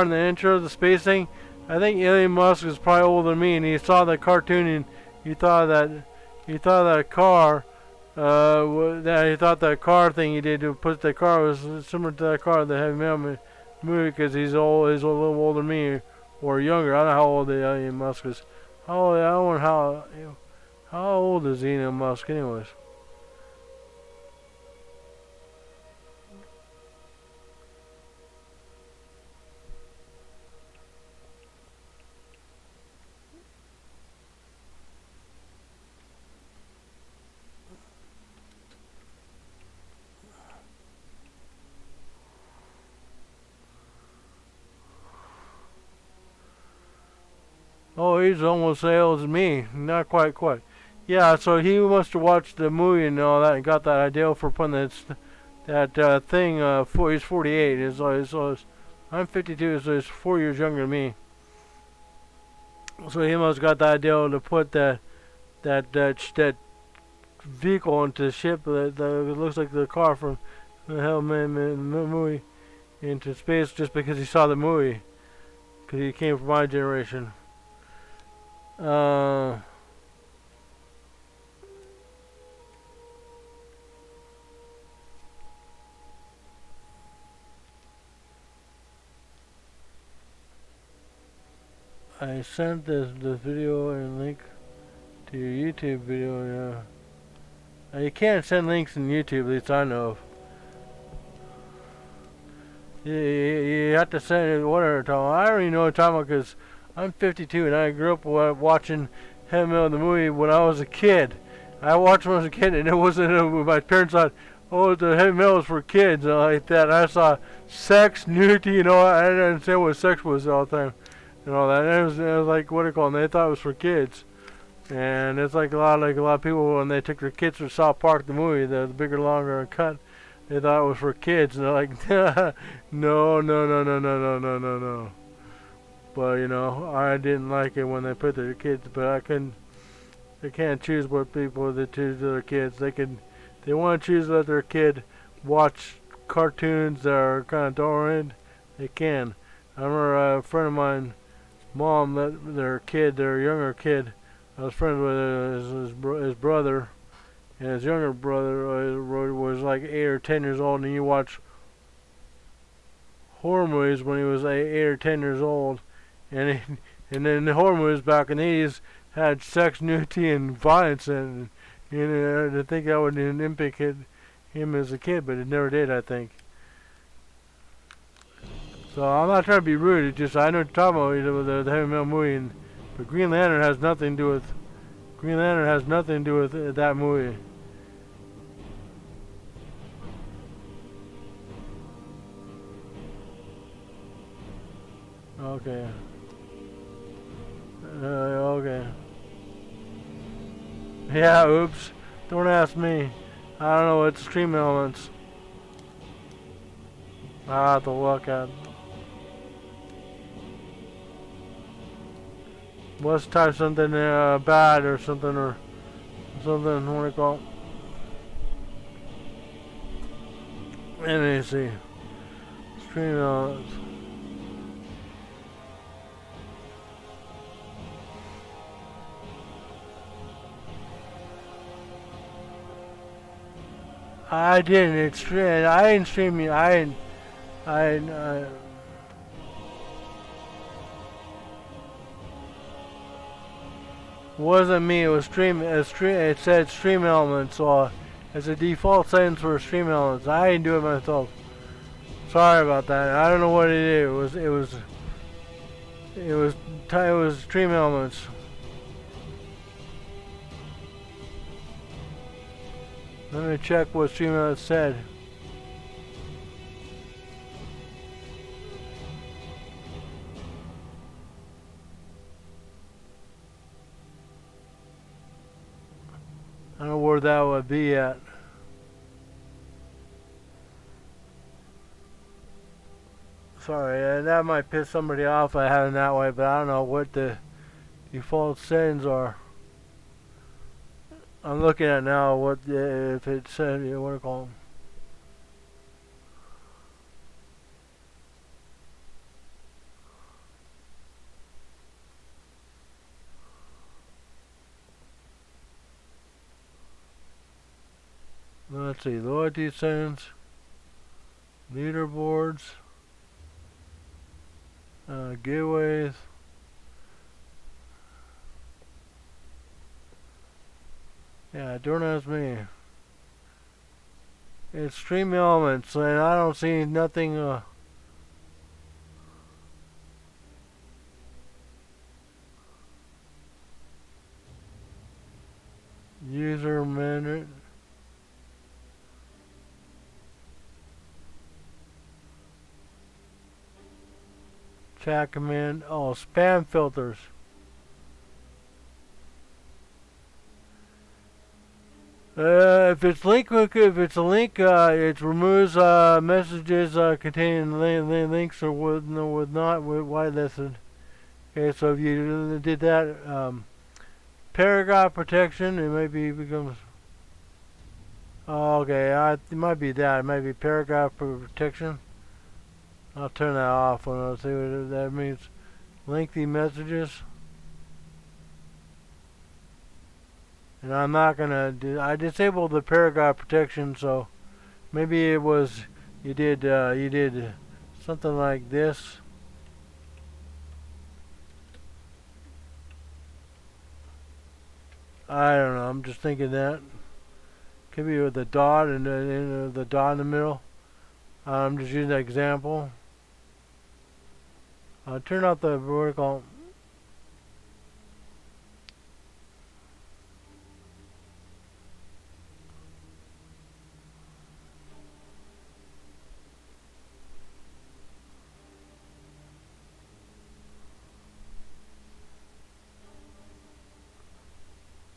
in the intro of the space thing, I think Elon Musk is probably older than me, and he saw the cartoon and he thought that car that car thing he did to put the car was similar to that car the Heavy Metal movie because he's a little older than me or younger. I don't know how old Elon Musk is. I don't know how old is Elon Musk anyways? Oh, he's almost as old as me. Not quite. Yeah, so he must have watched the movie and all that and got that idea for putting that thing. He's 48. I'm 52, so he's 4 years younger than me. So he must have got the idea to put that vehicle into the ship that it looks like the car from the movie into space just because he saw the movie. Because he came from my generation. I sent the video and link to your YouTube video. Yeah, you can't send links in YouTube, at least I know of. You have to send it whatever time. I already know what time because I'm 52 and I grew up watching Heavy Metal the movie when I was a kid. I watched when I was a kid, and it wasn't my parents thought, oh, the Heavy Metal is for kids and like that. And I saw sex, nudity, you know. I didn't understand what sex was all the time and all that. And it was like what do you call it? And they thought it was for kids. And it's like a lot of people when they took their kids to South Park the movie, the bigger, longer cut. They thought it was for kids, and they're like, no, no, no, no, no, no, no, no, no. But you know, I didn't like it when they put their kids. But I couldn't. They can't choose what people they choose their kids. They want to choose to let their kid watch cartoons that are kind of oriented. They can. I remember a friend of mine, mom let their younger kid. I was friends with his brother. And his younger brother was like 8 or 10 years old, and he watched horror movies when he was 8 or 10 years old. And then the horror movies back in the 80s had sex, nudity, and violence, and I think that would impact him as a kid, but it never did, I think. So I'm not trying to be rude. It's just I know what you're talking about the Heavy Metal movie, but Green Lantern has nothing to do with that movie. Okay. Okay. Yeah, oops. Don't ask me. I don't know what stream elements. I'll have to look at. Let's type something bad or something what do you call it? Let me see. Stream elements. I didn't. I didn't stream you. I wasn't me. It was stream. It said stream elements. So as a default settings for stream elements. I didn't do it myself. Sorry about that. I don't know what it is. It was stream elements. Let me check what stream elements said. I don't know where that would be at. Sorry, that might piss somebody off I have it that way, but I don't know what the default settings are. I'm looking at now what if it said what do you call them. Let's see, loyalty settings, leaderboards, giveaways. Yeah, don't ask me. It's stream elements, and I don't see nothing. User management. Chat command. Oh, spam filters. If it's a link, it removes messages containing links or would not whitelisted. Okay, so if you did that, paragraph protection, it maybe becomes. Oh, okay, it might be that. It might be paragraph protection. I'll turn that off when I see what that means. Lengthy messages. And I'm not gonna do. I disabled the paragraph protection, so maybe it was you did something like this. I don't know. I'm just thinking that could be with a dot and the dot in the middle. I'm just using that example. Turn off the vertical.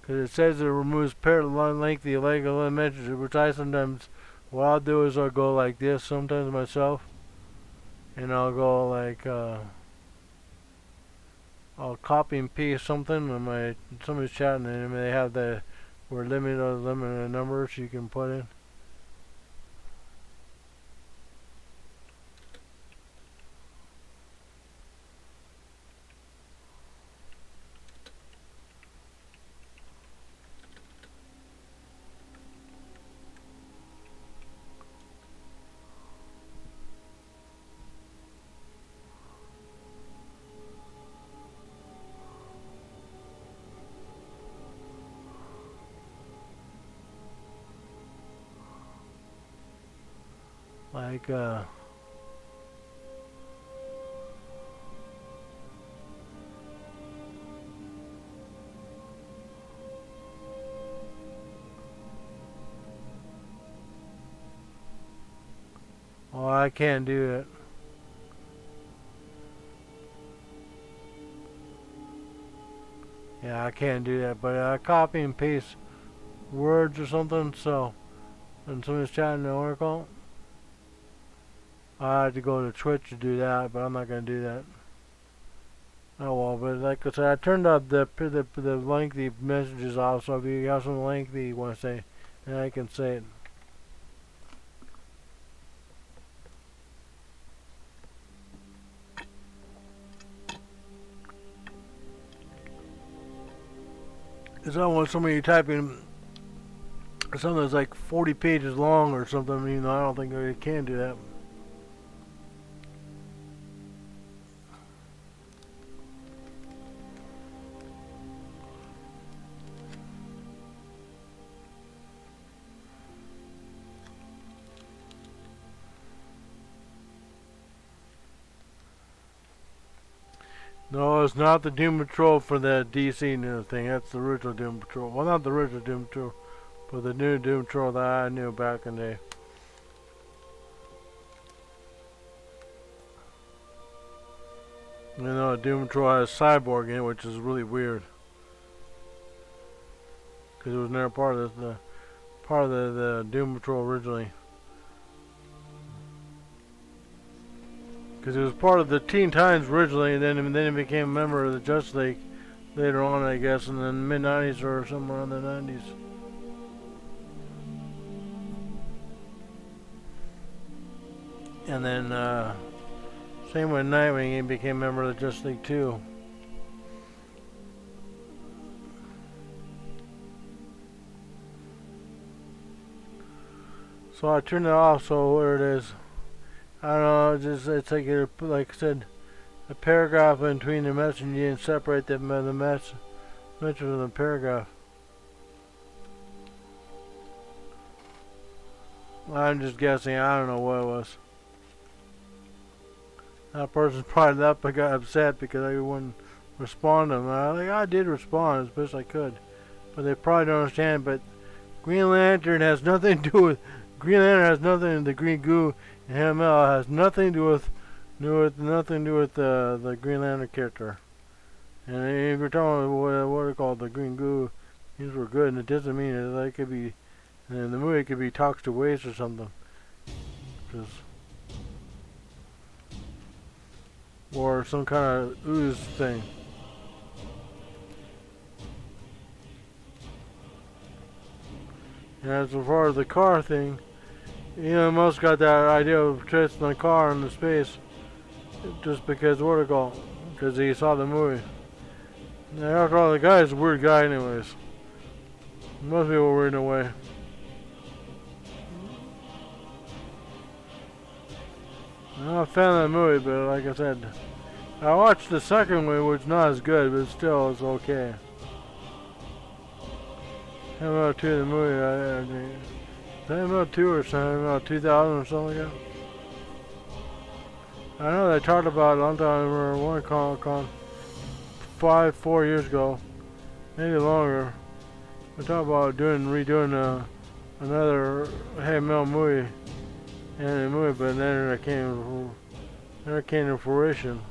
Because it says it removes lengthy illegal messages, which I sometimes, what I'll do is I'll go like this sometimes myself, and I'll go like, I'll copy and paste something when somebody's chatting and they have the where limited numbers you can put in. Like, oh, I can't do it. Yeah, I can't do that, but I copy and paste words or something, so when somebody's chatting in Oracle, I had to go to Twitch to do that, but I'm not going to do that. Oh well, but like I said, I turned off the lengthy messages off, so if you have something lengthy you want to say, then I can say it. Because I don't want somebody typing something that's like 40 pages long or something, you know, I don't think they can do that. No, it's not the Doom Patrol for the DC new thing. That's the original Doom Patrol. Well, not the original Doom Patrol, but the new Doom Patrol that I knew back in the day. You know, Doom Patrol has Cyborg in it, which is really weird. Because it was never part of the Doom Patrol originally. Because it was part of the Teen Titans originally, and then it became a member of the Justice League later on, I guess, in the mid-90s or somewhere in the 90s. And then, same with Nightwing, he became a member of the Justice League too. So I turned it off, so where it is. I don't know, it's like I said, a paragraph in between the message, and you didn't separate the message from the paragraph. I'm just guessing, I don't know what it was. That person's probably up and got upset because I wouldn't respond to them. I did respond as best I could, but they probably don't understand. But Green Lantern has nothing to do with the Green Goo, and ML has nothing to do with the Green Lantern character. And if you're talking about what are called the Green Goo, these were good, and it doesn't mean that they could be And the movie could be toxic waste or something. 'Cause or some kind of ooze thing. And as far as the car thing, Elon Musk got that idea of testing the car into space just because what it called, because he saw the movie. Now, after all, the guy's a weird guy, anyways. Most people were in a way. I'm not a fan of that movie, but like I said, I watched the second one, which is not as good, but still it's okay. How about two of the movie? Talking about two or something, about 2000 or something like that. I know they talked about it a long time. I remember one con 4 years ago, maybe longer. They talked about redoing another heavy metal movie, and movie, but then it never came to fruition.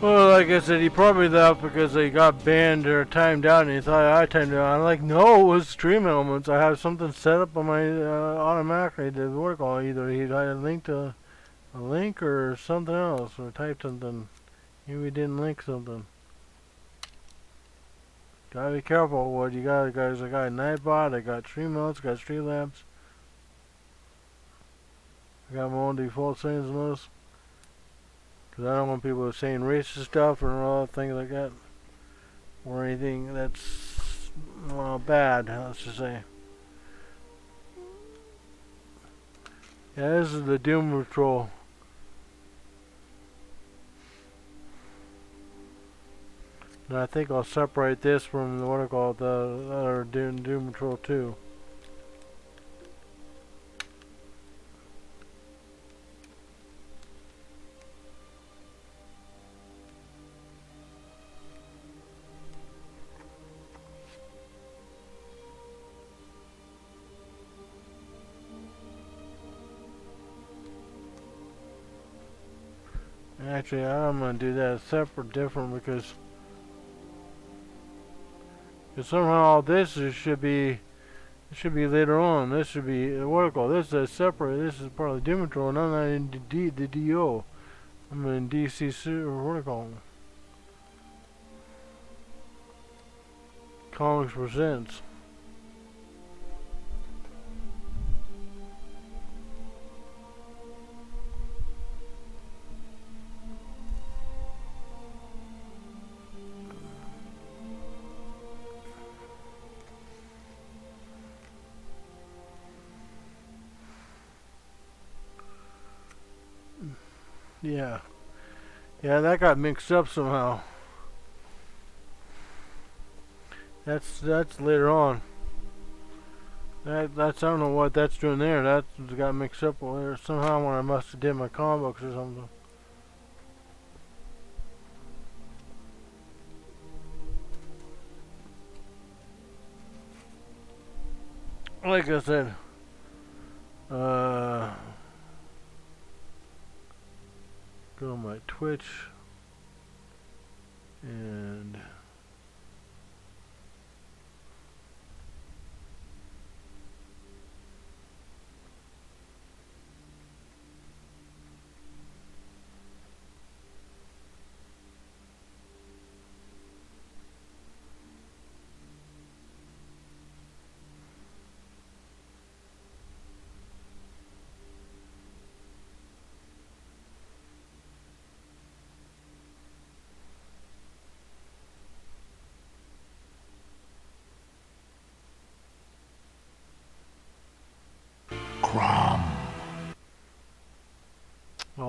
Well, like I said, he probably left because they got banned or timed out, and he thought I timed out. I'm like, no, it was stream elements. I have something set up on my automatically to work on. Either he had a link or something else, or typed something. Maybe we didn't link something. Gotta be careful what you got, guys. I got Nightbot, I got Streamlabs, got Streamlabs. I got my own default settings on those. Because I don't want people saying racist stuff or all things like that. Or anything that's bad, let's just say. Yeah, this is the Doom Patrol. And I think I'll separate this from what I call the other Doom Patrol 2. Actually, I'm gonna do that separate, different because somehow this should be later on. This should be what I call this is separate. This is part of the Doom Patrol, and I'm not in the DO. I'm in DCC or what I call them. Comics Presents. Yeah. Yeah, that got mixed up somehow. That's later on. That's I don't know what that's doing there. That got mixed up there somehow when I must have did my comic books or something. Like I said, go to my Twitch and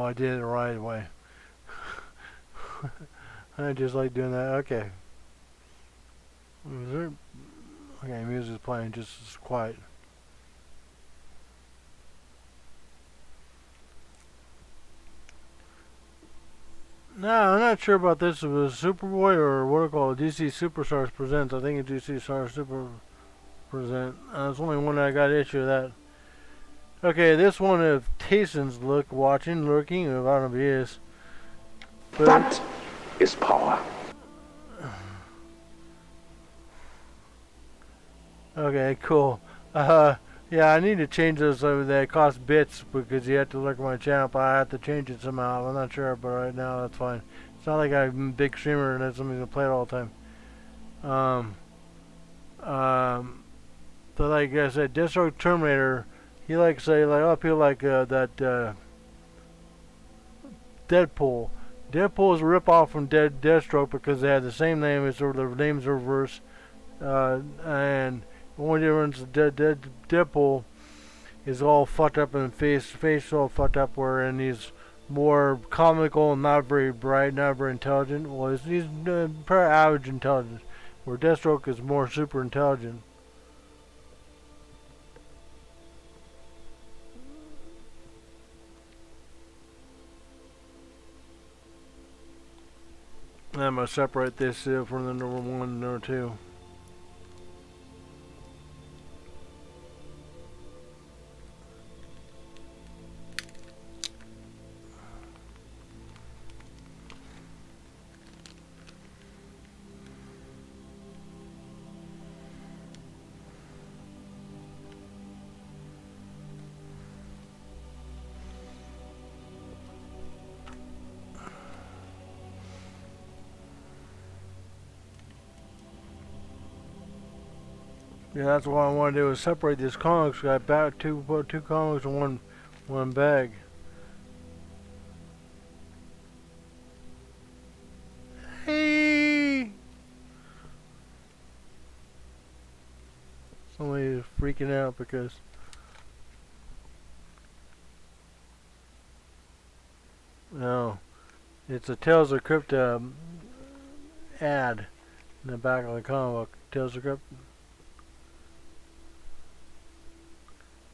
I did it the right way. I just like doing that. Okay. Is there, okay, music's playing just as quiet. No, I'm not sure about this. If it was Superboy or what do you call it? DC Superstars Presents. I think it's DC Stars Super Present. It's only one I got issue of that. Okay, this one of Tayson's lurking, if I don't know if he is. But That is power. okay, cool. Yeah, I need to change this so that it costs bits because you have to look at my channel, but I have to change it somehow. I'm not sure, but right now that's fine. It's not like I'm a big streamer and that's something to play it all the time. So like I said, Deathstroke Terminator, he likes to say like, oh, people like that Deadpool. Deadpool is a rip-off from Deathstroke because they have the same name, it's sort of their names are reversed. And the only difference is Deadpool is all fucked up in the face all fucked up, wherein he's more comical and not very bright, not very intelligent. Well, he's pretty average intelligence, where Deathstroke is more super intelligent. I'm going to separate this from the number 1 and number 2. Yeah, that's what I want to do is separate these comics. I put two comics in one bag. Hey! Somebody is freaking out because no, it's a Tales of Crypt ad in the back of the comic book. Tales of Crypt.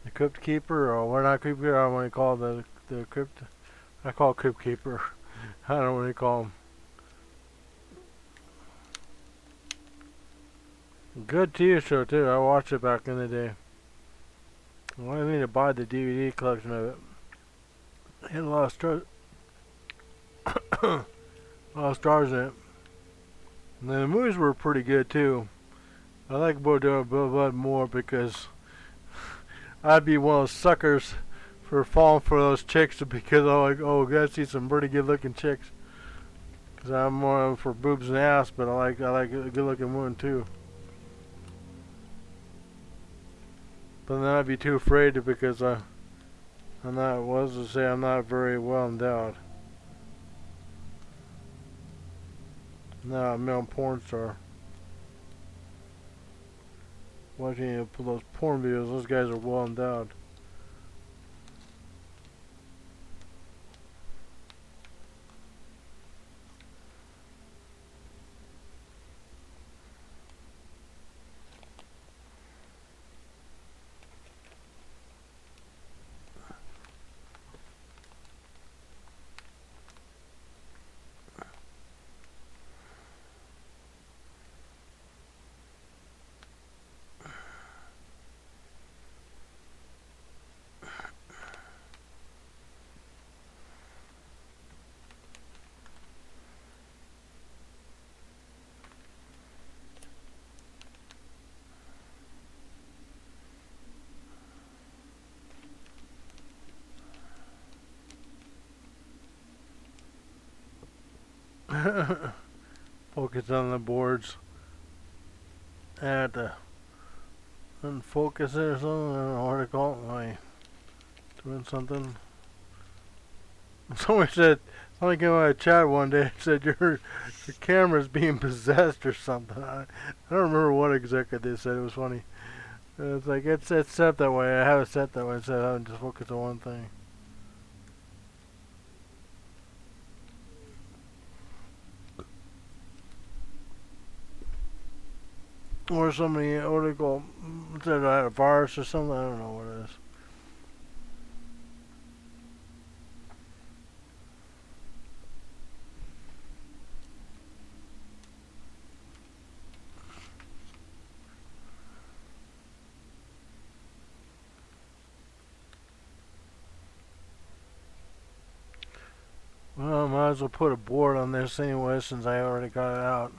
The Crypt Keeper, or what not Crypt Keeper, I want to call the Crypt. I call it Crypt Keeper. I don't really call him. Good TV show too. I watched it back in the day. I need to buy the DVD collection of it. It had a lot of stars. A lot of stars in it. And the movies were pretty good too. I like Bud more because I'd be one of those suckers for falling for those chicks because I'm like, oh, gotta see some pretty good looking chicks. Cause I'm more for boobs and ass, but I like a good looking woman too. But then I'd be too afraid to because I'm not very well endowed. No, I'm a porn star. Watching those porn videos, those guys are well endowed. Focus on the boards. I had to unfocus it or something. I don't know what to call it. Am I doing something? Somebody came out of chat one day and said your camera's being possessed or something. I don't remember what exactly they said. It was funny. It's like it's set that way. I have it set that way. It said I would just focus on one thing. or somebody article said I had a virus or something. I don't know what it is. Well, I might as well put a board on this anyway since I already got it out.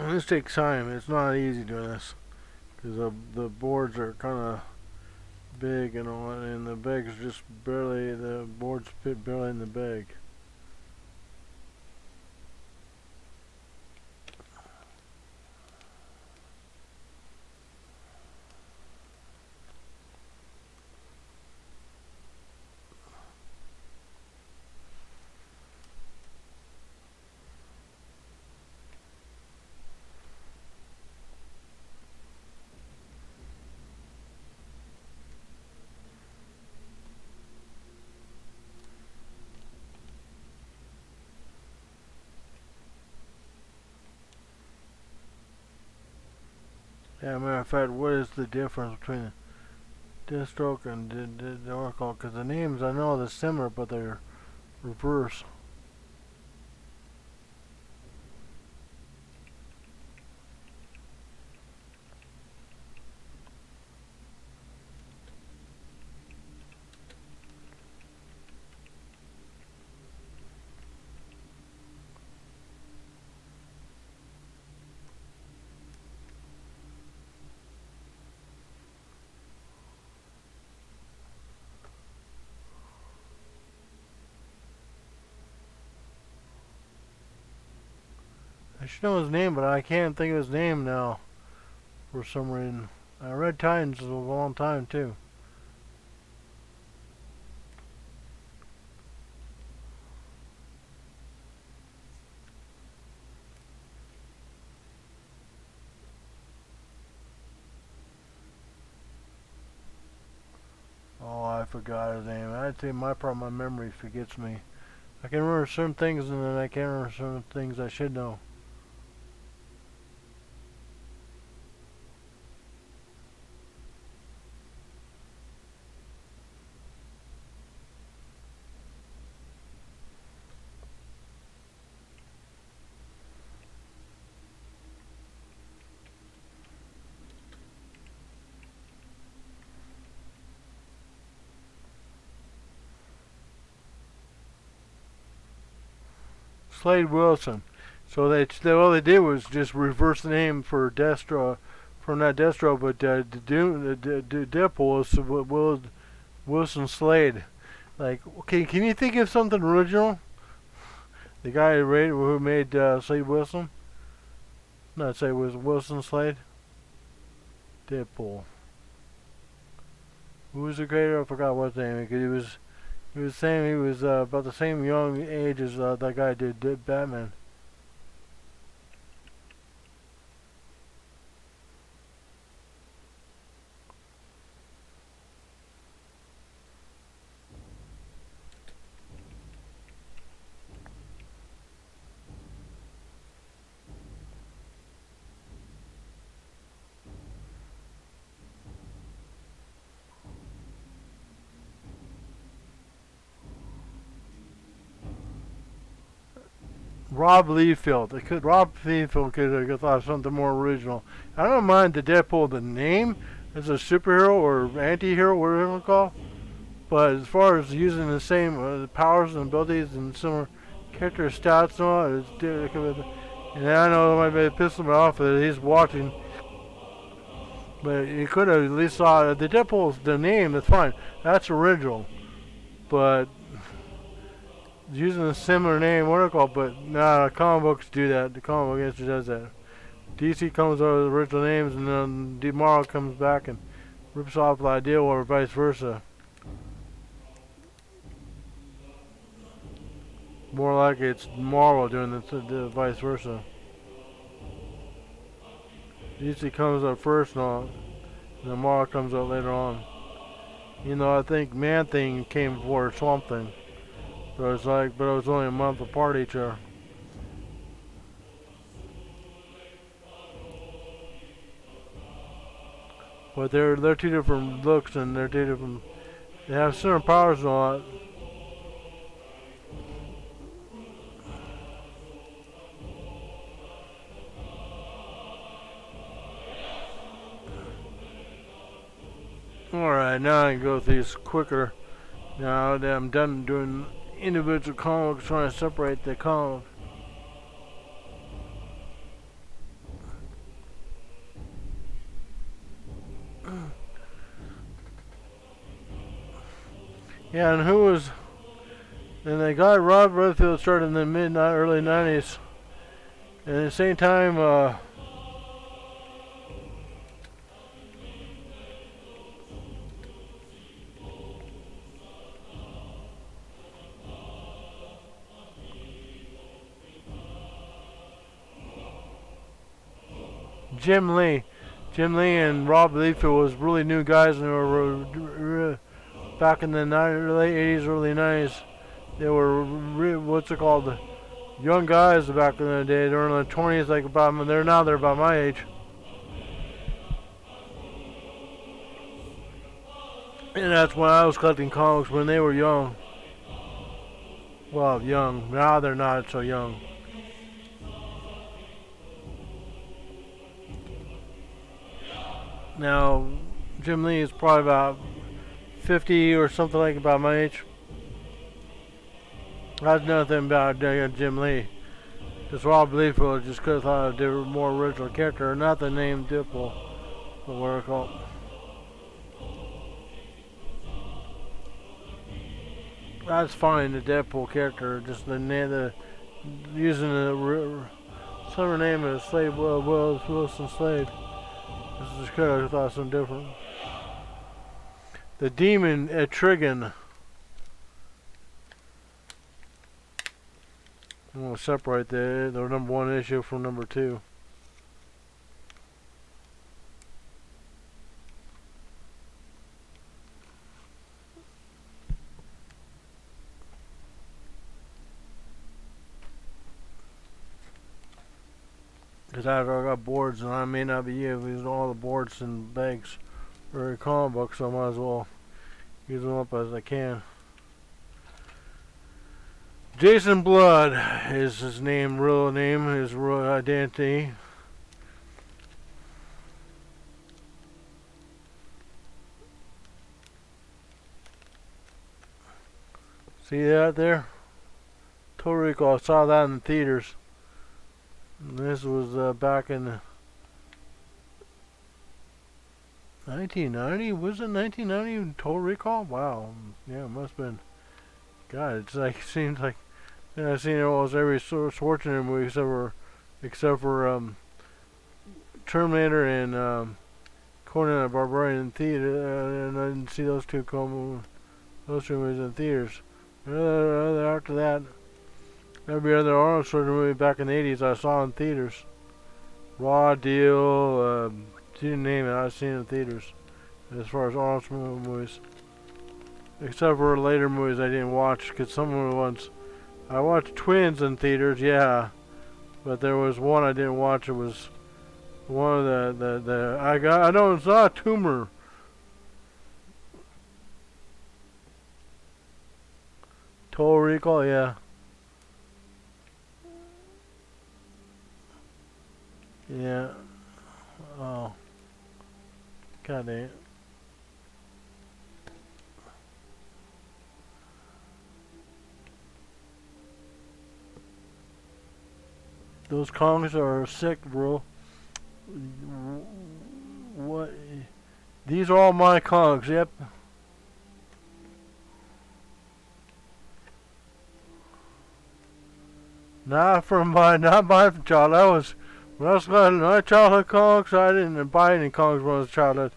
This takes time. It's not easy doing this because the boards are kind of big and all, and the bag's just barely, the boards fit barely in the bag. Yeah, matter of fact, what is the difference between Deathstroke and the Oracle? Because the names I know they're similar, but they're reverse. I should know his name, but I can't think of his name now for some reason. I read Titans a long time too. Oh, I forgot his name. I'd say my memory forgets me. I can remember certain things, and then I can't remember certain things I should know. Slade Wilson. So all they did was just reverse the name for Destro, for not Destro, but Deadpool was Wilson Slade. Like, okay, can you think of something original? The guy who made Slade Wilson, not say was Wilson Slade. Deadpool. Who was the creator? I forgot what his name. Because he was saying he was about the same young age as that guy did Batman. Rob Liefeld. Rob Liefeld could have thought of something more original. I don't mind the Deadpool, the name as a superhero or anti-hero, whatever you want to call. But as far as using the same powers and abilities and similar character stats and all, Yeah, I know it might be pissing me off that he's watching, but you could have at least saw the Deadpool's the name. That's fine. That's original, but using a similar name, what do I call it? But nah, comic books do that. The comic book industry does that. DC comes up with original names, and then tomorrow comes back and rips off the idea, or vice versa. More like it's Marvel doing the vice versa. DC comes up first, and then Marvel comes up later on. You know, I think Man Thing came before Swamp Thing. So it's like, but it was only a month apart each year. But they're two different looks, and they're two different. They have similar powers and all that. Alright, now I can go through these quicker. Now that I'm done doing individual comics, trying to separate the comic. Yeah, and who was. And the guy Rob Redfield started in the early 90s. And at the same time, Jim Lee. Jim Lee and Rob Liefeld was really new guys, and they were back in the late 80s, early 90s. They were what's it called, young guys back in the day. They were in their 20s, like about they're about my age. And that's when I was collecting comics when they were young. Well, young. Now they're not so young. Now, Jim Lee is probably about 50 or something like about my age. That's nothing about Jim Lee. Just Rob Liefeld just could have thought they were more original character, not the name Dipple, but what I call. That's fine, the Deadpool character, just the using the summer name as Slade Wilson Slade. This is could have thought something different. The Demon Etrigan. I'm going to separate the number 1 issue from number 2. Because I got boards, and I may not be using all the boards and bags for comic books, so I might as well use them up as I can. Jason Blood is his name, real name, his real identity. See that there? Total Recall. I saw that in the theaters. And this was back in 1990. Was it 1990? Total Recall? Wow. Yeah, it must have been. God, it's like it seems like I've seen almost every Schwarzenegger movie except for Terminator and Conan the Barbarian in theater, and I didn't see those two movies in theaters. After that, every other Arnold Schwarzenegger movie back in the 80s I saw in theaters. Raw Deal, you name it, I've seen it in theaters. As far as Arnold Schwarzenegger movies. Except for later movies I didn't watch, because some of the ones I watched Twins in theaters, yeah, but there was one I didn't watch. It was one of the I know it's not a tumor. Total Recall, yeah. Yeah. Oh. God damn it. Those comics are sick, bro. What? These are all my comics. Yep. Not my child. I was when I was in my childhood comics. I didn't buy any comics when I was a childhood.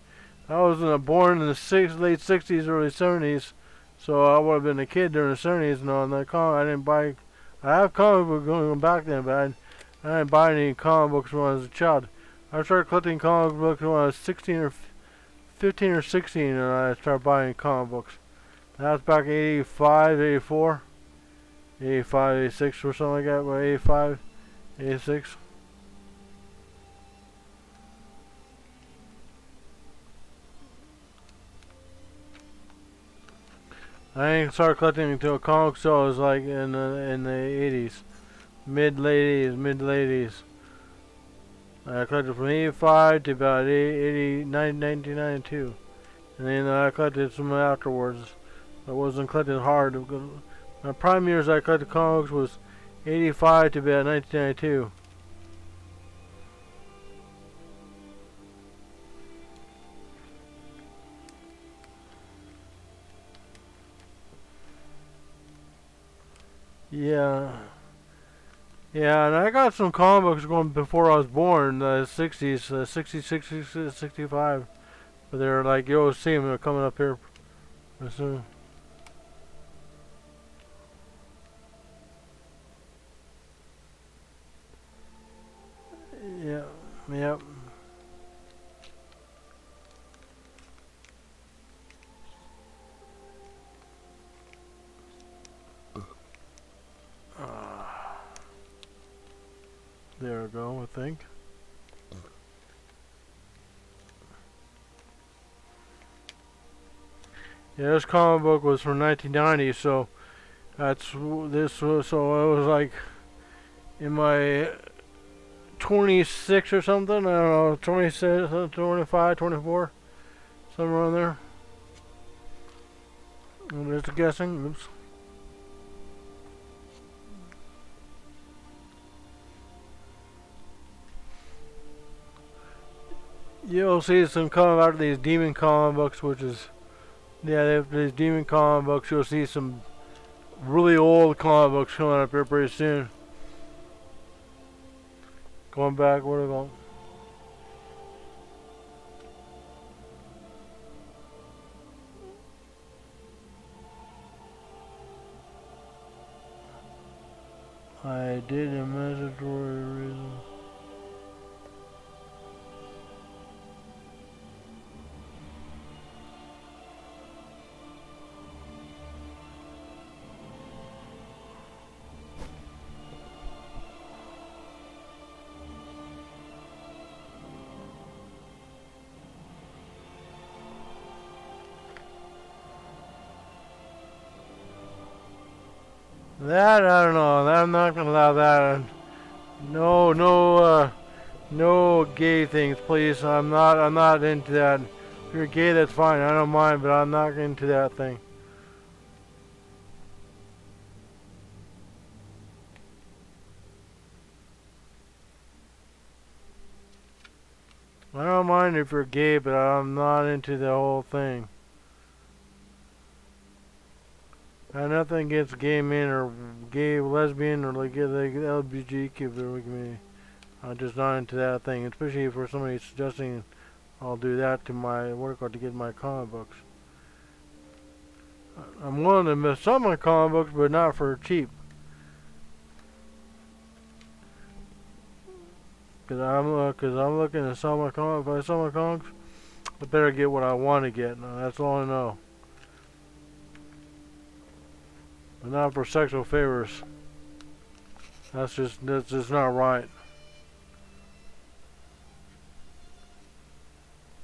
I was born in the late '60s, early '70s, so I would have been a kid during the '70s. And on that comic, I didn't buy. I have comic books going back then, but I didn't buy any comic books when I was a child. I started collecting comic books when I was 16 or 15 or 16, and I started buying comic books. That was back in '85, '84. 85, 86 or something like that, but 85, 86. I didn't start collecting until comic stores like in the 80s, mid late 80s. I collected from 85 to about 1992, and then I collected some afterwards. I wasn't collecting hard. My prime years I collected comics was 85 to about 1992. Yeah. Yeah, and I got some comic books going before I was born, the 60s, 60, 65. But they're like, you'll see them, they're coming up here soon. Yeah, yep. There we go, I think. Yeah, this comic book was from 1990, so so it was like in my 26 or something, I don't know, 26, 25, 24, somewhere around there. I'm just guessing. Oops. You'll see some coming out of these demon comic books, which is, yeah, they have these demon comic books. You'll see some really old comic books coming up here pretty soon. Going back, what are they going? I did a mandatory reason. That I don't know. I'm not gonna allow that. No, no gay things, please. I'm not into that. If you're gay, that's fine. I don't mind, but I'm not into that thing. I don't mind if you're gay, but I'm not into the whole thing. I have nothing against gay men or gay, lesbian, or like the LGBTQ community. I'm just not into that thing, especially for somebody suggesting I'll do that to my work or to get my comic books. I'm willing to miss some of my comic books, but not for cheap. Cause I'm looking to sell my comics. If I sell my comics, I better get what I want to get. Now, that's all I know. But not for sexual favors. That's just not right.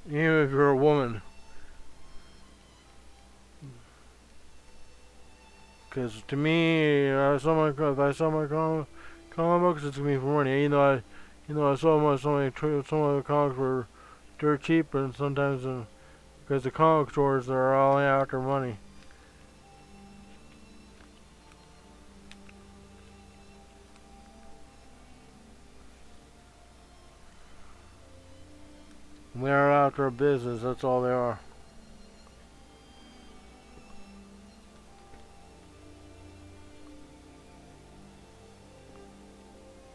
Even if you're a woman. Because to me, if I sell my comic books, it's gonna be for money. You know, I saw some of the comics were dirt cheap, and sometimes because the comic stores are all after money. after a business. That's all they are.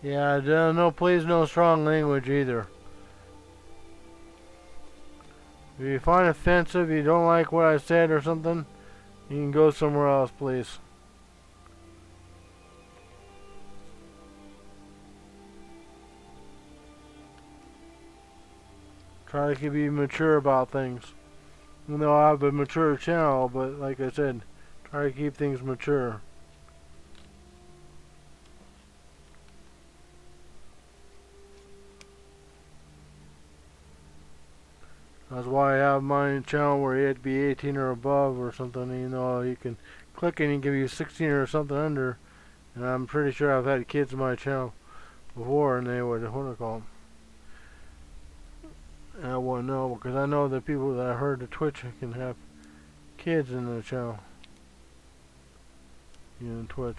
Yeah, no, please, no strong language either. If you find offensive, you don't like what I said or something, you can go somewhere else, please. Try to be mature about things. You know, I have a mature channel, but like I said, try to keep things mature. That's why I have my channel where you have to be 18 or above or something. You know, you can click and give you 16 or something under. And I'm pretty sure I've had kids in my channel before, and they would, what do I call them? And I wouldn't know, because I know the people that I heard at Twitch can have kids in their channel. In Twitch.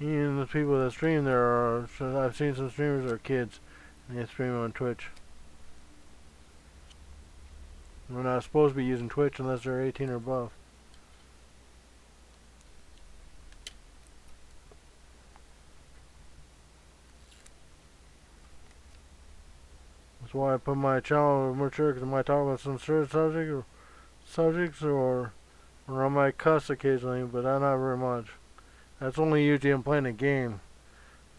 Even the people that stream there are, so I've seen some streamers that are kids, and they stream on Twitch. We're not supposed to be using Twitch unless they're 18 or above. That's why I put my channel mature, because I might talk about some certain subjects, or I might cuss occasionally, but not very much. That's only usually I'm playing a game.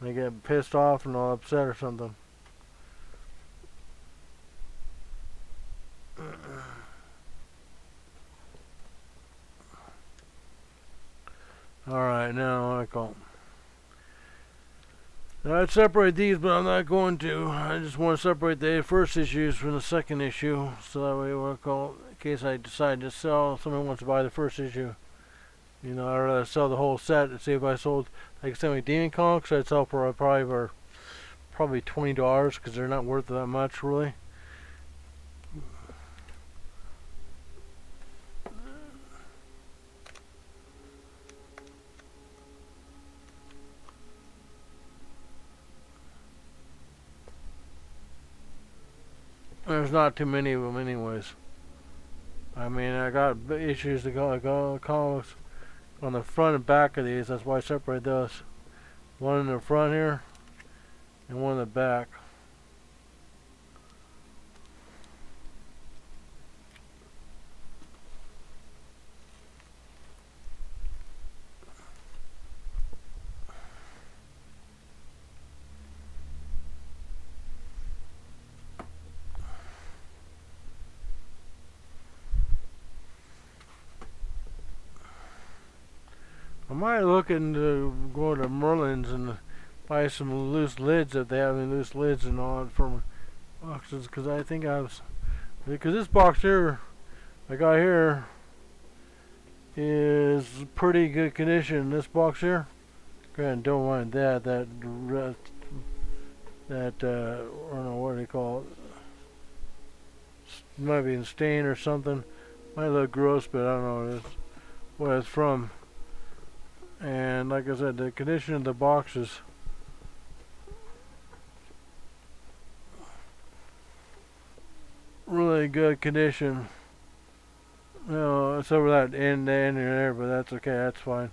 They get pissed off and all upset or something. Alright, now I call. Now I'd separate these, but I'm not going to. I just want to separate the first issues from the second issue, so that way we'll call, in case I decide to sell, someone wants to buy the first issue. You know, I'd rather sell the whole set and see if I sold, like some Demon Comics, I'd sell for probably $20, because they're not worth that much, really. There's not too many of them anyways. I mean, I got issues to go comics on the front and back of these. That's why I separate those. One in the front here, and one in the back. I might look into go to Merlin's and buy some loose lids if they have any loose lids and all that from boxes, because I think because this box here I got here is pretty good condition. This box here, granted, don't mind that I don't know what they call it. Might be in stain or something. Might look gross, but I don't know what it's from. And like I said, the condition of the box is really good condition. You know, it's over that end there, but that's okay, that's fine.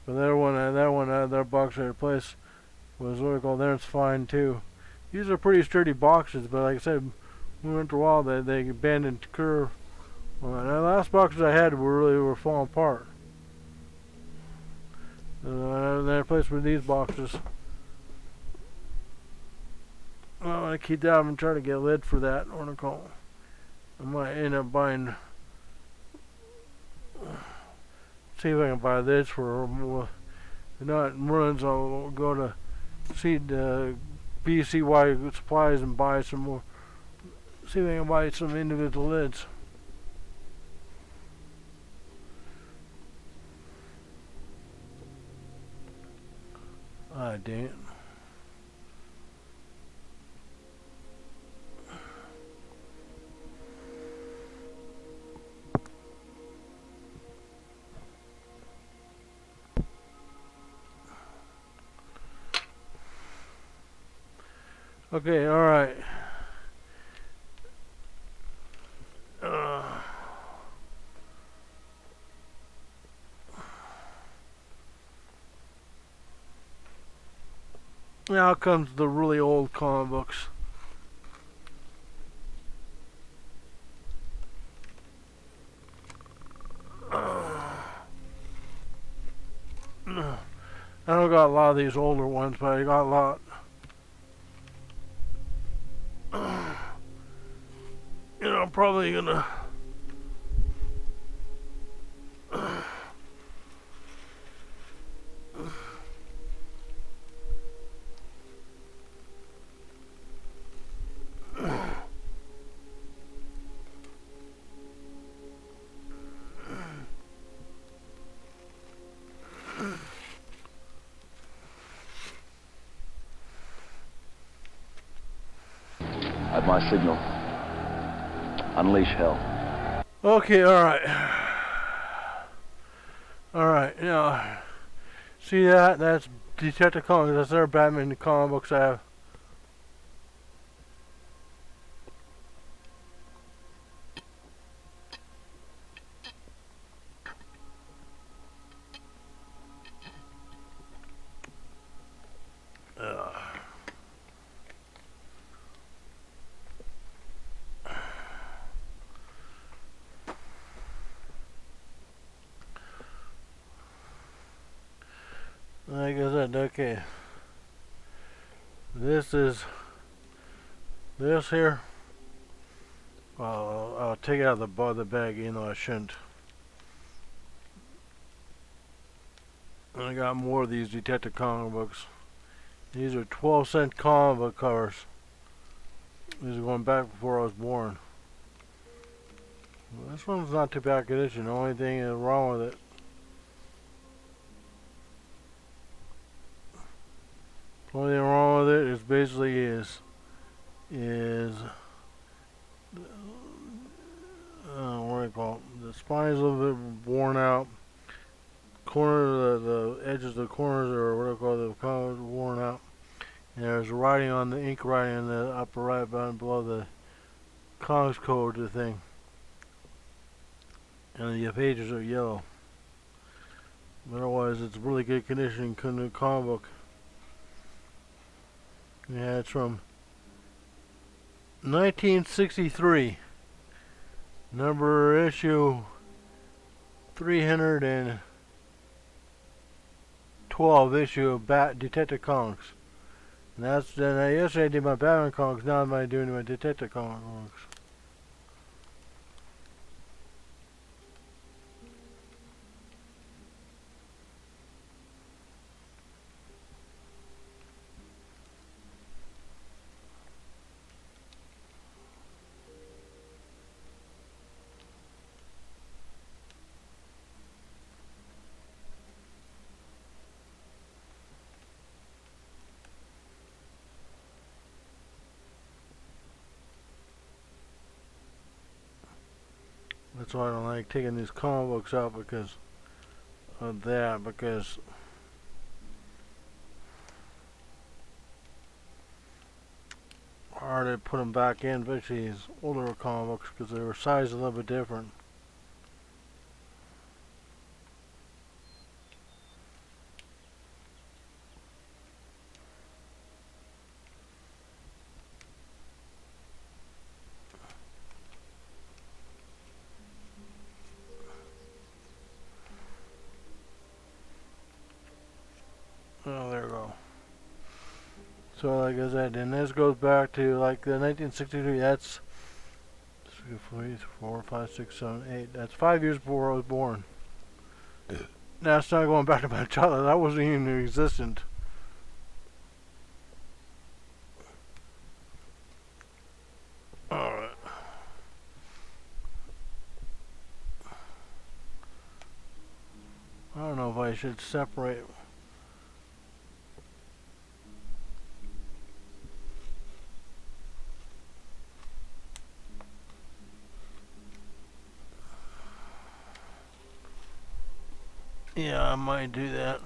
But that box I replaced was what we call there. It's fine too. These are pretty sturdy boxes, but like I said, we went through a while they bend and curve. Well, the last boxes I had were falling apart. And then I replaced with these boxes. Well, I want to keep that. I'm going to try to get a lid for that. What do I call it? I might end up buying. See if I can buy this for. If not Merlin's, I'll go to BCY Supplies and buy some more. See if I can buy some individual lids. Ah, dang it. Okay, alright. Now comes the really old comic books. I don't got a lot of these older ones, but I got a lot. I'm probably gonna. At my signal, unleash hell. Okay, alright. Alright, now, see that? That's Detective Comics. That's their Batman comic books I have. Like I said, okay. This here. Well, I'll take it out of the bag, even though I shouldn't. I got more of these Detective comic books. These are 12-cent comic book covers. These are going back before I was born. Well, this one's not too bad condition. The only thing is wrong with it. The only thing wrong with it is basically what do you call it? The spine is a little bit worn out. The edges of the corners or what do you call it, the colors worn out. And there's writing on the ink writing in the upper right button below the comics code the thing. And the pages are yellow. Otherwise, it's really good condition comic book. Yeah, it's from 1963. Number issue 312 issue of Detective Comics. And that's then yesterday I did my Batman comics, now I'm doing my Detective comics. That's why I don't like taking these comic books out because of that, because hard to put them back in, especially these older comic books because they were sized a little bit different. Oh, there we go. So like I said, and this goes back to like the 1963, that's 3, 4, 5, 6, 7, 8. That's 5 years before I was born. That's not going back to my childhood. That wasn't even existent. Alright. I don't know if I should separate. Yeah, I might do that.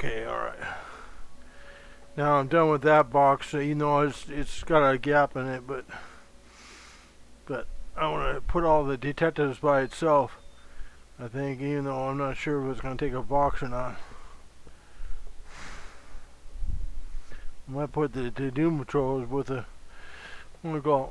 Okay, alright. Now I'm done with that box. You know, it's got a gap in it, but I want to put all the detectives by itself. I think, even though I'm not sure if it's going to take a box or not. I might put the Doom Patrols with a. I'm gonna go.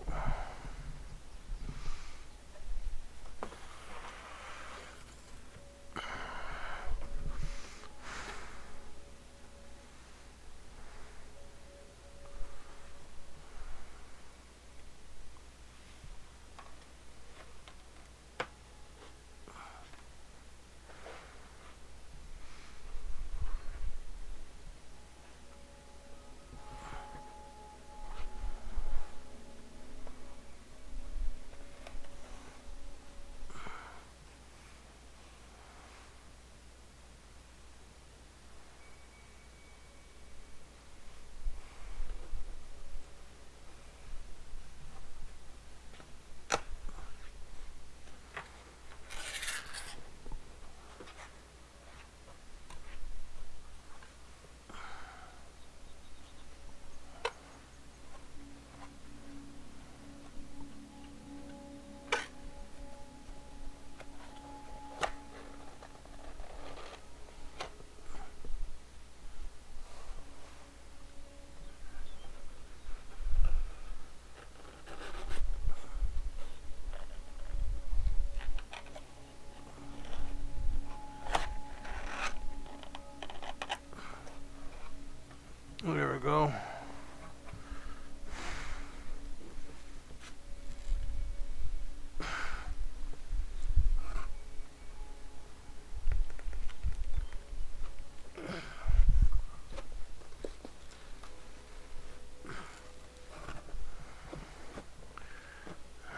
There we go.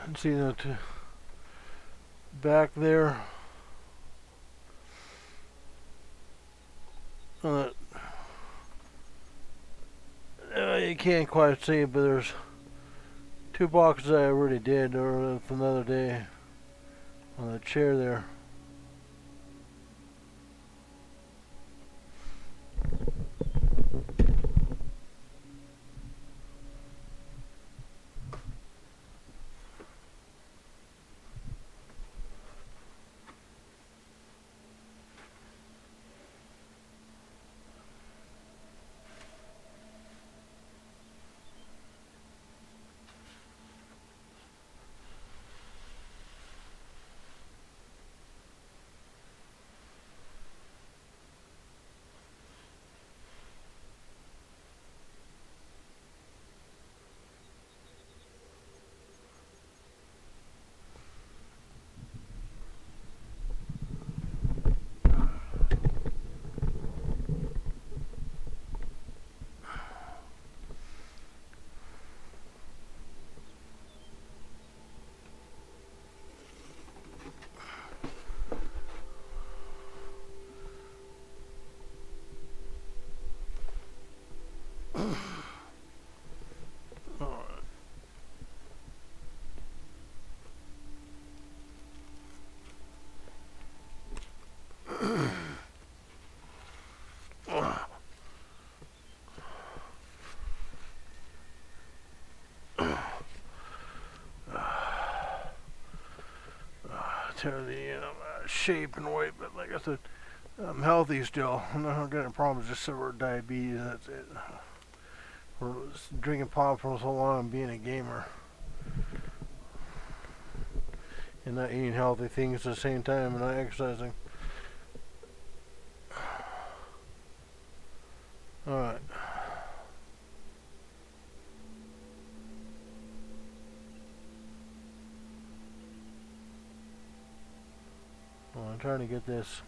And see that back there. You can't quite see it, but there's two boxes I already did, or from the other day on the chair there. Tear the shape and weight, but like I said, I'm healthy still. I'm not getting problems, just severe diabetes. That's it. For drinking pop for so long and being a gamer and not eating healthy things at the same time and not exercising. Alright. Well, I'm trying to get this.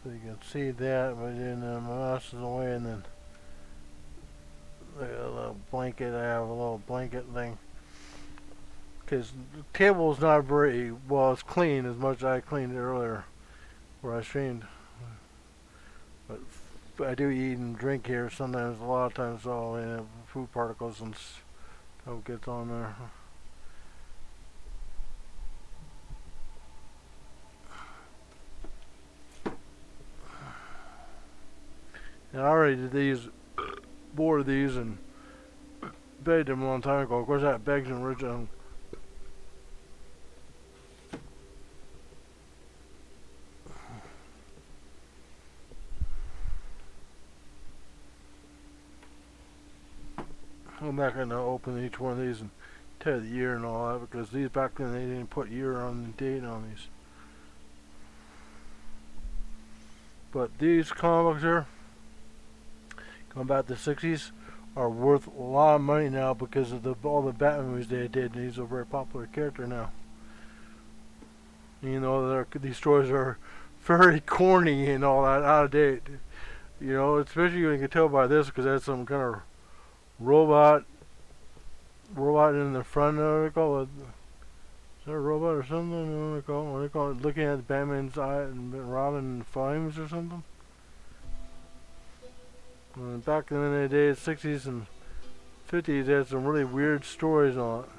So you can see that, but then my mouse is away, and then the little blanket, I have a little blanket thing. Because the table is not very well, it's clean as much as I cleaned it earlier where I streamed. But I do eat and drink here sometimes, a lot of times, so I have food particles and stuff gets on there. And I already did these, bought these, and begged them a long time ago. Of course, I begged them originally. I'm not going to open each one of these and tell you the year and all that, because these back then they didn't put year on the date on these. But these comic books here, going back to the 60s, are worth a lot of money now because of all the Batman movies they did, and he's a very popular character now. You know, these stories are very corny and all that, out of date. You know, especially you can tell by this, because it has some kind of robot in the front. What do they call it? Is that a robot or something? What do they call it? Looking at Batman's eye and Robin in flames or something. And back in the days, 60s and 50s, they had some really weird stories on it.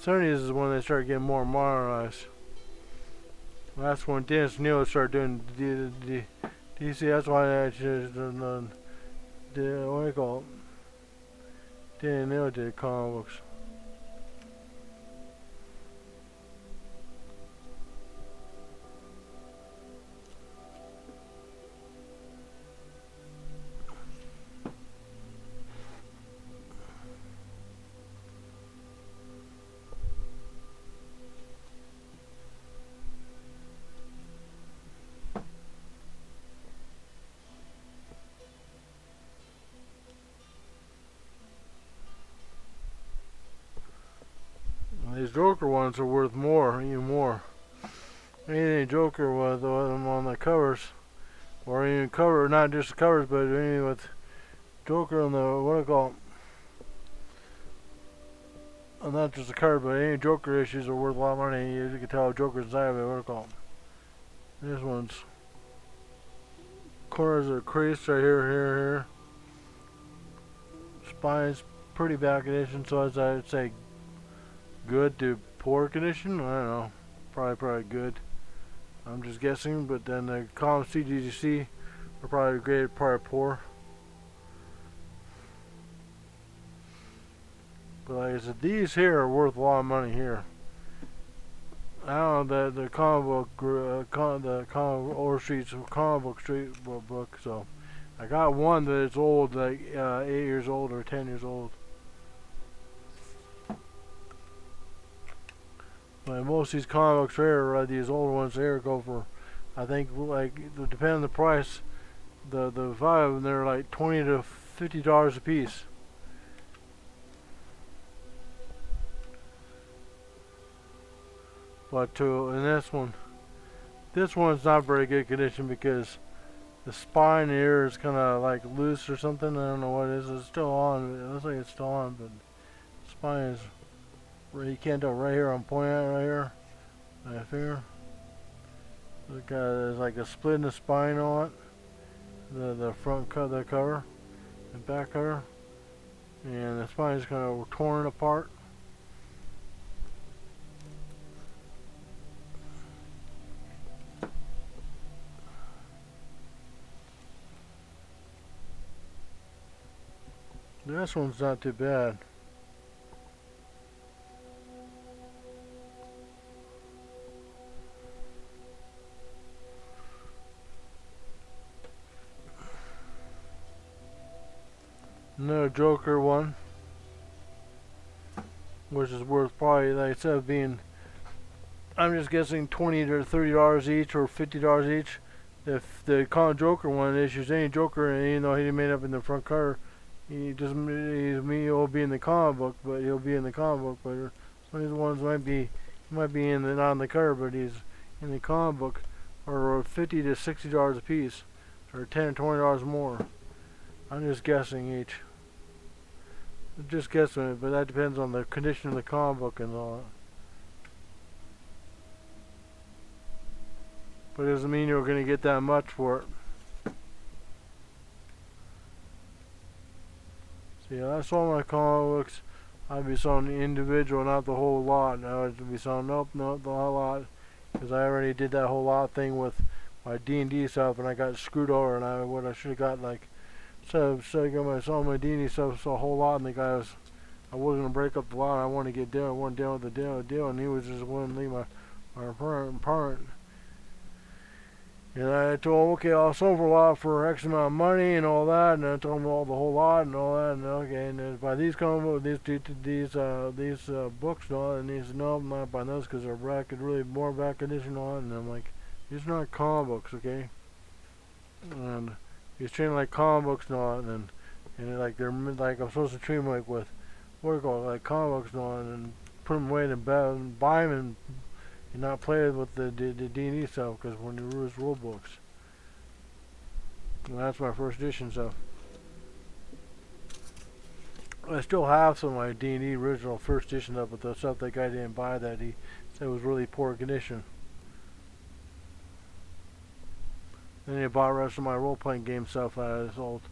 70s is when they started getting more modernized. That's when Dennis Neal started doing DC. That's why I just what do you call it? Dennis Neal did comic books. These Joker ones are worth more, even more. Anything Joker with them on the covers, or even cover, not just the covers, but anything with Joker on the, what do you call it? Not just the cover, but any Joker issues are worth a lot of money. You can tell Joker's inside of it, what do you call it? This one's corners are creased right here. Spine's pretty bad condition, so as I would say, good to poor condition. I don't know, probably good. I'm just guessing, but then the column CGC are probably graded probably poor. But like I said, these here are worth a lot of money here. I don't know the comic book, the comic Overstreet's comic book street book. So I got one that is old, like 8 years old or 10 years old. But most of these comic books here, these older ones here, go for, I think, like, depending on the price, the value of them, they're like $20 to $50 a piece. But in this one's not very good condition because the spine here is kind of like loose or something. I don't know what it is. It's still on. It looks like it's still on, but the spine is, you can't tell right here. I'm pointing at it right here. My finger. There's like a split in the spine on it. The front the cover, the back cover, and the spine is kind of torn apart. This one's not too bad. Another Joker one, which is worth probably, like I said, being, I'm just guessing $20 to $30 each or $50 each. If the common Joker one issues any Joker, and even though he didn't make up in the front cover, he'll be in the comic book, but he'll be in the comic book. But some of these ones might be in the, not in the cover, but he's in the comic book, or $50 to $60 a piece, or $10 to $20 more. I'm just guessing each. Just guessing it, but that depends on the condition of the comic book and all that. But it doesn't mean you're going to get that much for it. See, that's all my comic books. I'd be selling the individual, not the whole lot. I would be selling, nope, the whole lot. Because I already did that whole lot thing with my D&D stuff, and I got screwed over, and what I should have got, like, So I got my saw my D&D stuff so a whole lot, and the guy was, I wasn't gonna break up the lot. I wanted to get down, I wanted down with the deal, and he was just willing to leave my apartment. And I told him, okay, I'll sell for a lot for X amount of money and all that, and I told him all the whole lot and all that, and okay, and then buy these comic books, these books and all that, and he said, no, I'm not buying those because they're really more back condition and all that, and I'm like, these are not comic books, okay? And he's treating like comic books and all that, and like they're like I'm supposed to treat them like with what do you call it, like comic books and all that, and put them away in the bed and buy them and not play with the D&D stuff because when there was rule books. And that's my first edition stuff. I still have some of my D&D original first edition stuff, but the stuff that guy didn't buy that he said was really poor condition. Then he bought the rest of my role-playing game stuff that I sold.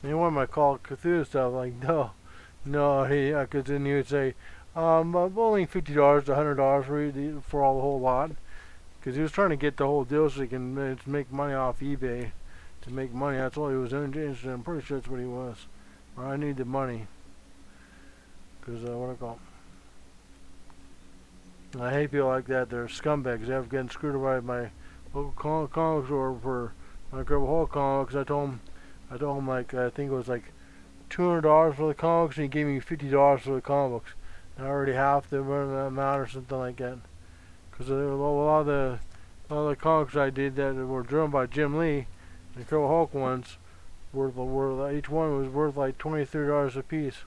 And he wanted my Call of Cthulhu stuff. Like, no, because then he would say, I'm only $50 to $100 for all the whole lot. Because he was trying to get the whole deal so he can make money off eBay. To make money, that's all he was interested in. I'm pretty sure that's what he was. Or I need the money. Because, what I call it? I hate people like that. They're scumbags. They're getting screwed by my local comic store for my Incredible Hulk comics. I told him like, I think it was like $200 for the comics, and he gave me $50 for the comics. And I already half the amount or something like that. Because a lot of the comics I did that were drawn by Jim Lee, the Incredible Hulk ones, each one was worth like $20, $30 a piece.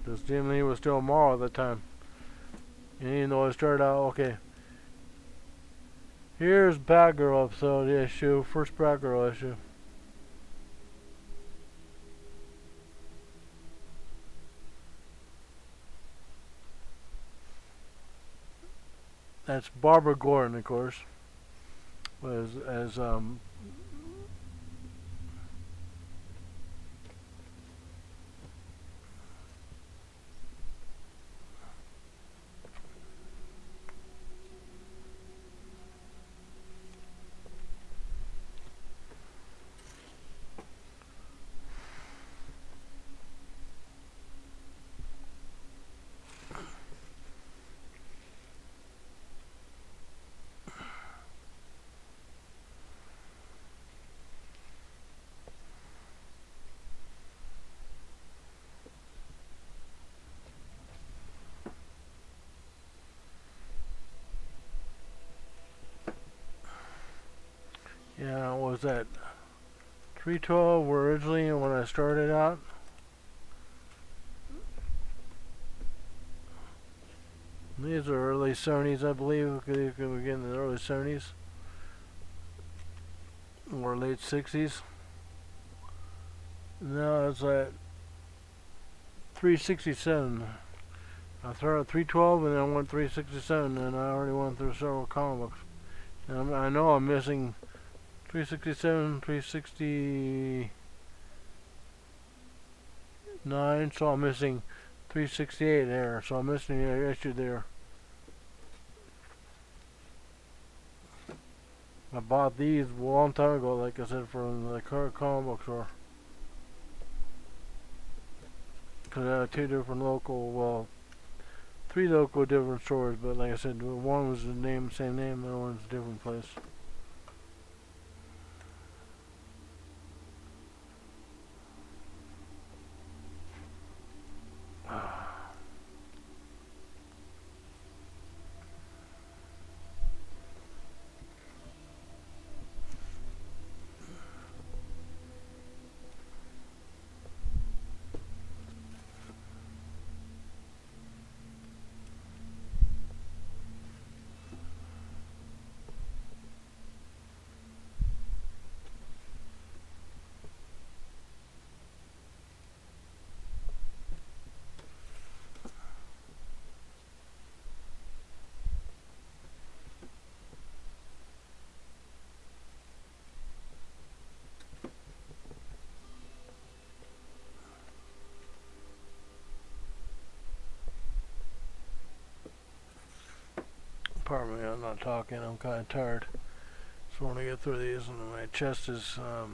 Because Jim Lee was still Morrow at the time. And even though it started out, okay, here's Batgirl episode issue, first Batgirl issue. That's Barbara Gordon, of course, as yeah, what was that 312 originally when I started out. These are early 70s, I believe. We could begin in the early 70s or late 60s. Now it's at 367. I started at 312 and then I went 367, and I already went through several comic books. And I know I'm missing 367, 369, so I'm missing 368 there, so I'm missing the issue there. I bought these a long time ago, like I said, from the comic book store. Because I had two different three local different stores, but like I said, one was the same name, the other one's a different place. Pardon me, I'm not talking, I'm kind of tired. So I want to get through these, and my chest is, I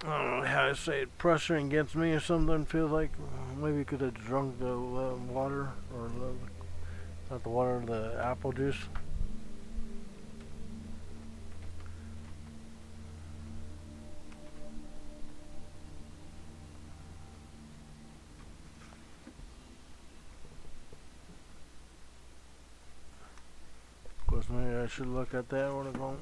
don't know how to say it, pressuring against me or something. Feels like maybe could have drunk the water, or not the water, the apple juice. Of course, maybe I should look at that when I go.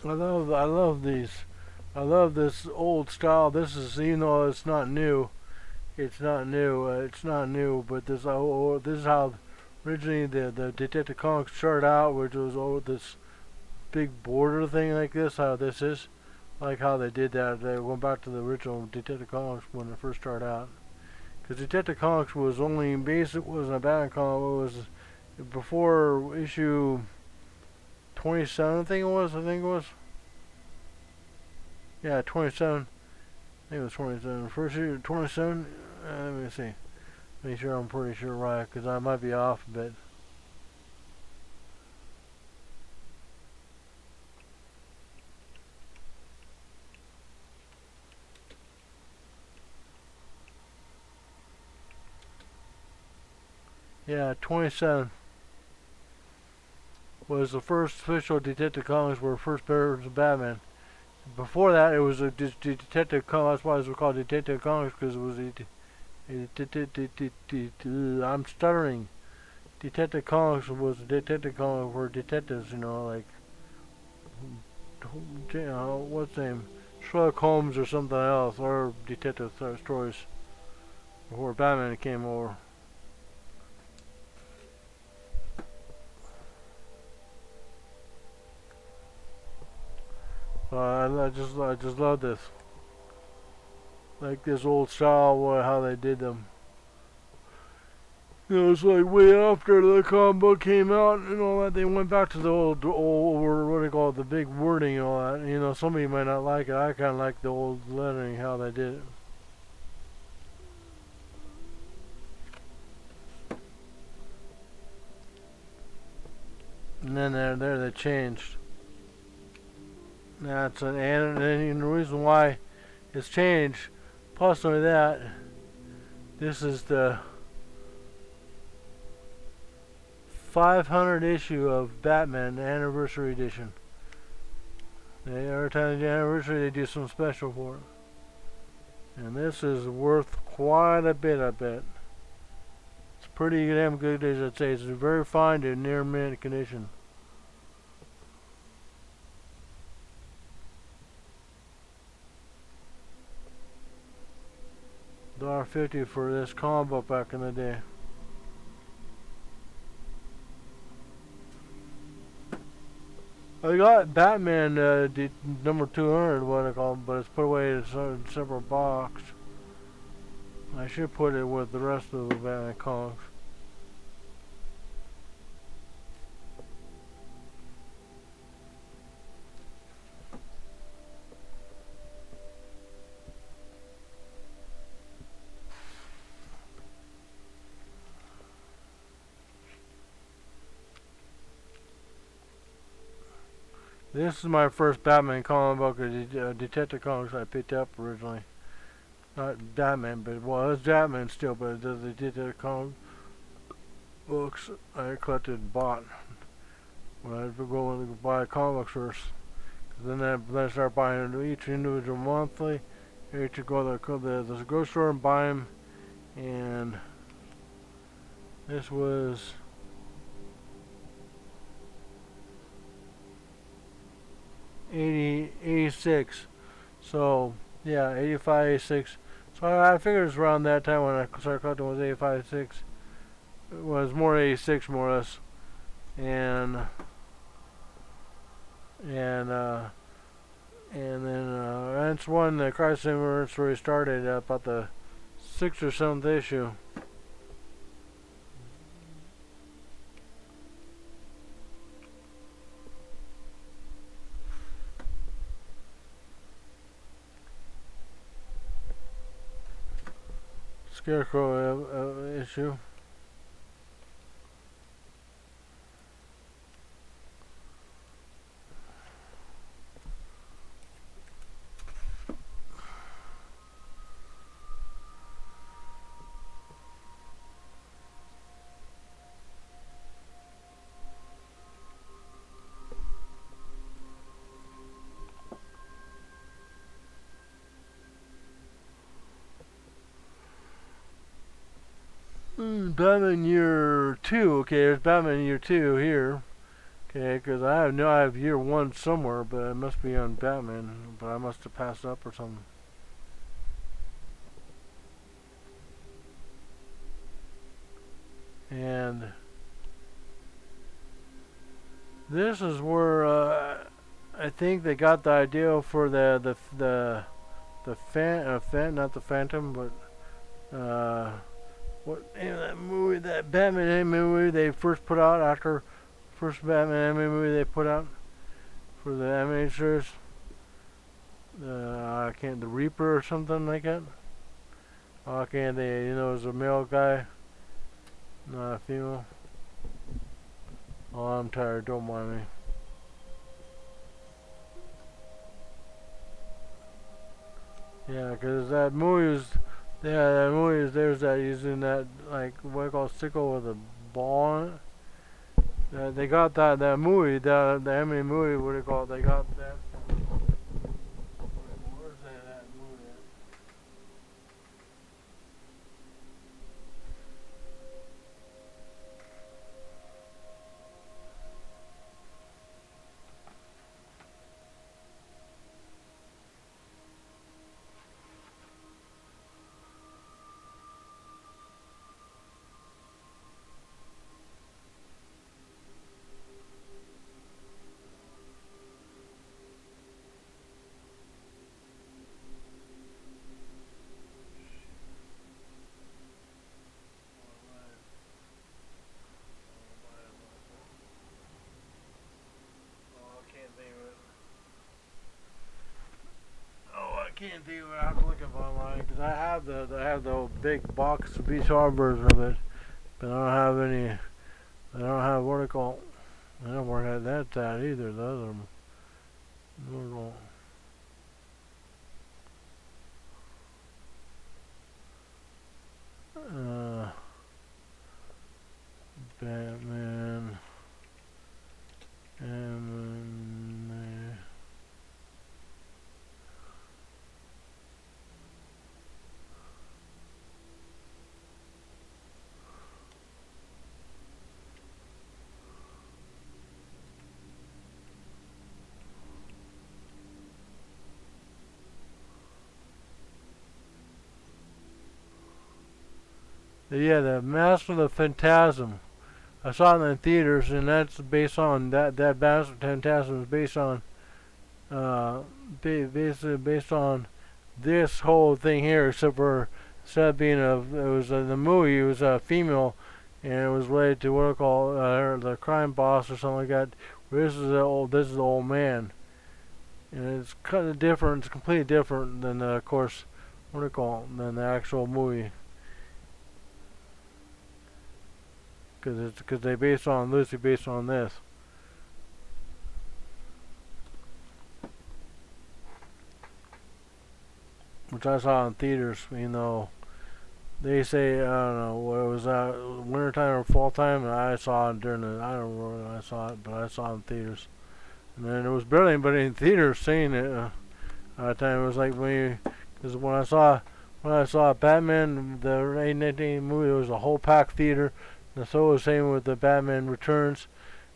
I love these. I love this old style. This is, even though it's not new, it's not new. It's not new, but this is how originally the Detective Comics started out, which was this big border thing like this. How this is, like how they did that. They went back to the original Detective Comics when it first started out. Because Detective Comics was only basic, wasn't a Batman comic. It was before issue 27, I think it was. Yeah, 27. I think it was 27. First issue 27. Let me see. Make sure I'm pretty sure right, because I might be off a bit. Yeah, 27 was the first official Detective Comics where first appearance of Batman. Before that, it was a Detective Comics. That's why it was called Detective Comics, because it was I'm stuttering. Detective Comics was a Detective Comic where detectives, like, what's his name? Sherlock Holmes or something else, or detective stories before Batman came over. I just love this. Like this old style, how they did them. It's like way after the comic book came out and all that, they went back to the old what do you call it, the big wording and all that. Somebody might not like it. I kind of like the old lettering, how they did it. And then there they changed. That's and the reason why it's changed. Plus only that, this is the 500 issue of Batman, the anniversary edition. Every time the anniversary, they do some special for it. And this is worth quite a bit, I bet. It's pretty damn good, as I'd say. It's very fine to near mint condition. $1.50 for this comic book back in the day. I got Batman number 200, what I call it, but it's put away in a separate box. I should put it with the rest of the Batman comics. This is my first Batman comic book, Detective Comics I picked up originally. Not Batman, but well, it's Batman still, but the Detective Comic books I collected and bought when I go and buy comic books first. Then I start buying each individual monthly. Here to go to the grocery store and buy them, and this was '86. So yeah, 85, 86. So I figured it's around that time when I started collecting was 85, 86. It was more 86 more or less, and and then that's when the Crisis Anniversary started, about the 6th or 7th issue. Scarecrow issue. Batman Year 2. Okay, there's Batman Year 2 here. Okay, because I have Year 1 somewhere, but it must be on Batman. But I must have passed up or something. And this is where I think they got the idea for the not the Phantom, but what name of that movie? That Batman movie they first put out after first Batman movie they put out for the animated series. I can't, the Reaper or something like that. I can't. They, it was a male guy, not a female. Oh, I'm tired. Don't mind me. Yeah, because that movie was, there's that using that, like, what I call sickle with a ball on it. They got that movie, the anime movie, what do you call it? They got that. Where's that movie at? I can't think of it. I have to look up online because I have the big box VCR version of it, but I don't have any. I don't have what I call. I don't work at that either. The other one. Batman and yeah, the Master of the Phantasm. I saw it in the theaters, and that's based on that Master of the Phantasm is based on basically based on this whole thing here, except for instead of being the movie, it was a female, and it was related to what I call the crime boss or something like that. This is the old man, and it's kind of different. It's completely different than of course what do I call than the actual movie, because they based on loosely based on this. Which I saw in theaters, they say, I don't know, what it was winter time or fall time, and I saw it during I don't know when I saw it, but I saw it in theaters. And then there was barely anybody in theaters seeing it at the time. It was like because when I saw Batman, the 1980 movie, it was a whole packed theater. And so it was the same with the Batman Returns.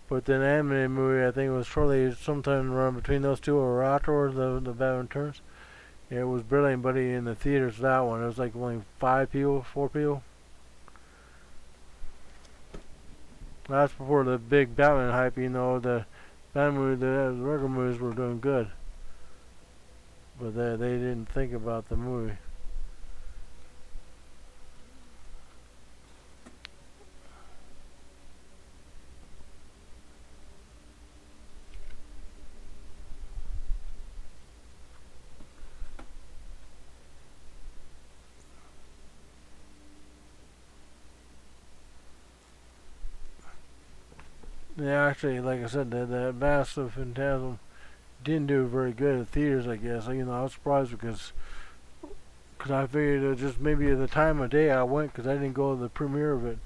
But the animated movie, I think it was shortly sometime around between those two or afterwards, the Batman Returns. It was barely anybody in the theaters for that one. It was like only 5 people, 4 people. That's before the big Batman hype, the Batman movie, the regular movies were doing good. But they didn't think about the movie. actually, like I said, the Mask of Phantasm didn't do very good at theaters. I guess I was surprised because I figured it was just maybe the time of day I went because I didn't go to the premiere of it.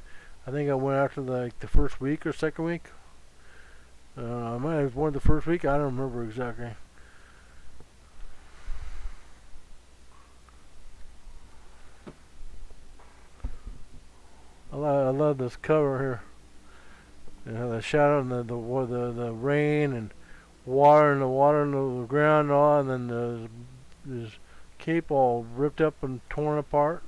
I think I went after the first week or second week. I might have went the first week. I don't remember exactly. I love this cover here. The shadow and the rain and water and the ground and all, and then this cape all ripped up and torn apart.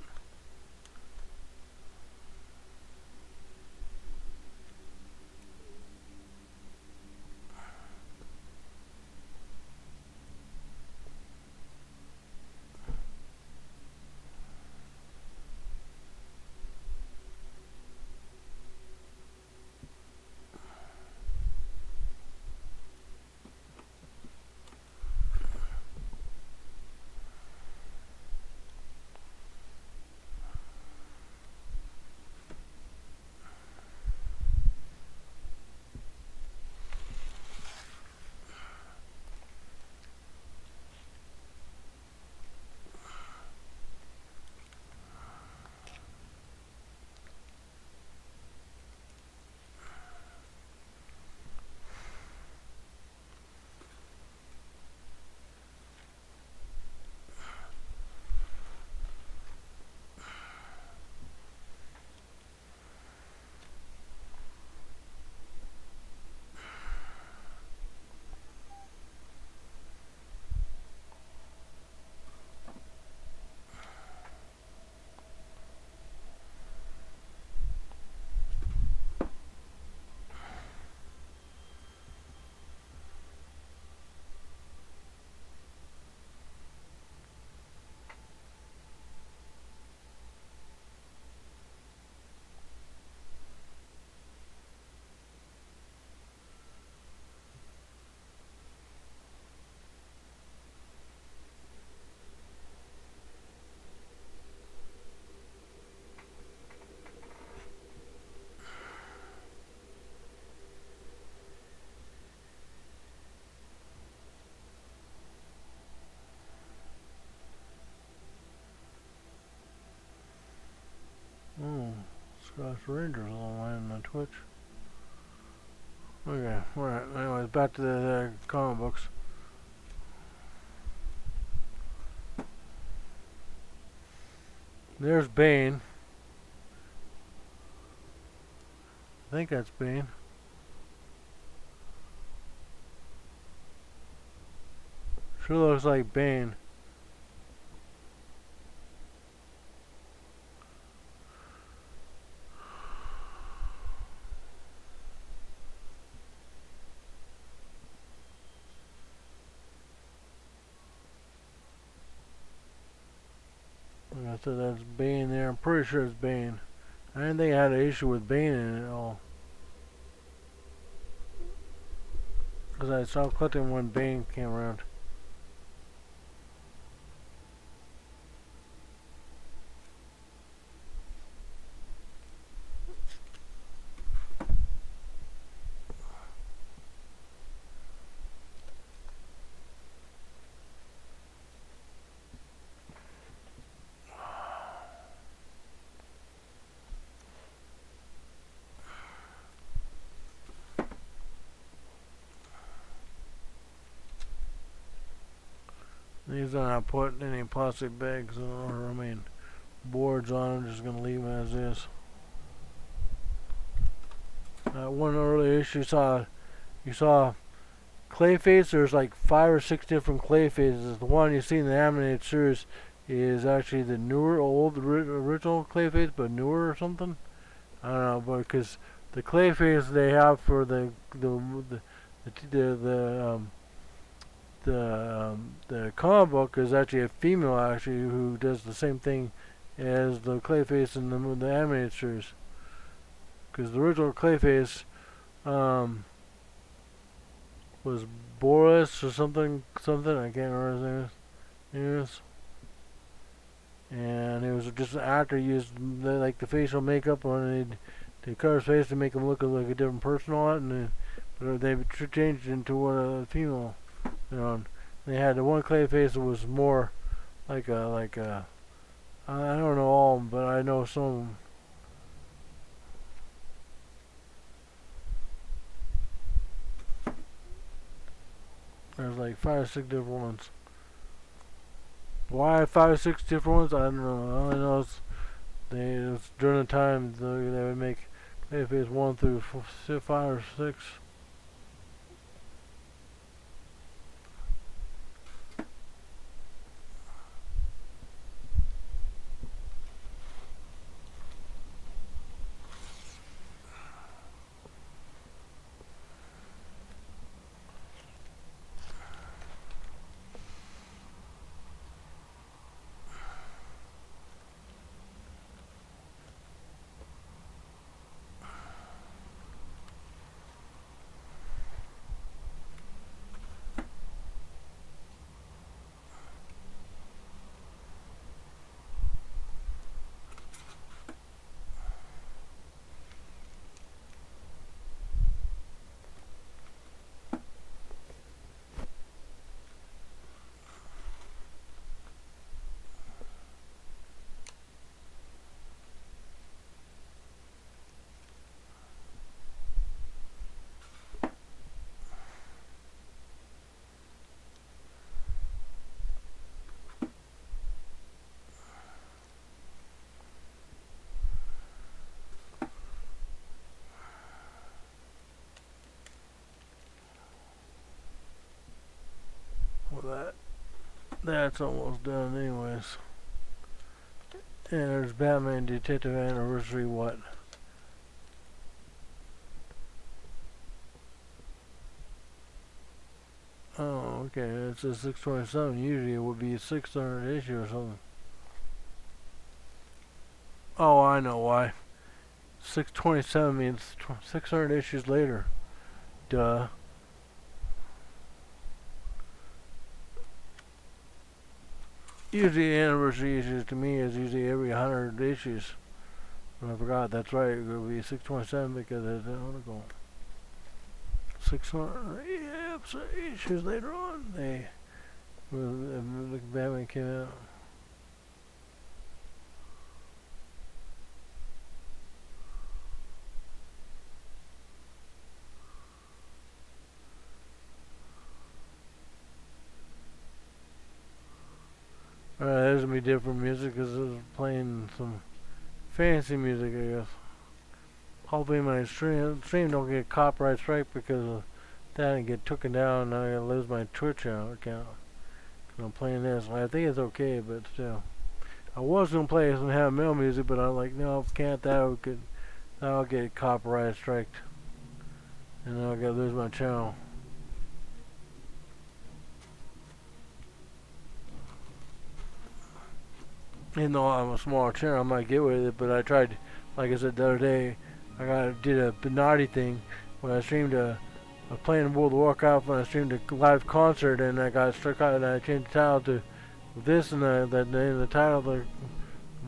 Oh, Scotch Rangers online on Twitch. Okay, alright. Anyways, back to the comic books. There's Bane. I think that's Bane. Sure looks like Bane. Like I said, that's Bane there. I'm pretty sure it's Bane. I didn't think I had an issue with Bane in it at all. Because I saw collecting when Bane came around. These are not put any plastic bags or boards on them. Just gonna leave them as is. One early issue you saw Clayface. There's like 5 or 6 different Clayfaces. The one you see in the animated series is actually the newer, original Clayface, but newer or something. I don't know, but because the Clayface they have for the comic book is actually a female actually who does the same thing as the Clayface in the animated series. Because the original Clayface was Boris or something. I can't remember his name. And it was just an actor used the facial makeup on it. they cut his face to make him look like a different person on it, and but they changed it into what a female. You know, and they had the one clay face that was more like a I don't know all of them, but I know some of them. There's like 5 or 6 different ones. Why 5 or 6 different ones? I don't know. All I know is it was during the time they would make Clayface 1 through 5 or 6. Well, that's almost done anyways. And there's Batman Detective Anniversary what? Oh, okay, it says 627. Usually it would be 600 issue or something. Oh, I know why. 627 means 600 issues later. Duh. Usually anniversary issues to me is usually every 100 issues. And I forgot, that's right, it would be 627 because it's an article. 600 issues later on, the Batman came out. Alright, there's gonna be different music because it's playing some fancy music, I guess. Hopefully my stream don't get copyright strike because of that and get taken down and I gotta lose my Twitch account. Cause I'm playing this. I think it's okay, but still. I was gonna play some heavy metal music, but I'm like, no, if I can't, that'll get copyright striked. And then I'll gotta lose my channel. Even though I'm a smaller channel, I might get with it, but I tried, like I said the other day, did a Bernardi thing when I streamed I was playing World of Warcraft when I streamed a live concert and I got struck out and I changed the title to this and the title of the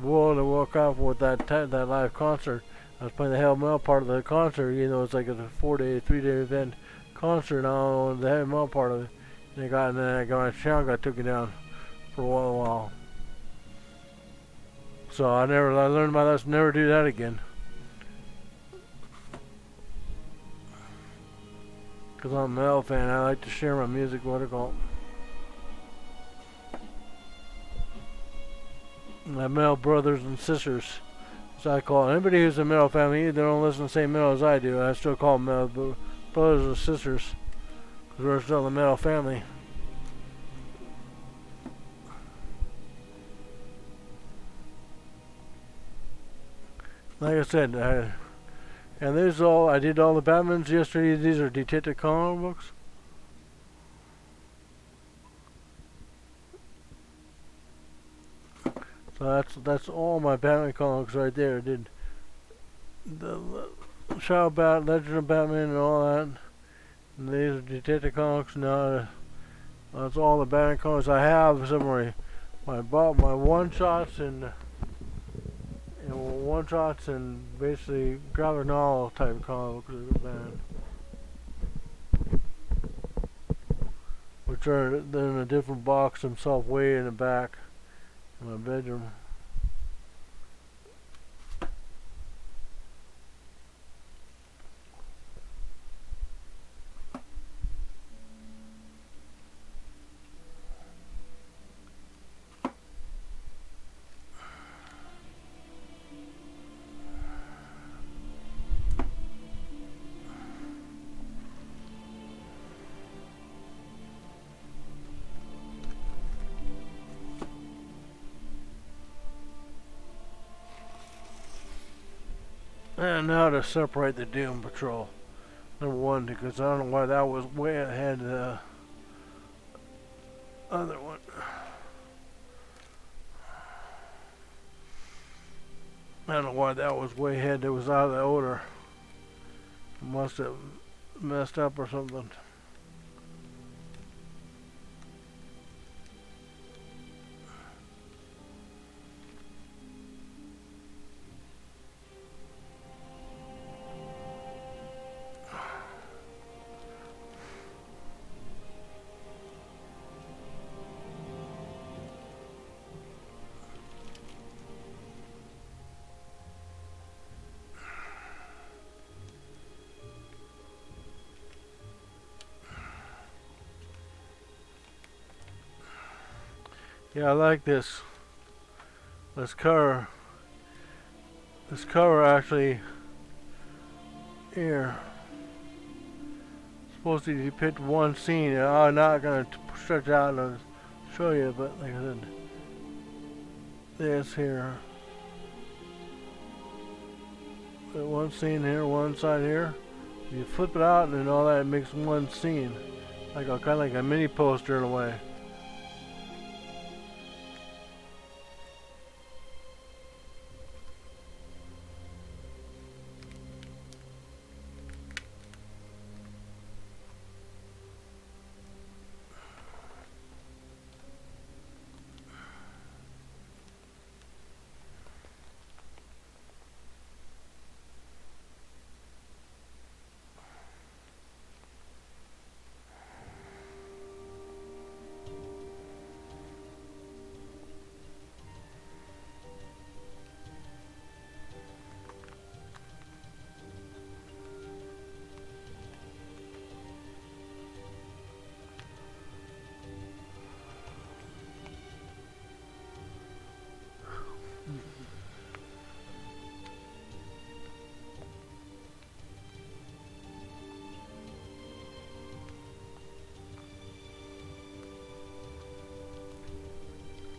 World of Warcraft with that live concert. I was playing the heavy metal part of the concert, you know, it's like a 3-day event concert, and I don't know the heavy metal part of it. And then my channel got taken down for a while. So I learned my lesson, never do that again. Because I'm a metal fan, I like to share my music, what I call it. My metal brothers and sisters, as I call it. Anybody who's a metal family, they don't listen to the same metal as I do. I still call them metal brothers and sisters. Because we're still a metal family. Like I said, and there's I did all the Batmans yesterday. These are Detective comic books. So that's all my Batman comics right there. I did the Shadow Bat, Legend of Batman, and all that. And these are Detective comics. Now that's all the Batman comics I have. Some of my one shots and one shots and basically graphic novel type comic books are banned, which are they're in a different box themselves, way in the back in my bedroom. And now to separate the Doom Patrol. Number one, because I don't know why that was way ahead of the other one. I don't know why that was way ahead. It was out of the order. Must have messed up or something. Yeah, I like this. This cover. This cover actually here supposed to depict one scene. And I'm not gonna stretch out and show you, but like I said, this here. One scene here, one side here. You flip it out, and then all that makes one scene, like a kind of like a mini poster in a way.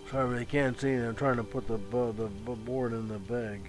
Sorry, but you can't see it. I'm trying to put the board in the bag.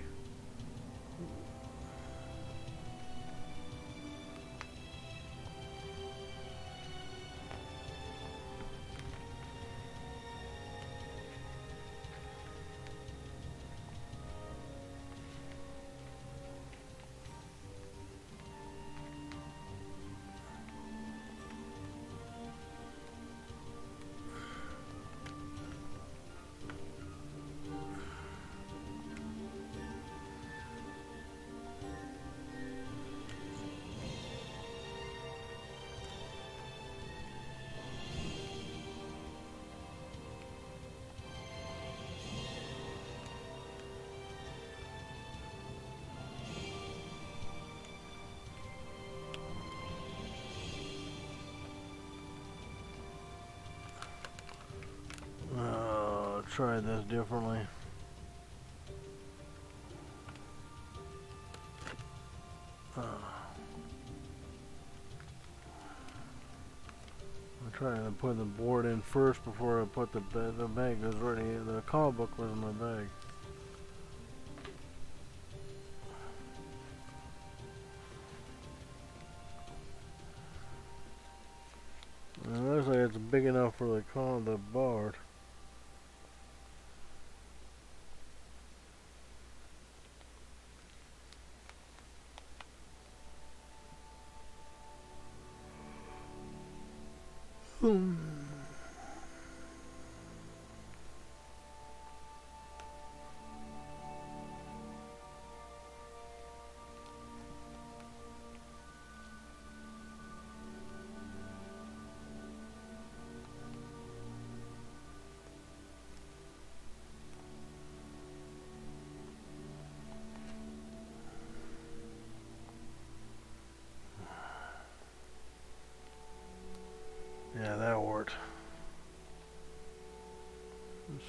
Try this differently. I'm trying to put the board in first before I put the bag was ready. The comic book was in my bag. And it looks like it's big enough for the board.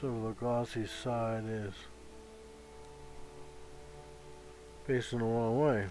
So the glossy side is facing the wrong way.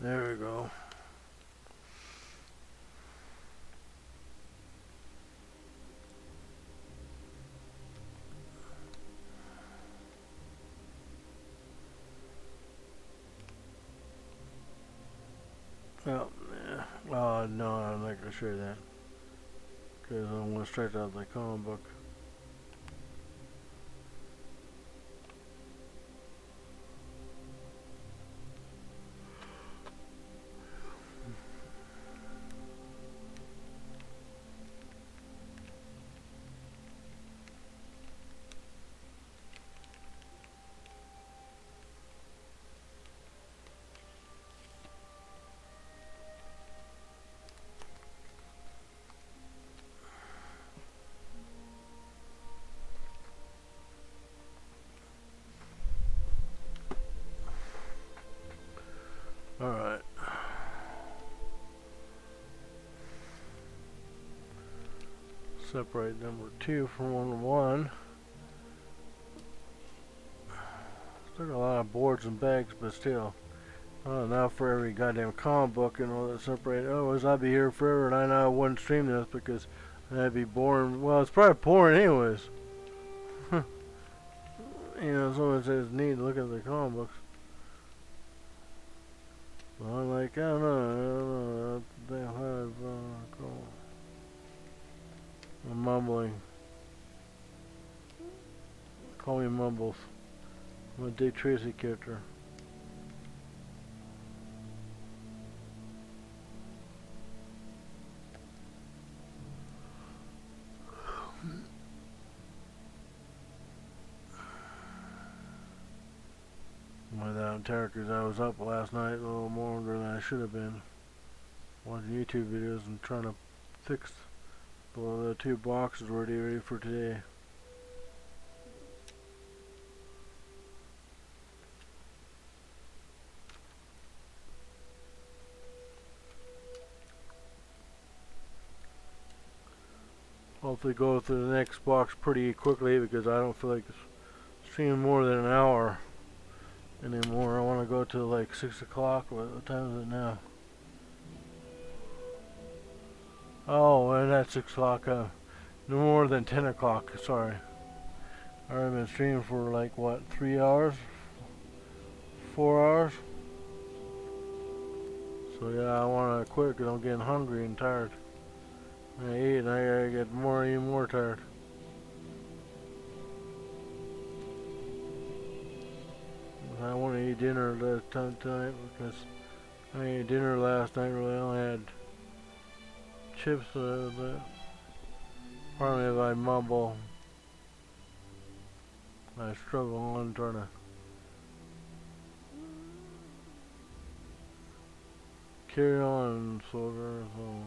There we go. Oh, yeah. No, I'm not going to show you that. Because I'm going to stretch out the comic book. Alright. Separate number 2 from number 1. Still got a lot of boards and bags, but still. Now for every goddamn comic book and all that separate. Otherwise I'd be here forever, and I know I wouldn't stream this because that'd be boring. Well, it's probably boring anyways. You know, someone says neat to look at the comic books. Well, I'm like, I don't know. They have, cool. I'm mumbling. Call me Mumbles. I'm a Dick Tracy character. I'm tired because I was up last night a little more than I should have been. Watching YouTube videos and trying to fix the 2 boxes ready for today. Hopefully go through the next box pretty quickly because I don't feel like streaming more than an hour anymore. I want to go to like 6 o'clock. What time is it now? Oh, and at 6 o'clock. No more than 10 o'clock. Sorry. I've already been streaming for like what, 3 hours? 4 hours? So yeah, I want to quit because I'm getting hungry and tired. I eat and I gotta get even more tired. I want to eat dinner tonight because I ate dinner last night. Really, I only had chips. But pardon me if I mumble. I struggle on trying to carry on, sort of. So.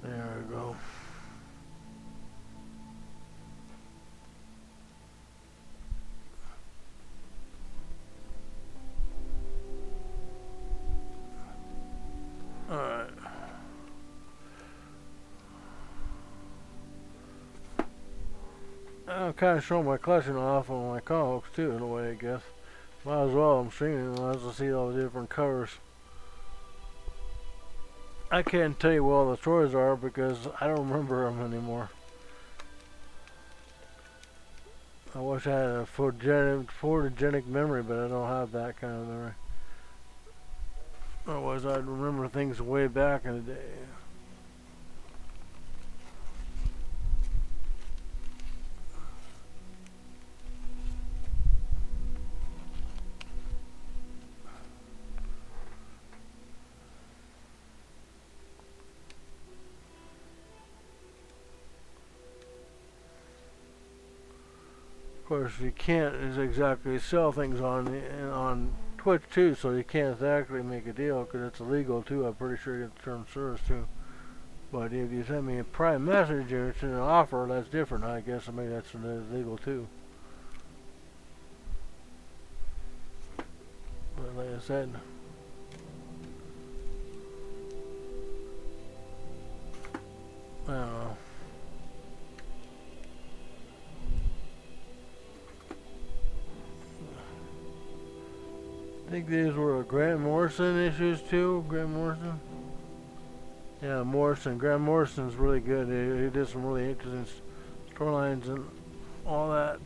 There we go. Alright. I'm kind of showing my collection off on my comics too, in a way, I guess. Might as well. I'm streaming. Might as well see all the different covers. I can't tell you what all the stories are because I don't remember them anymore. I wish I had a photogenic memory, but I don't have that kind of memory. Otherwise, I'd remember things way back in the day. Of course, you can't exactly sell things on Twitch too, so you can't exactly make a deal because it's illegal too. I'm pretty sure you get the term of service too. But if you send me a private message or it's an offer, that's different. I guess maybe that's illegal too. But like I said, I don't know. I think these were Grant Morrison issues too. Grant Morrison. Yeah, Morrison. Grant Morrison's really good. He did some really interesting storylines and all that.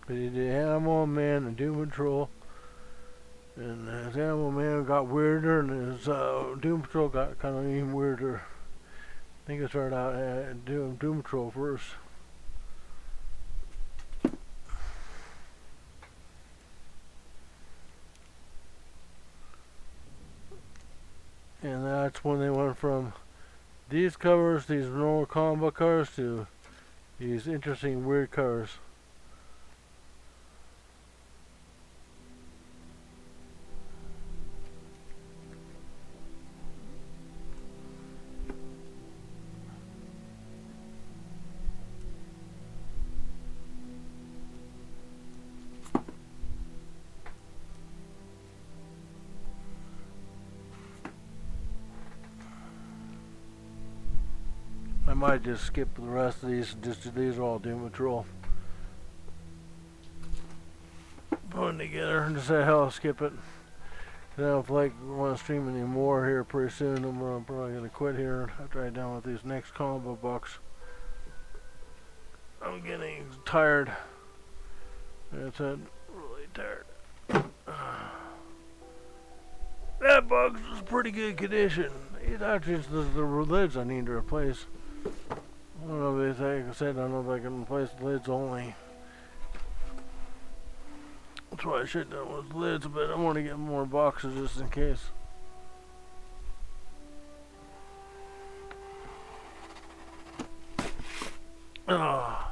But he did Animal Man and Doom Patrol. And his Animal Man got weirder, and his Doom Patrol got kind of even weirder. I think it started out doing Doom Patrol first. And that's when they went from these covers, these normal comic book covers, to these interesting weird covers. I might just skip the rest of these. Just these are all Doom Patrol. Putting together and just say hell, I'll skip it. Now if like want to stream any more here pretty soon, I'm probably gonna quit here after I'm done with these next comic book books. I'm getting tired. That's it. Really tired. That box is pretty good condition. It's actually just the lids I need to replace. I don't know if they said I don't know if I can replace the lids only. That's why I should have done with lids, but I want to get more boxes just in case. Ah.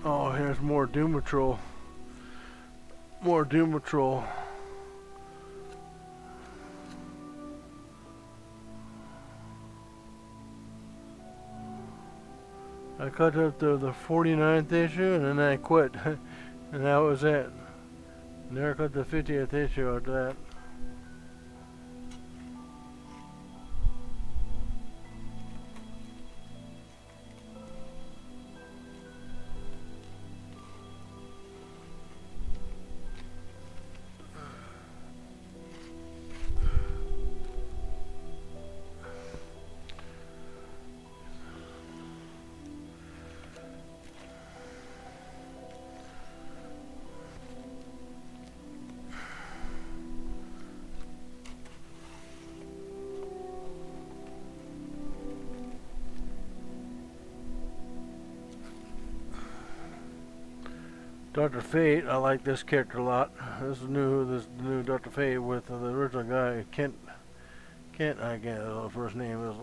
Oh, here's more Doom Patrol. More Doom Patrol. I cut up to the 49th issue and then I quit. And that was it. Never cut the 50th issue after that. Dr. Fate, I like this character a lot. This new Dr. Fate with the original guy, Kent, I can't know the first name, his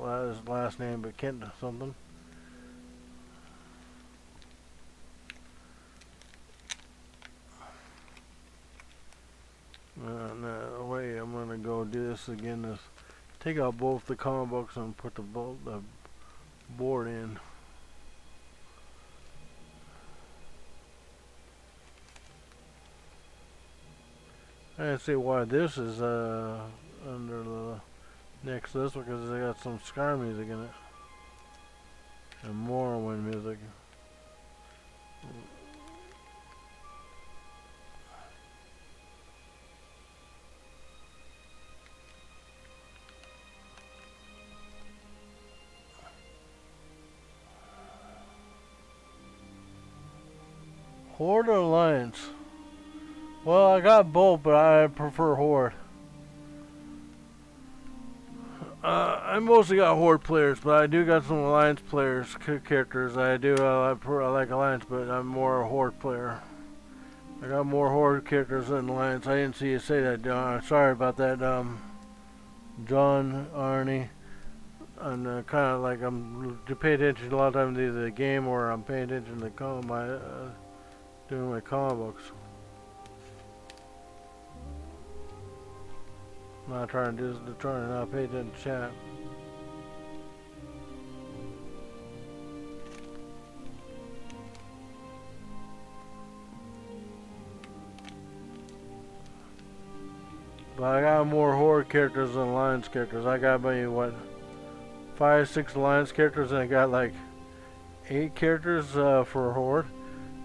last name, but Kent something. No, wait, I'm gonna go do this again. Take out both the comic books and put the board in. I can see why this is under the next list, because they got some Scar music in it and Morrowind music. Horde or Alliance? Well, I got both, but I prefer Horde. I mostly got Horde players, but I do got some Alliance players, characters. I like Alliance, but I'm more a Horde player. I got more Horde characters than Alliance. I didn't see you say that, John. Sorry about that, John, Arnie. And kind of like I'm to pay attention a lot of times to either the game or I'm paying attention to doing my comic books. I'm not trying to not pay attention to chat. But I got more Horde characters than Alliance characters. I got maybe what, 5, 6 Alliance characters, and I got like 8 characters for Horde,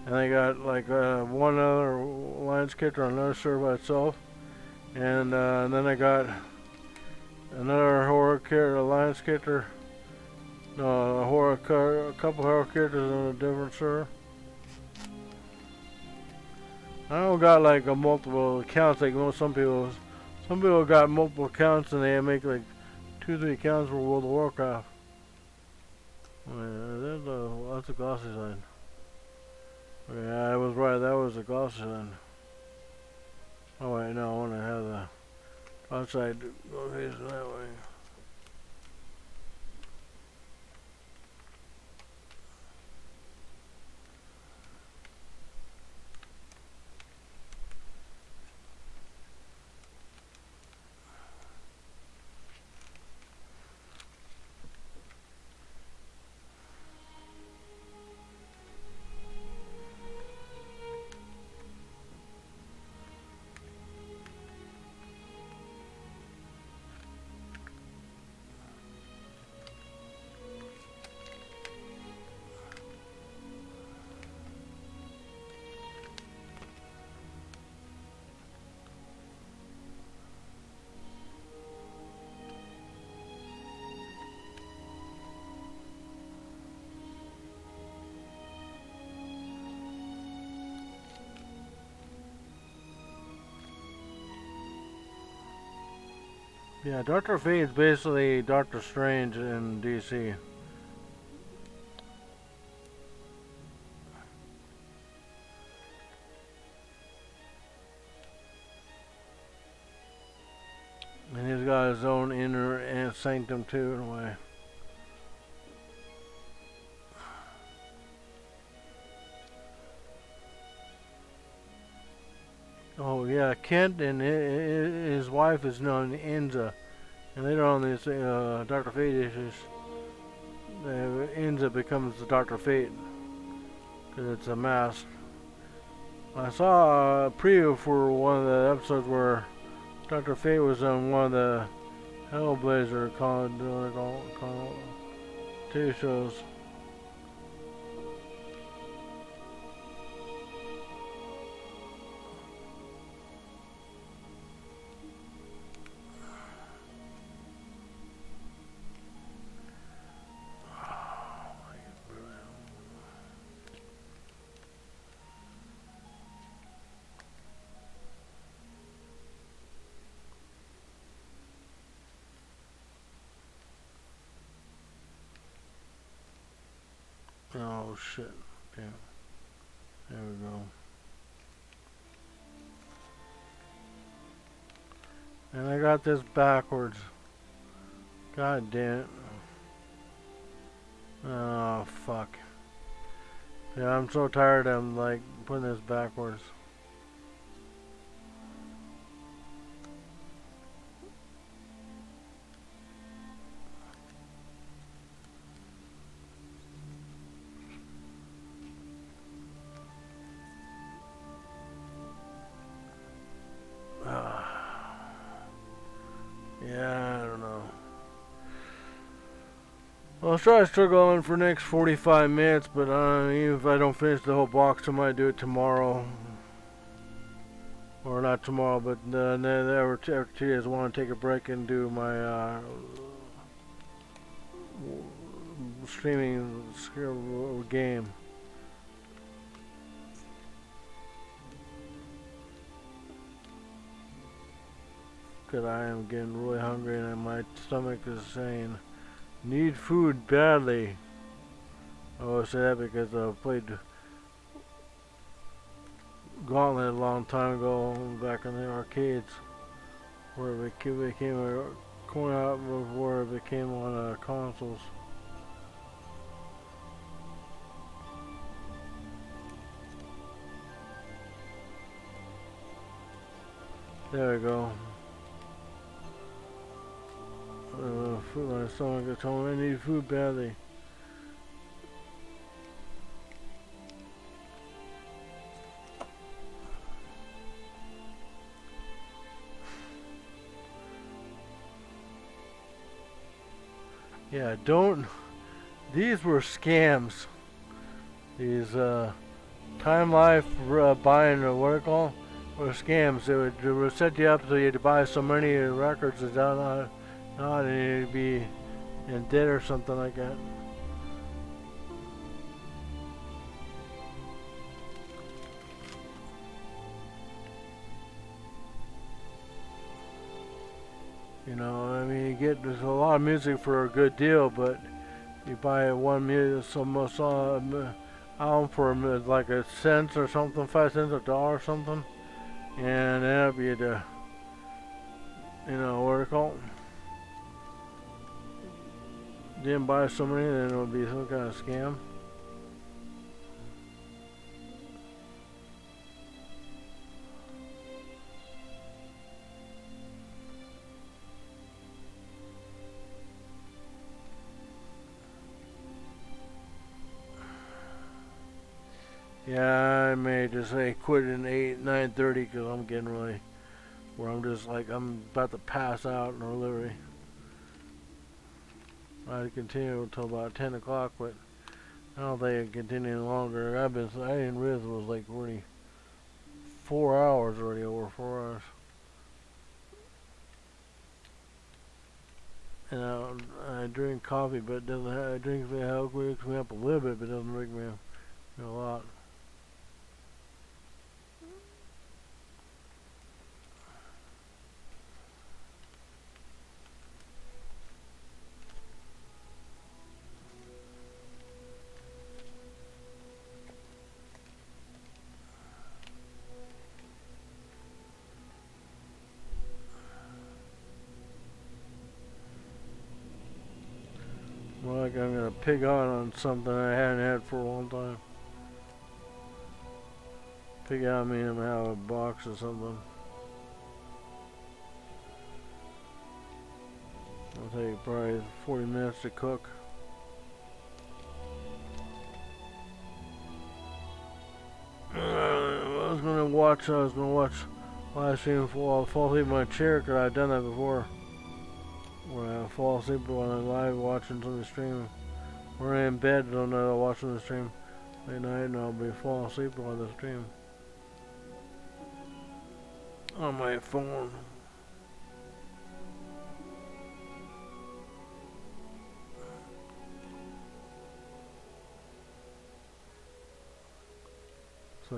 and I got like one other Alliance character on another server by itself, and then I got another Alliance character. No, a couple Horde characters on a different server. I don't got like a multiple accounts like some people. Some people got multiple accounts and they make like 2, 3 accounts for World of Warcraft. That's a glossy sign. Yeah, I was right. That was a glossy sign. Oh wait, no, I want to have the outside go facing that way. Yeah, Dr. Fate is basically Doctor Strange in DC. And he's got his own inner sanctum too, in a way. Oh yeah, Kent and his wife is known Enza, and later on this Dr. Fate issues, Enza becomes the Dr. Fate because it's a mask. I saw a preview for one of the episodes where Dr. Fate was on one of the Hellblazer TV shows. Oh shit. Damn. There we go. And I got this backwards. God damn it. Oh, fuck. Yeah, I'm so tired I'm like putting this backwards. Yeah, I don't know. I'll try to struggle on for the next 45 minutes, but even if I don't finish the whole box, I might do it tomorrow. Or not tomorrow, but after 2 days I want to take a break and do my streaming game. Because I am getting really hungry and my stomach is saying, need food badly. I always say that because I played Gauntlet a long time ago back in the arcades, where it became a coin out before it became on consoles. There we go. Food, my stomach is telling me I need food badly. Yeah, don't. These were scams. These Time Life buying what do you call were scams. They would set you up so you had to buy so many records that not and you'd be in debt or something like that. You know, I mean, there's a lot of music for a good deal, but you buy one album for like a cent or something, 5 cents, $1 or something, and then it'll be the, you know, what do you call it? Didn't buy so many, then it'll be some kind of scam. Yeah, I may just say quit at 9:30 because I'm getting really, where I'm just like, I'm about to pass out or literally. I'd continue until about 10 o'clock, but I don't think I can continue any longer. I didn't realize it was like already 4 hours already, over 4 hours. And I drink coffee, but it doesn't have, I drink it wakes me up a little bit, but it doesn't wake me up a lot. Well, like I'm gonna pig on something I hadn't had for a long time. Pig out meaning I'm have a box or something. It'll take probably 40 minutes to cook. I was gonna watch live stream fall asleep in my chair because I've done that before. When I fall asleep when I'm live watching somebody stream. Or in bed, don't know, watching the stream late night, and I'll be falling asleep while the stream on my phone. So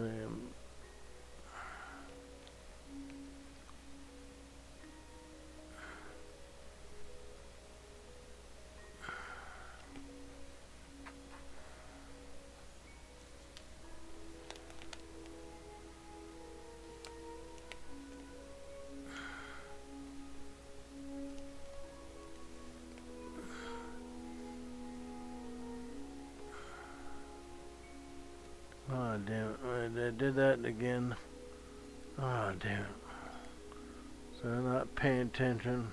Ah, damn it. I did that again. Ah, damn it. So I'm not paying attention.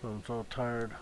I'm so tired.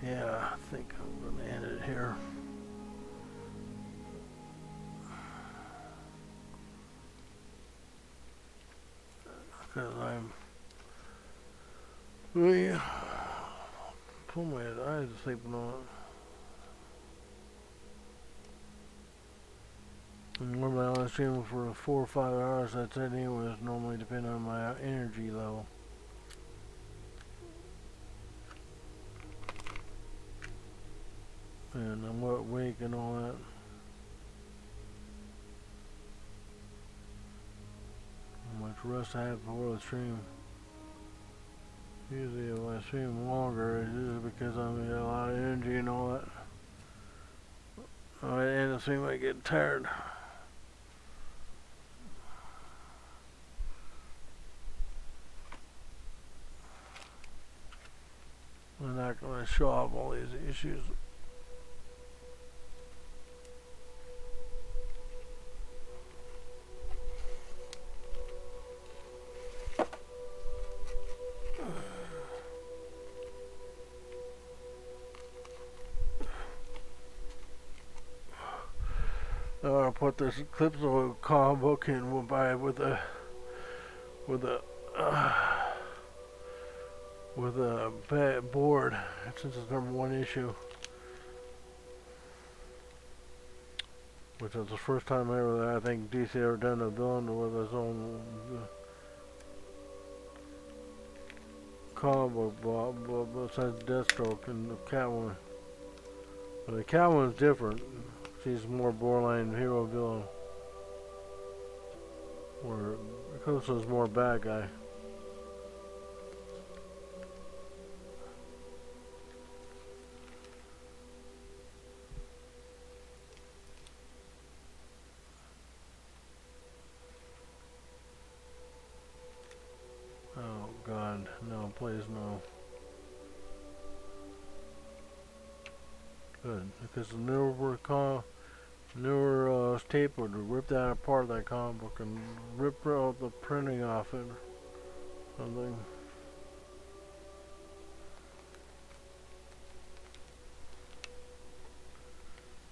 Yeah, I think I'm gonna end it here. Because we pull my eyes sleeping on it. And normally I only stream for 4 or 5 hours. That's it anyways, normally depending on my energy level. And I'm awake and all that. How much rest I have before the stream. Usually if I stream longer, it's usually because I'm got a lot of energy and all that. At the end of the stream I get tired. I'm not going to show off all these issues. I'll put this clips of a comic book in. We'll buy it with a board, since it's #1 issue, which is the first time ever that I think DC ever done a villain with his own comic book besides Deathstroke and the Catwoman. But the Catwoman's different. She's more borderline hero villain, where Koso's more bad guy. Oh God, no, please no. Good, because the newer tape would rip that apart, that comic book, and rip out the printing off it. Something.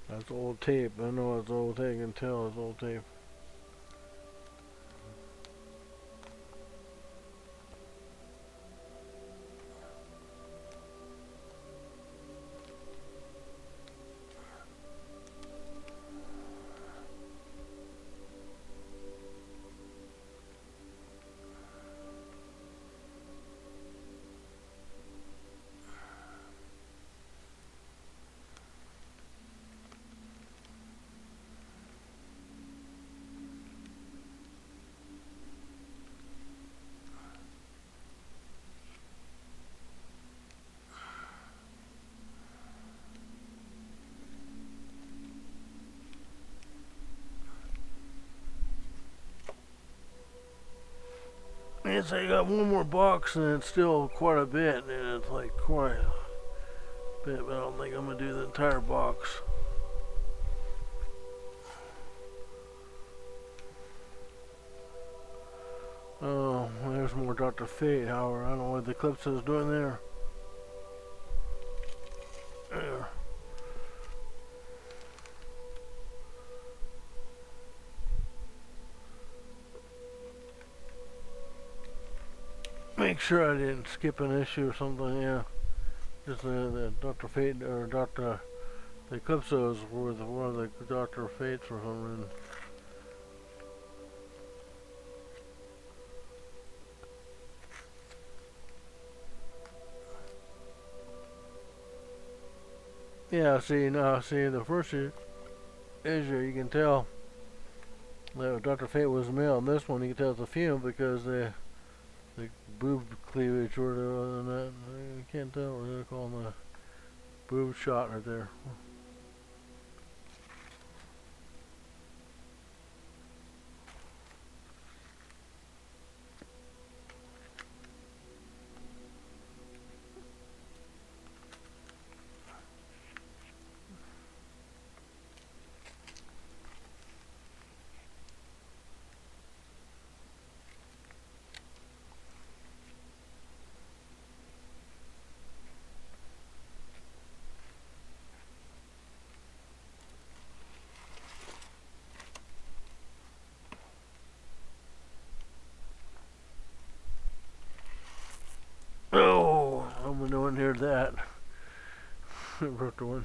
That's old tape. I know it's old tape. I can tell it's old tape. Yes, I got one more box, and it's still quite a bit, and it's like quite a bit, but I don't think I'm gonna do the entire box. Oh, there's more Dr. Fate, however. I don't know what the Eclipse is doing there. There. Make sure I didn't skip an issue or something, yeah. Just the Dr. Fate, or Dr. The Eclipsos were one of the Dr. Fates for some reason. Yeah, see, now, see, the first issue, you can tell that Dr. Fate was male, and this one you can tell it's a female because the boob cleavage or that. You can't tell what they're calling the boob shot right there. Oh, I'm nowhere near that. I broke the one.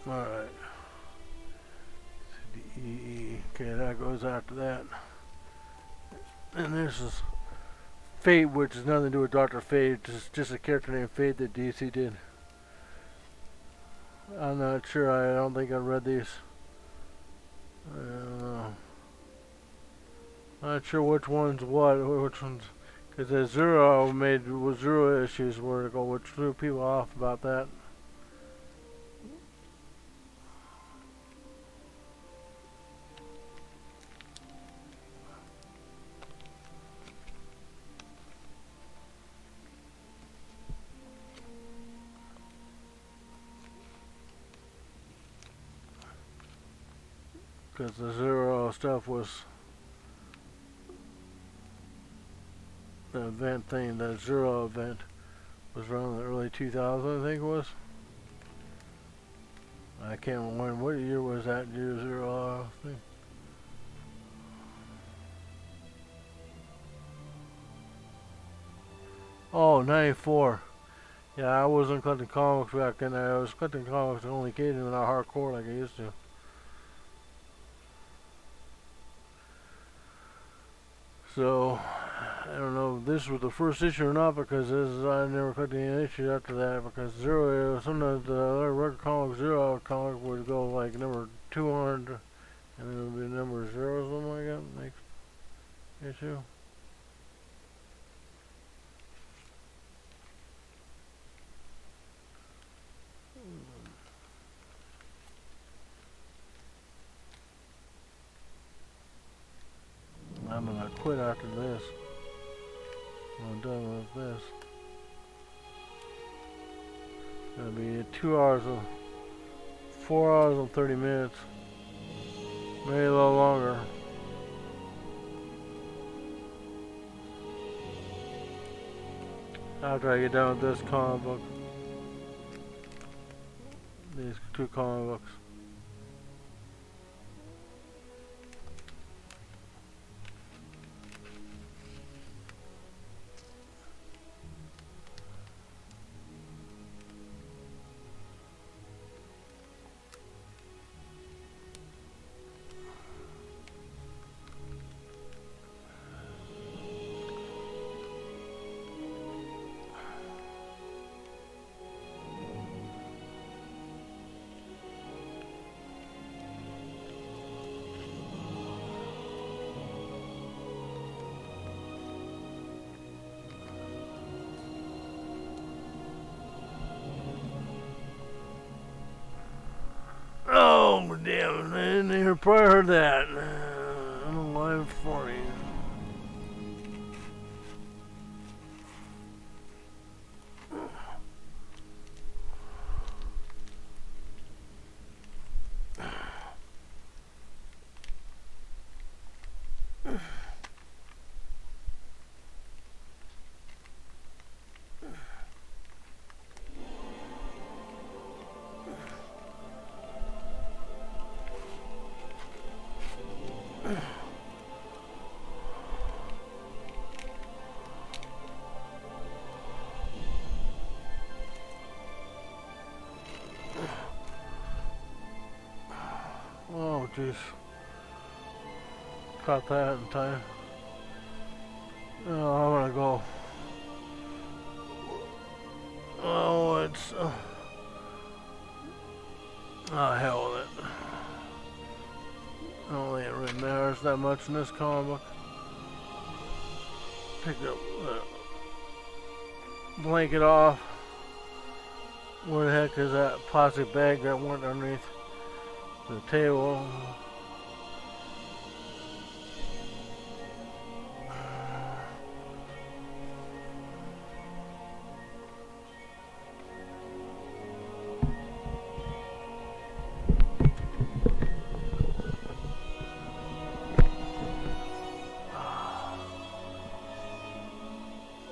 Alright. Okay, that goes after that. And this is Fate, which has nothing to do with Dr. Fate. It's just a character named Fate that DC did. I'm not sure. I don't think I read these. I don't know. Not sure which one's what. Which one's, because the Zero made was Zero issues where to go, which threw people off about that. Because the Zero stuff was the event thing, the Zero event was around the early 2000s, I think it was. I can't remember what year was that year Zero thing. Oh, 94. Yeah, I wasn't collecting comics back then. I was collecting comics only occasionally, not hardcore like I used to. So, I don't know if this was the first issue or not, because I never collected any issues after that, because Zero, sometimes the other record comic, Zero comic would go like number 200, and then it would be number 0 or something like that, next issue. I'm gonna quit after this. I'm done with this. It's gonna be 4 hours and 30 minutes. Maybe a little longer. After I get done with this comic book. These 2 comic books. probably heard that. I'm alive for you. Oh, jeez. Caught that in time. Oh, I'm gonna go. Oh, it's... oh, hell with it. I don't think it really matters that much in this comic book. Take the blanket off. Where the heck is that plastic bag that went underneath the table?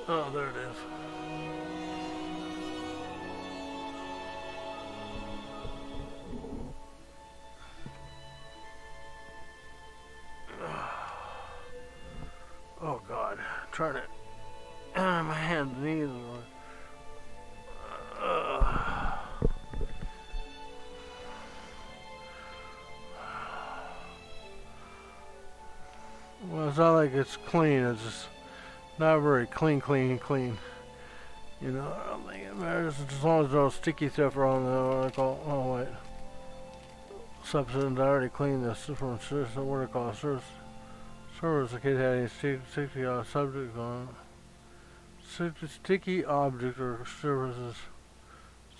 Oh, there it is. Oh God, trying to my hands and knees are well, it's not like it's clean, it's just not very clean. You know, I don't think it matters as long as there's no sticky stuff around the, what I call, oh wait, substance. I already cleaned this from what I call surface. Surface, the kid had any sticky subjects on it. Sticky objects or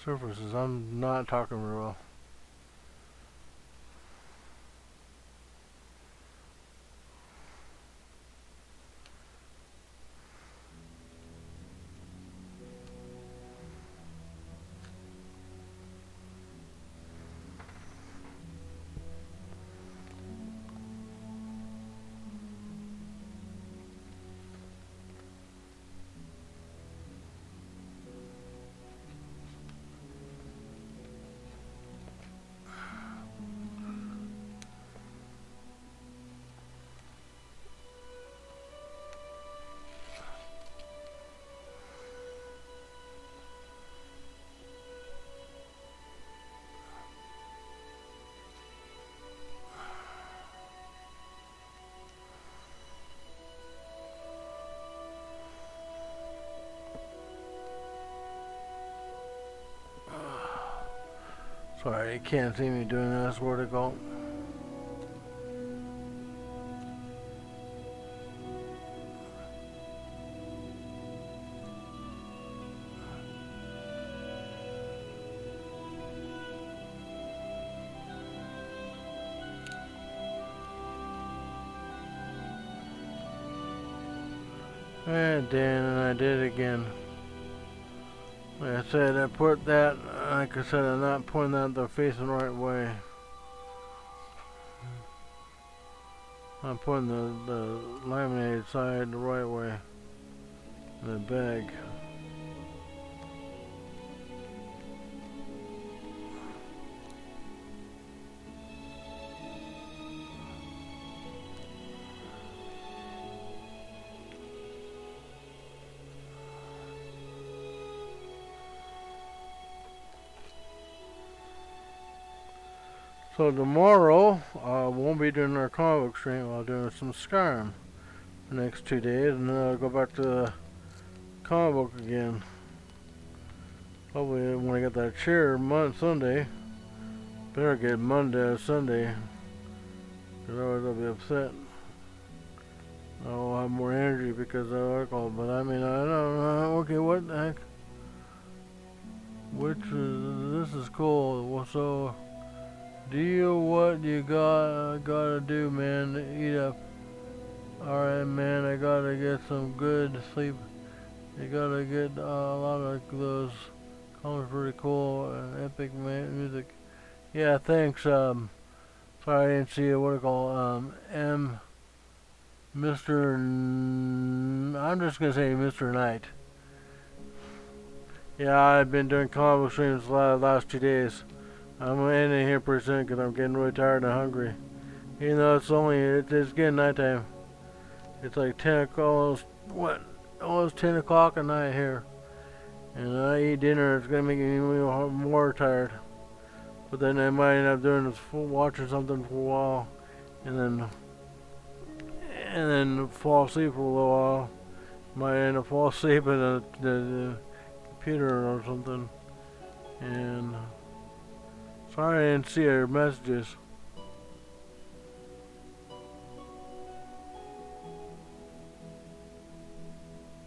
surfaces. I'm not talking real well. Sorry, you can't see me doing this. Where'd it go? And Dan, and I did it again. Like I said, I put that, like I said, I'm not putting that the facing the right way. I'm putting the laminated side the right way in the bag. So tomorrow, won't be doing our comic book stream. I'll do some Skyrim the next 2 days, and then I'll go back to the comic book again. Hopefully, when I get that chair Sunday, better get Monday or Sunday, because otherwise I'll be upset. I'll have more energy because of the article, but I mean, I don't know. Okay, what the heck? This is cool. Well, so. Do what you gotta do, man. Eat up. Alright, man, I gotta get some good sleep. You gotta get a lot of those comments pretty cool and epic music. Yeah, thanks. Sorry I didn't see what it called. Mr. I'm just gonna say Mr. Knight. Yeah, I've been doing comic book streams the last 2 days. I'm gonna end it here pretty soon because I'm getting really tired and hungry. Even though it's getting nighttime. It's like 10 o'clock, almost 10 o'clock at night here. And I eat dinner, it's gonna make me more tired. But then I might end up watching something for a while, and then fall asleep for a little while. Might end up fall asleep in the computer or something. And sorry I didn't see your messages.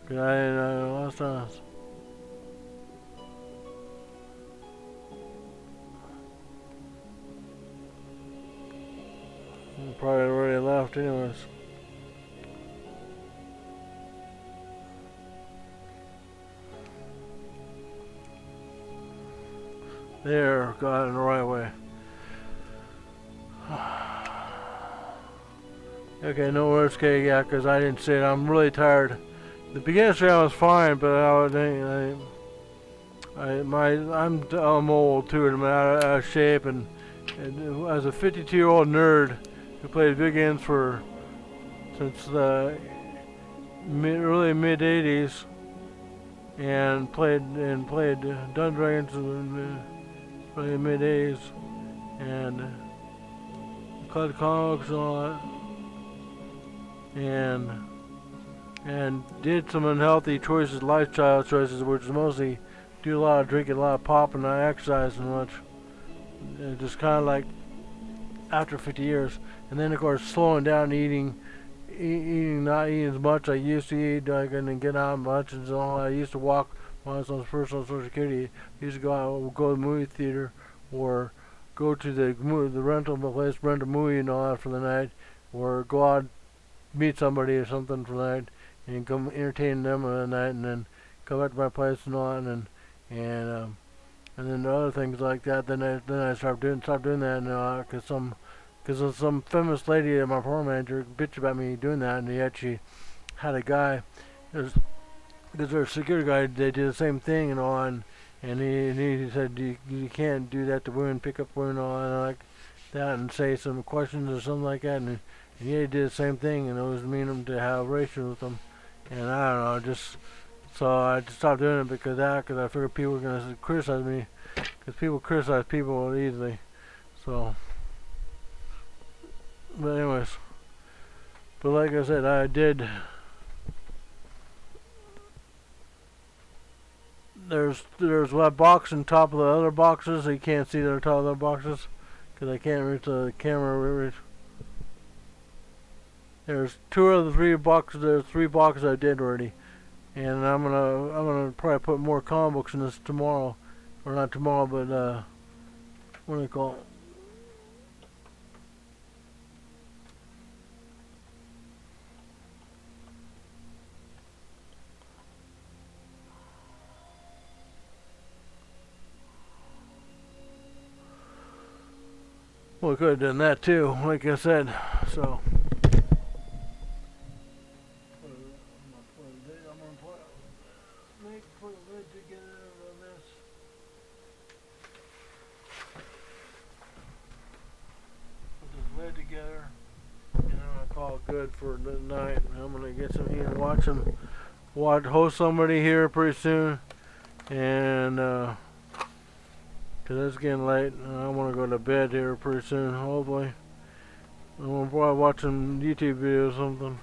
Cause I lost us. Probably already left anyways. There, got it in the right way. Okay, no worries, okay, yeah, cause I didn't see it. I'm really tired. The beginning stream I was fine, but I'm old too, and I'm out of shape, and as a 52-year-old nerd who played video games since the early mid '80s, and played Dungeons Dragons in the early mid '80s, and collected comics and all that, and did some unhealthy choices, lifestyle choices, which is mostly do a lot of drinking, a lot of popping, not exercising much. Just kind of like after 50 years, and then of course slowing down, eating, not eating as much I used to eat. I couldn't get out much and so on. I used to walk when I was on personal Social Security. I used to go to the movie theater or go to the rental place, rent a movie and all that for the night, or go out, meet somebody or something for the night, and come entertain them for the night, and then come back to my place and all that, and then the other things like that. Then I stopped doing that, because some famous lady, my floor manager, bitched about me doing that, and he actually had a guy, because their security guard, they did the same thing and all, and he said you can't do that to women, pick up women and all and like that, and say some questions or something like that, and he did the same thing, and it was mean him to have relations with them, and I don't know, so I just stopped doing it because I figured people were gonna criticize me, because people criticize people easily, so. But anyways, but like I said, I did. There's a box on top of the other boxes. So you can't see the top of the boxes because I can't reach the camera. There's 2 of the 3 boxes. There's 3 boxes I did already, and I'm gonna probably put more comic books in this tomorrow, or not tomorrow, but what do they call it? Well, we could have done that too, like I said. So. Put a lid together on this. Put this lid together, and I'm gonna call it good for the night. I'm gonna get some here and host somebody here pretty soon, and cause it's getting late, and I want to go to bed here pretty soon. Hopefully, I'm gonna probably watch some YouTube videos or something.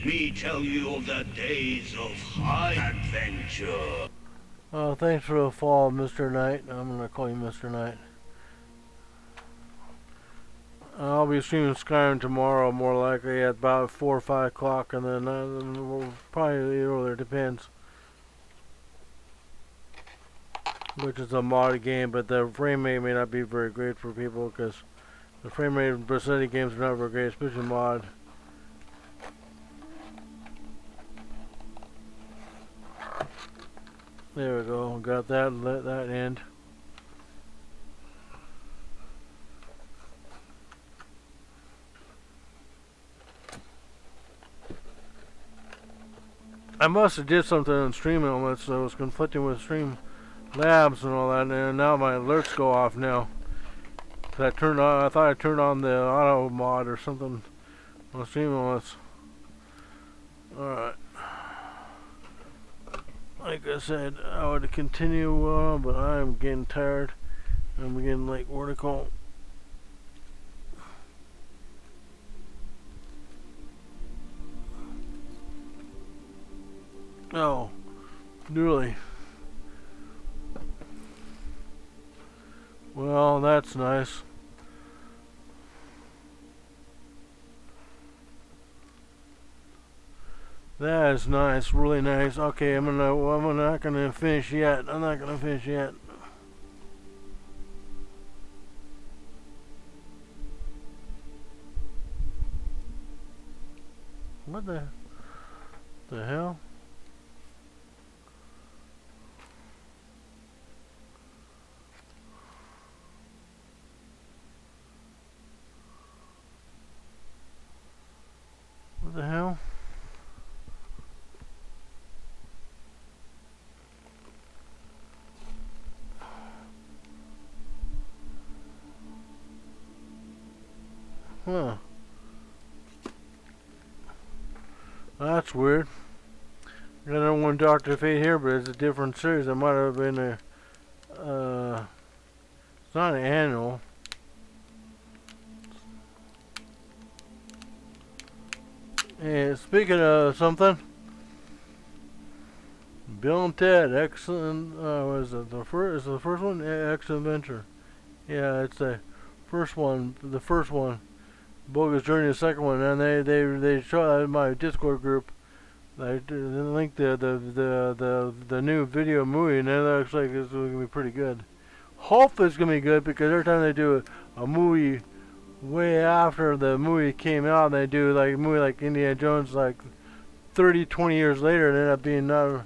me tell you of the days of high adventure. Thanks for the follow, Mr. Knight. I'm gonna call you Mr. Knight. I'll be streaming Skyrim tomorrow, more likely at about 4 or 5 o'clock, and then we'll probably earlier, depends. Which is a modded game, but the frame rate may not be very great for people because the frame rate in Bethesda games are not very great, especially mod. There we go, got that, let that end. I must have did something on stream elements, so I was conflicting with stream labs and all that, and now my alerts go off now. I turned on, I thought I turned on the auto mod or something on stream elements. Alright. Like I said, I would continue, but I'm getting tired. I'm getting like vertical. Oh, really? Well, that's nice. That is nice, really nice. Okay, I'm not gonna finish yet. I'm not gonna finish yet. What the hell? What the hell? Huh. That's weird. Got another one Dr. Fate here, but it's a different series. It might have been a it's not an annual. And speaking of something, Bill and Ted, excellent. Was it the first? Is the first one Excellent Adventure? Yeah, it's the first one. The first one, Bogus Journey. The second one, and they show in my Discord group. They linked the new video movie, and it looks like it's gonna be pretty good. Hopefully it's gonna be good because every time they do a movie way after the movie came out, they do like a movie like Indiana Jones like 30, 20 years later, and it ended up being not.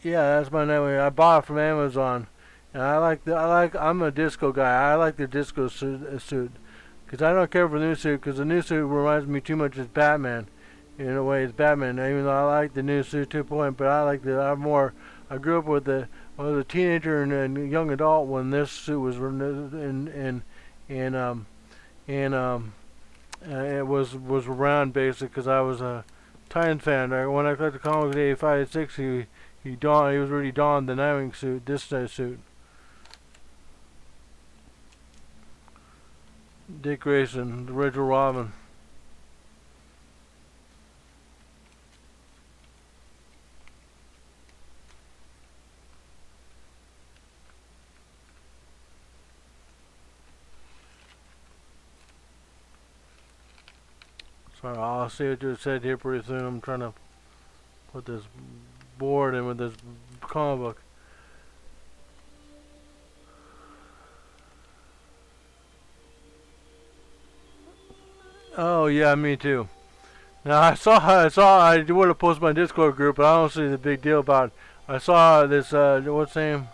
Yeah, that's my name. I bought it from Amazon, and I'm a disco guy. I like the disco suit, because I don't care for the new suit, because the new suit reminds me too much of Batman. In a way, it's Batman. Even though I like the new suit 2.0, but I grew up with the. I was a teenager and young adult when this suit was it was around basically because I was a Titan fan. When I collected comics in '85, '86, he was already donned the Nightwing suit, this suit. Dick Grayson, the original Robin. So I'll see what you said here pretty soon. I'm trying to put this board in with this comic book. Oh yeah, me too. Now I would have posted my Discord group, but I don't see the big deal about it. I saw this what's the name?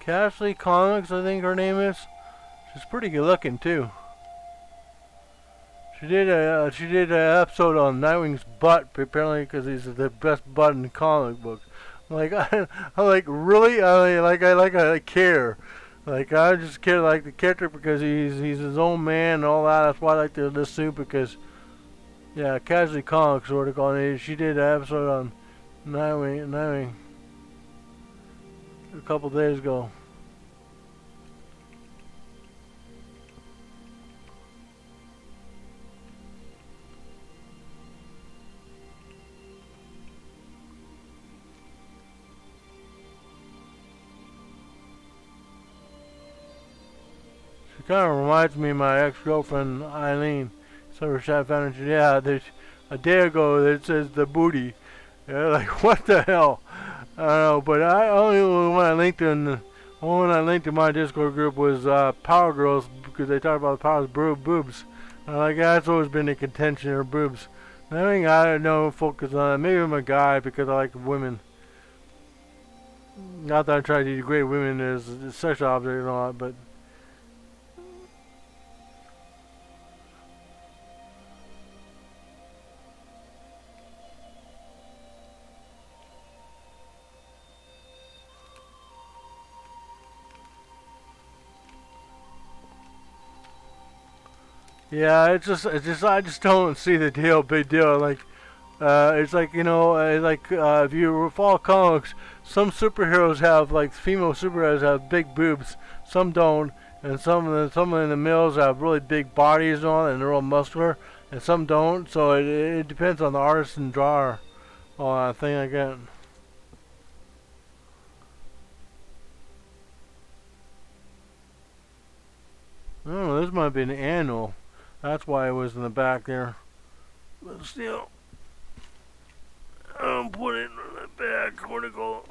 Cashley Comics, I think her name is. She's pretty good looking too. She did an episode on Nightwing's butt, apparently because he's the best butt in comic books. Like I like really, I care. Like I just care like the character because he's his own man and all that. That's why I like this suit because yeah, Casually Comics sort of called it. She did an episode on Nightwing a couple days ago. She kind of reminds me of my ex-girlfriend Eileen. So I found it. Yeah, there's a day ago that says the booty. Yeah, like what the hell? I don't know, but I only one I linked in. The one I linked in my Discord group was Power Girls because they talked about the powers boobs. Like that's always been a contention or boobs. I think I don't know focus on it. Maybe I'm a guy because I like women. Not that I try to degrade women as a sexual object and all that, but. Yeah, I just don't see the big deal. Like, it's like, if you follow comics, some superheroes have, like, female superheroes have big boobs, some don't, and some of the males have really big bodies and all, and they're all muscular, and some don't, so it depends on the artist and drawer, all that thing like that. Oh, this might be an annual. That's why it was in the back there. But still, I'll put it in the back article.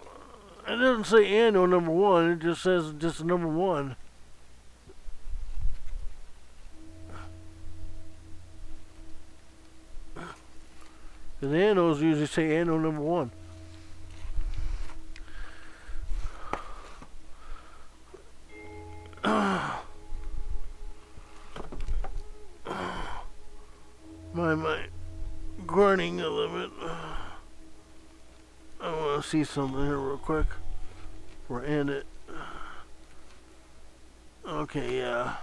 It doesn't say annual number 1. It just says just number 1. The annuals usually say annual number 1. My grunting a little bit. I want to see something here real quick before I end it. Okay, yeah.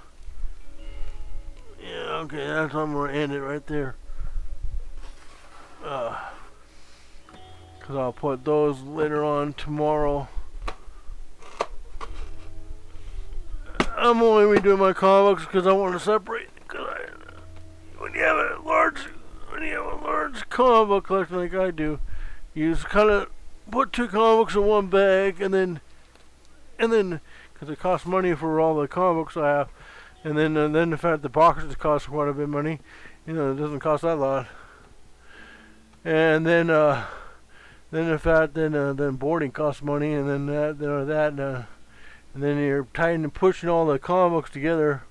Yeah, okay, that's how I'm going to end it right there. Because I'll put those later on tomorrow. I'm only redoing my comics because I want to separate. When you have a large comic book collection like I do, you just kind of put 2 comic books in one bag, and then, because it costs money for all the comic books I have, and then the fact the boxes cost quite a bit of money, it doesn't cost that a lot, and then the fact then boarding costs money, and then and then you're tying and pushing all the comic books together.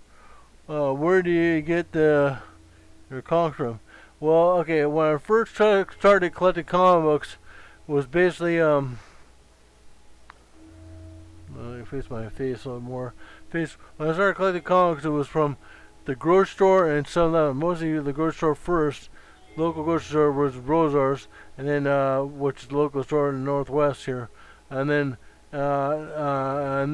Where do you get your comics from? Well, okay, when I first started collecting comic books, was basically let me face my face a little more. When I started collecting comics, it was from the grocery store and 7-Eleven. Mostly the grocery store first. Local grocery store was Rosar's, and then which is the local store in the Northwest here, and then I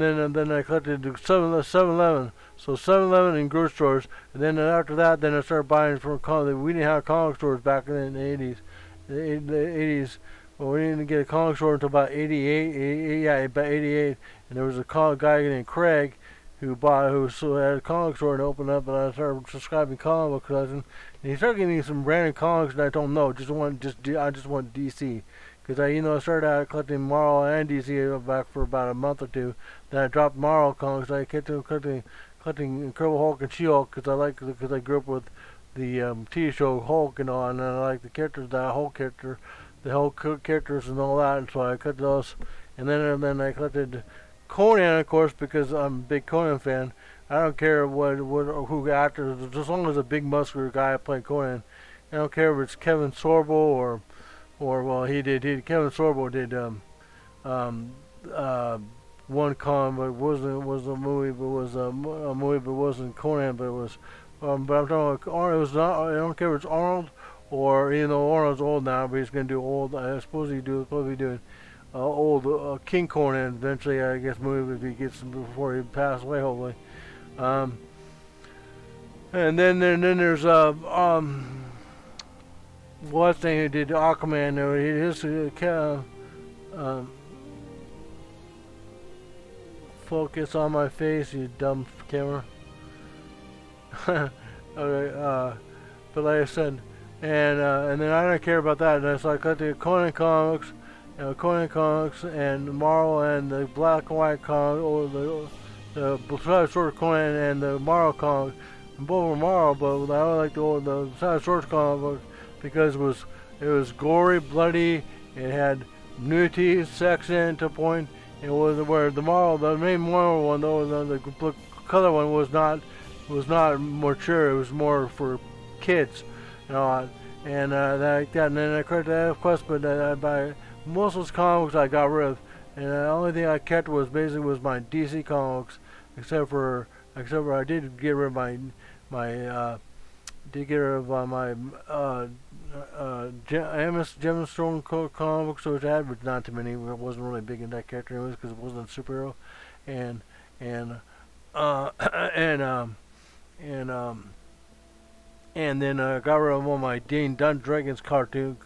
collected 7-Eleven. So 7-Eleven and grocery stores, and then after that, then I started buying from comic. We didn't have comic stores back in the 80s. The 80s. Well, we didn't get a comic store until about 88. About 88. And there was a guy named Craig who had a comic store and opened up, and I started subscribing comic books. And he started giving me some random comics that I don't know. I just want DC. Because I started out collecting Marvel and DC back for about a month or two. Then I dropped Marvel comics. I kept collecting Incredible Hulk and She-Hulk because I grew up with the TV show Hulk and all, and I like the characters, the Hulk characters and all that. And so I collected those, and then I collected Conan, of course, because I'm a big Conan fan. I don't care who actors, as long as a big muscular guy playing Conan. I don't care if it's Kevin Sorbo or well, Kevin Sorbo did one con, but was a movie, but was a movie, but wasn't Conan, but it was. But I'm talking about Arnold. It was not. I don't care if it's Arnold or Arnold's old now, but he's gonna do old. I suppose he's probably doing old King Conan. Eventually, I guess movie if he gets before he passed away, hopefully. Um, and then there's what thing who did Aquaman? His um, focus on my face, you dumb camera. Okay, but like I said, and then I don't care about that. And so I cut the Conan comics, and Marvel and the black and white comic, or the sort of Conan and the Marvel comic. Both were Marvel, but I like the Side Sword comic book because it was gory, bloody. It had nudity, sex in it to a point. It was where the main Marvel one though, the color one was not mature. It was more for kids, you know. And like that. And then I corrected that, of course. But by most of those comics I got rid of, and the only thing I kept was basically my DC comics, except for I did get rid of my Gemma Stone comic books, which I had, but not too many. I wasn't really big in that character anyways because it wasn't a superhero, and and uh, and and then I got rid of one of my Dane Dun Dragons cartoons,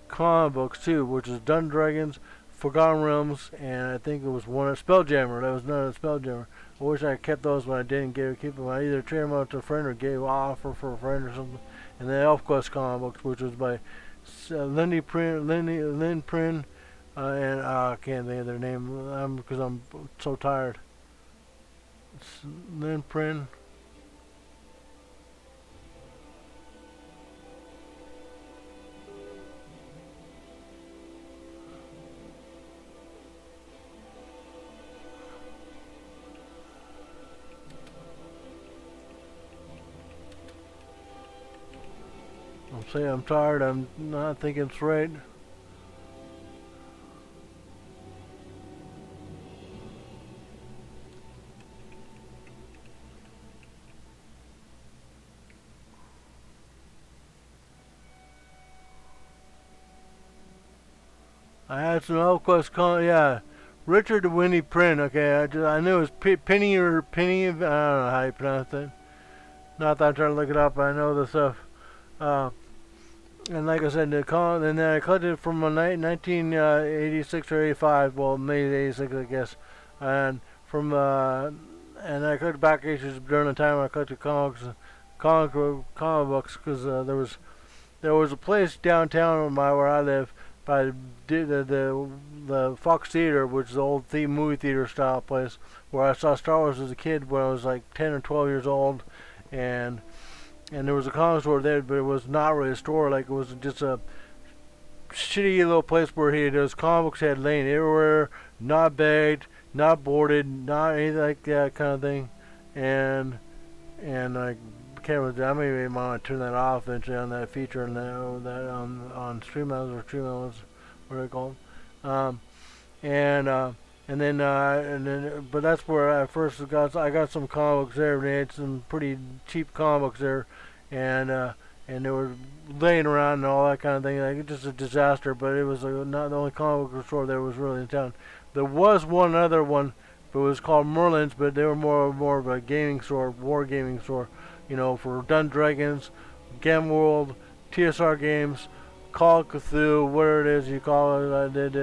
comic books too, which is Dun Dragons, Forgotten Realms, and I think it was one a Spelljammer. That was not a Spelljammer. I wish I kept those, but I didn't keep them. I either traded them out to a friend or gave offer for a friend or something. And then ElfQuest comic books, which was by Lynn Prynne, and I can't think of their name because I'm so tired. It's Lynn Prynne. I'm saying I'm tired. I'm not thinking straight. I had some ElfQuest yeah. Richard Winnie Prynne. Okay, I knew it was Penny or Penny. I don't know how you pronounce it. Not that I'm trying to look it up. I know the stuff. And like I said, and then I collected it from 1986 or 85. Well, maybe 86, I guess. And from and I collected back issues during the time I collected comic books, because there was a place downtown where I live by the Fox Theater, which is the old movie theater style place, where I saw Star Wars as a kid when I was like 10 or 12 years old, and there was a comic store there, but it was not really a store. Like, it was just a shitty little place where those comic books had laying everywhere, not bagged, not boarded, not anything like that kind of thing. And I can't remember. I may want to turn that off eventually on that feature and that on Streamhouse or Streamhouse, what are they called? And then, but that's where I first I got some comic books there. They had some pretty cheap comic books there, and they were laying around and all that kind of thing. Like, it's just a disaster. But it was not the only comic book store there was really in town. There was one other one, but it was called Merlin's. But they were more of a gaming store, war gaming store, you know, for Dun Dragons, Game World, TSR games, Call of Cthulhu, whatever it is you call it. I did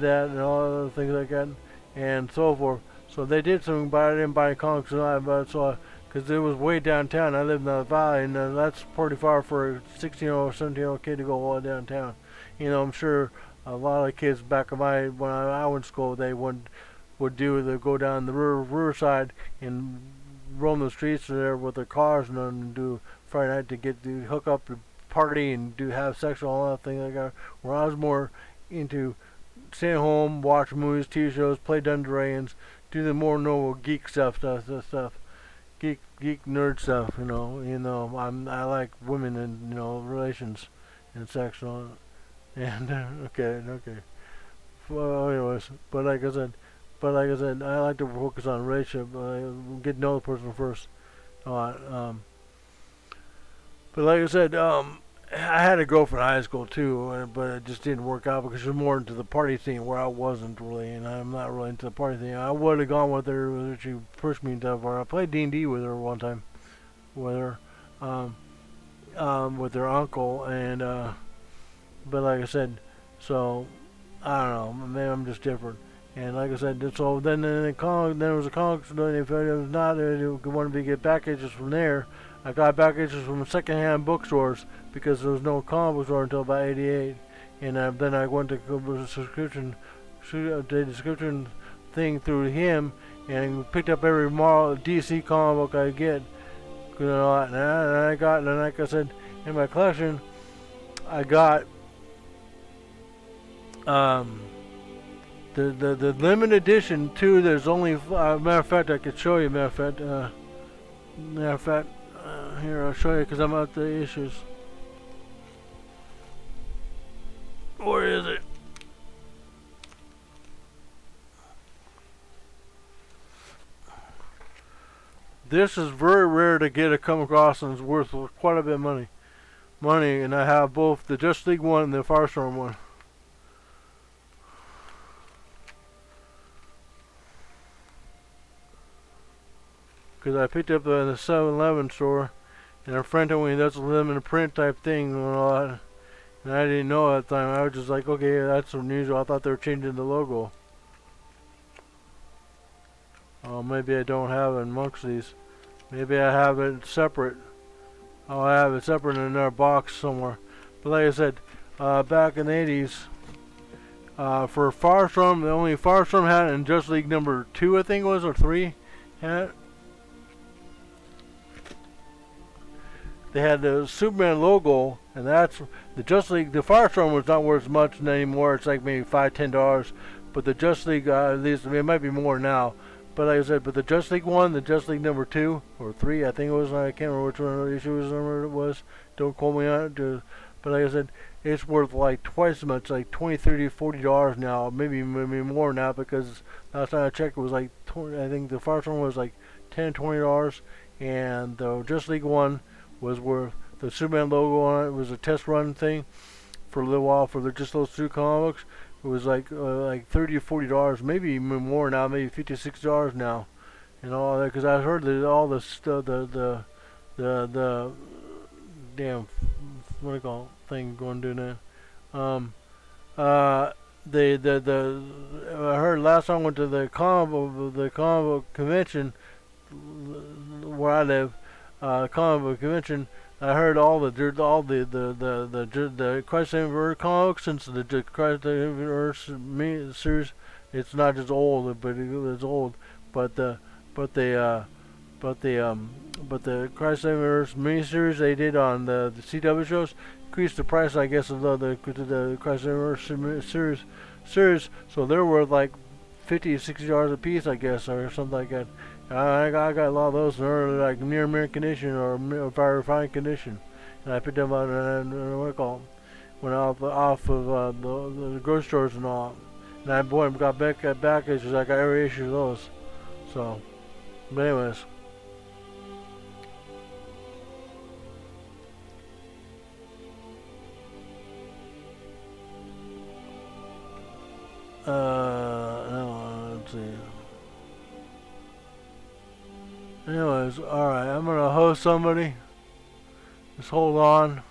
that and all other things like that, and so forth. So they did something, but I didn't buy comics because it was way downtown. I live in the valley, and that's pretty far for a 16-year-old, 17-year-old kid to go all downtown. You know, I'm sure a lot of kids back in when I went to school, they would go down the riverside and roam the streets there with their cars and then do Friday night to hook up, to party and have sex and all that thing like that. Where I was more into stay at home, watch movies, TV shows, play Dungeons and Dragons, do the more normal geek stuff, geek nerd stuff. You know, I like women and relations and sex and all that. And okay. Well, anyways, but like I said, I like to focus on relationship, get to know the person first. But like I said, I had a girlfriend in high school too, but it just didn't work out because she was more into the party scene where I wasn't really, and I'm not really into the party thing. I would have gone with her, but she pushed me into the. I played D&D with her one time, with her, um, with her uncle, and but like I said, so I don't know, maybe I'm just different. And like I said, so then there was a comic. If it was not, you wanted to get packages from there. I got packages from secondhand bookstores because there was no comic book store until about '88. And then I went to the subscription thing through him and picked up every Marvel DC comic book I get. You know, and I got, and like I said, in my collection, I got the limited edition too. There's only matter of fact I could show you. Matter of fact, here I'll show you because I'm out the issues. Where is it? This is very rare to come across, and it's worth quite a bit of money. And I have both the Justice League one and the Firestorm one. Because I picked up in the 7-Eleven store, and a friend told me that's a limited print type thing and all that. And I didn't know at the time. I was just like, okay, that's unusual. I thought they were changing the logo. Oh, maybe I don't have it amongst these. Maybe I have it separate. Oh, I have it separate in another box somewhere. But like I said, back in the 80s, for Firestorm, the only Firestorm had it in Justice League number 2, I think it was, or 3, had it. They had the Superman logo, and that's the Justice League. The Firestorm was not worth much anymore. It's like maybe $5-10, but the Justice League, at least, I mean, it might be more now. But like I said, but the Justice League 1, the Justice League number 2 or 3, I think it was. I can't remember which one of the issues it was. Don't quote me on it. But like I said, it's worth like twice as much, like $20, $30, $40 now, maybe more now, because last time I checked, it was like 20, I think the Firestorm was like $10, $20, and the Justice League 1 was worth, the Superman logo on it was a test run thing for a little while for just those 2 comic books. It was like $30 or $40, maybe even more now, maybe $50, $60 now, and all that. Because I heard that all the damn, what do you call it, thing going to do now. I heard last time I went to the comic book convention where I live. Comic book convention, I heard all the Christ Saving Earth comics since the Christ Saving Earth series. It's not just old, but it's old. But the Christ Saving Earth miniseries they did on the CW shows increased the price, I guess, of the Christ Saving Earth series. So they're worth like $50, $60 a piece, I guess, or something like that. I got a lot of those, and they're like near mint condition or very refined condition. And I picked them up and what do you call them? Went off of the grocery stores and all. And I bought them, got back issues. I got every issue of those. So, but anyways. Let's see. Anyways, alright, I'm gonna host somebody. Just hold on.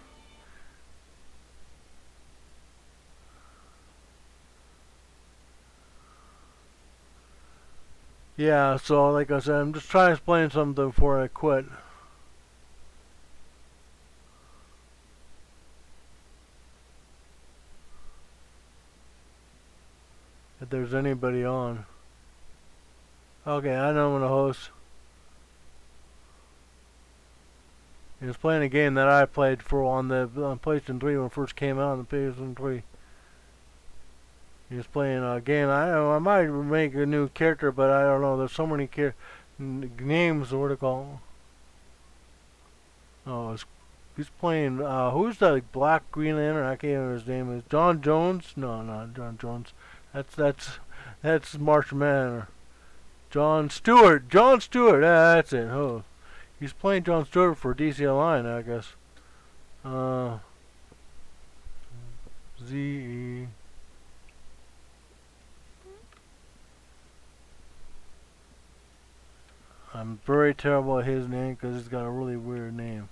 Yeah, so like I said, I'm just trying to explain something before I quit. If there's anybody on. Okay, I know I'm gonna host. He was playing a game that I played for on PlayStation 3 when it first came out on the PlayStation 3. He was playing a game. I might make a new character, but I don't know. There's so many names. What do you call them? Oh, he's playing. Who's the Black Green Lantern? I can't remember his name. Is John Jones? No, not John Jones. That's Martian Manhunter. John Stewart. John Stewart. That's it. Oh. He's playing John Stewart for DC Line, I guess. Z-E. I'm very terrible at his name because he's got a really weird name.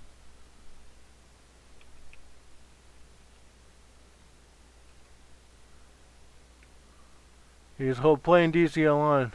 He's playing DC Online.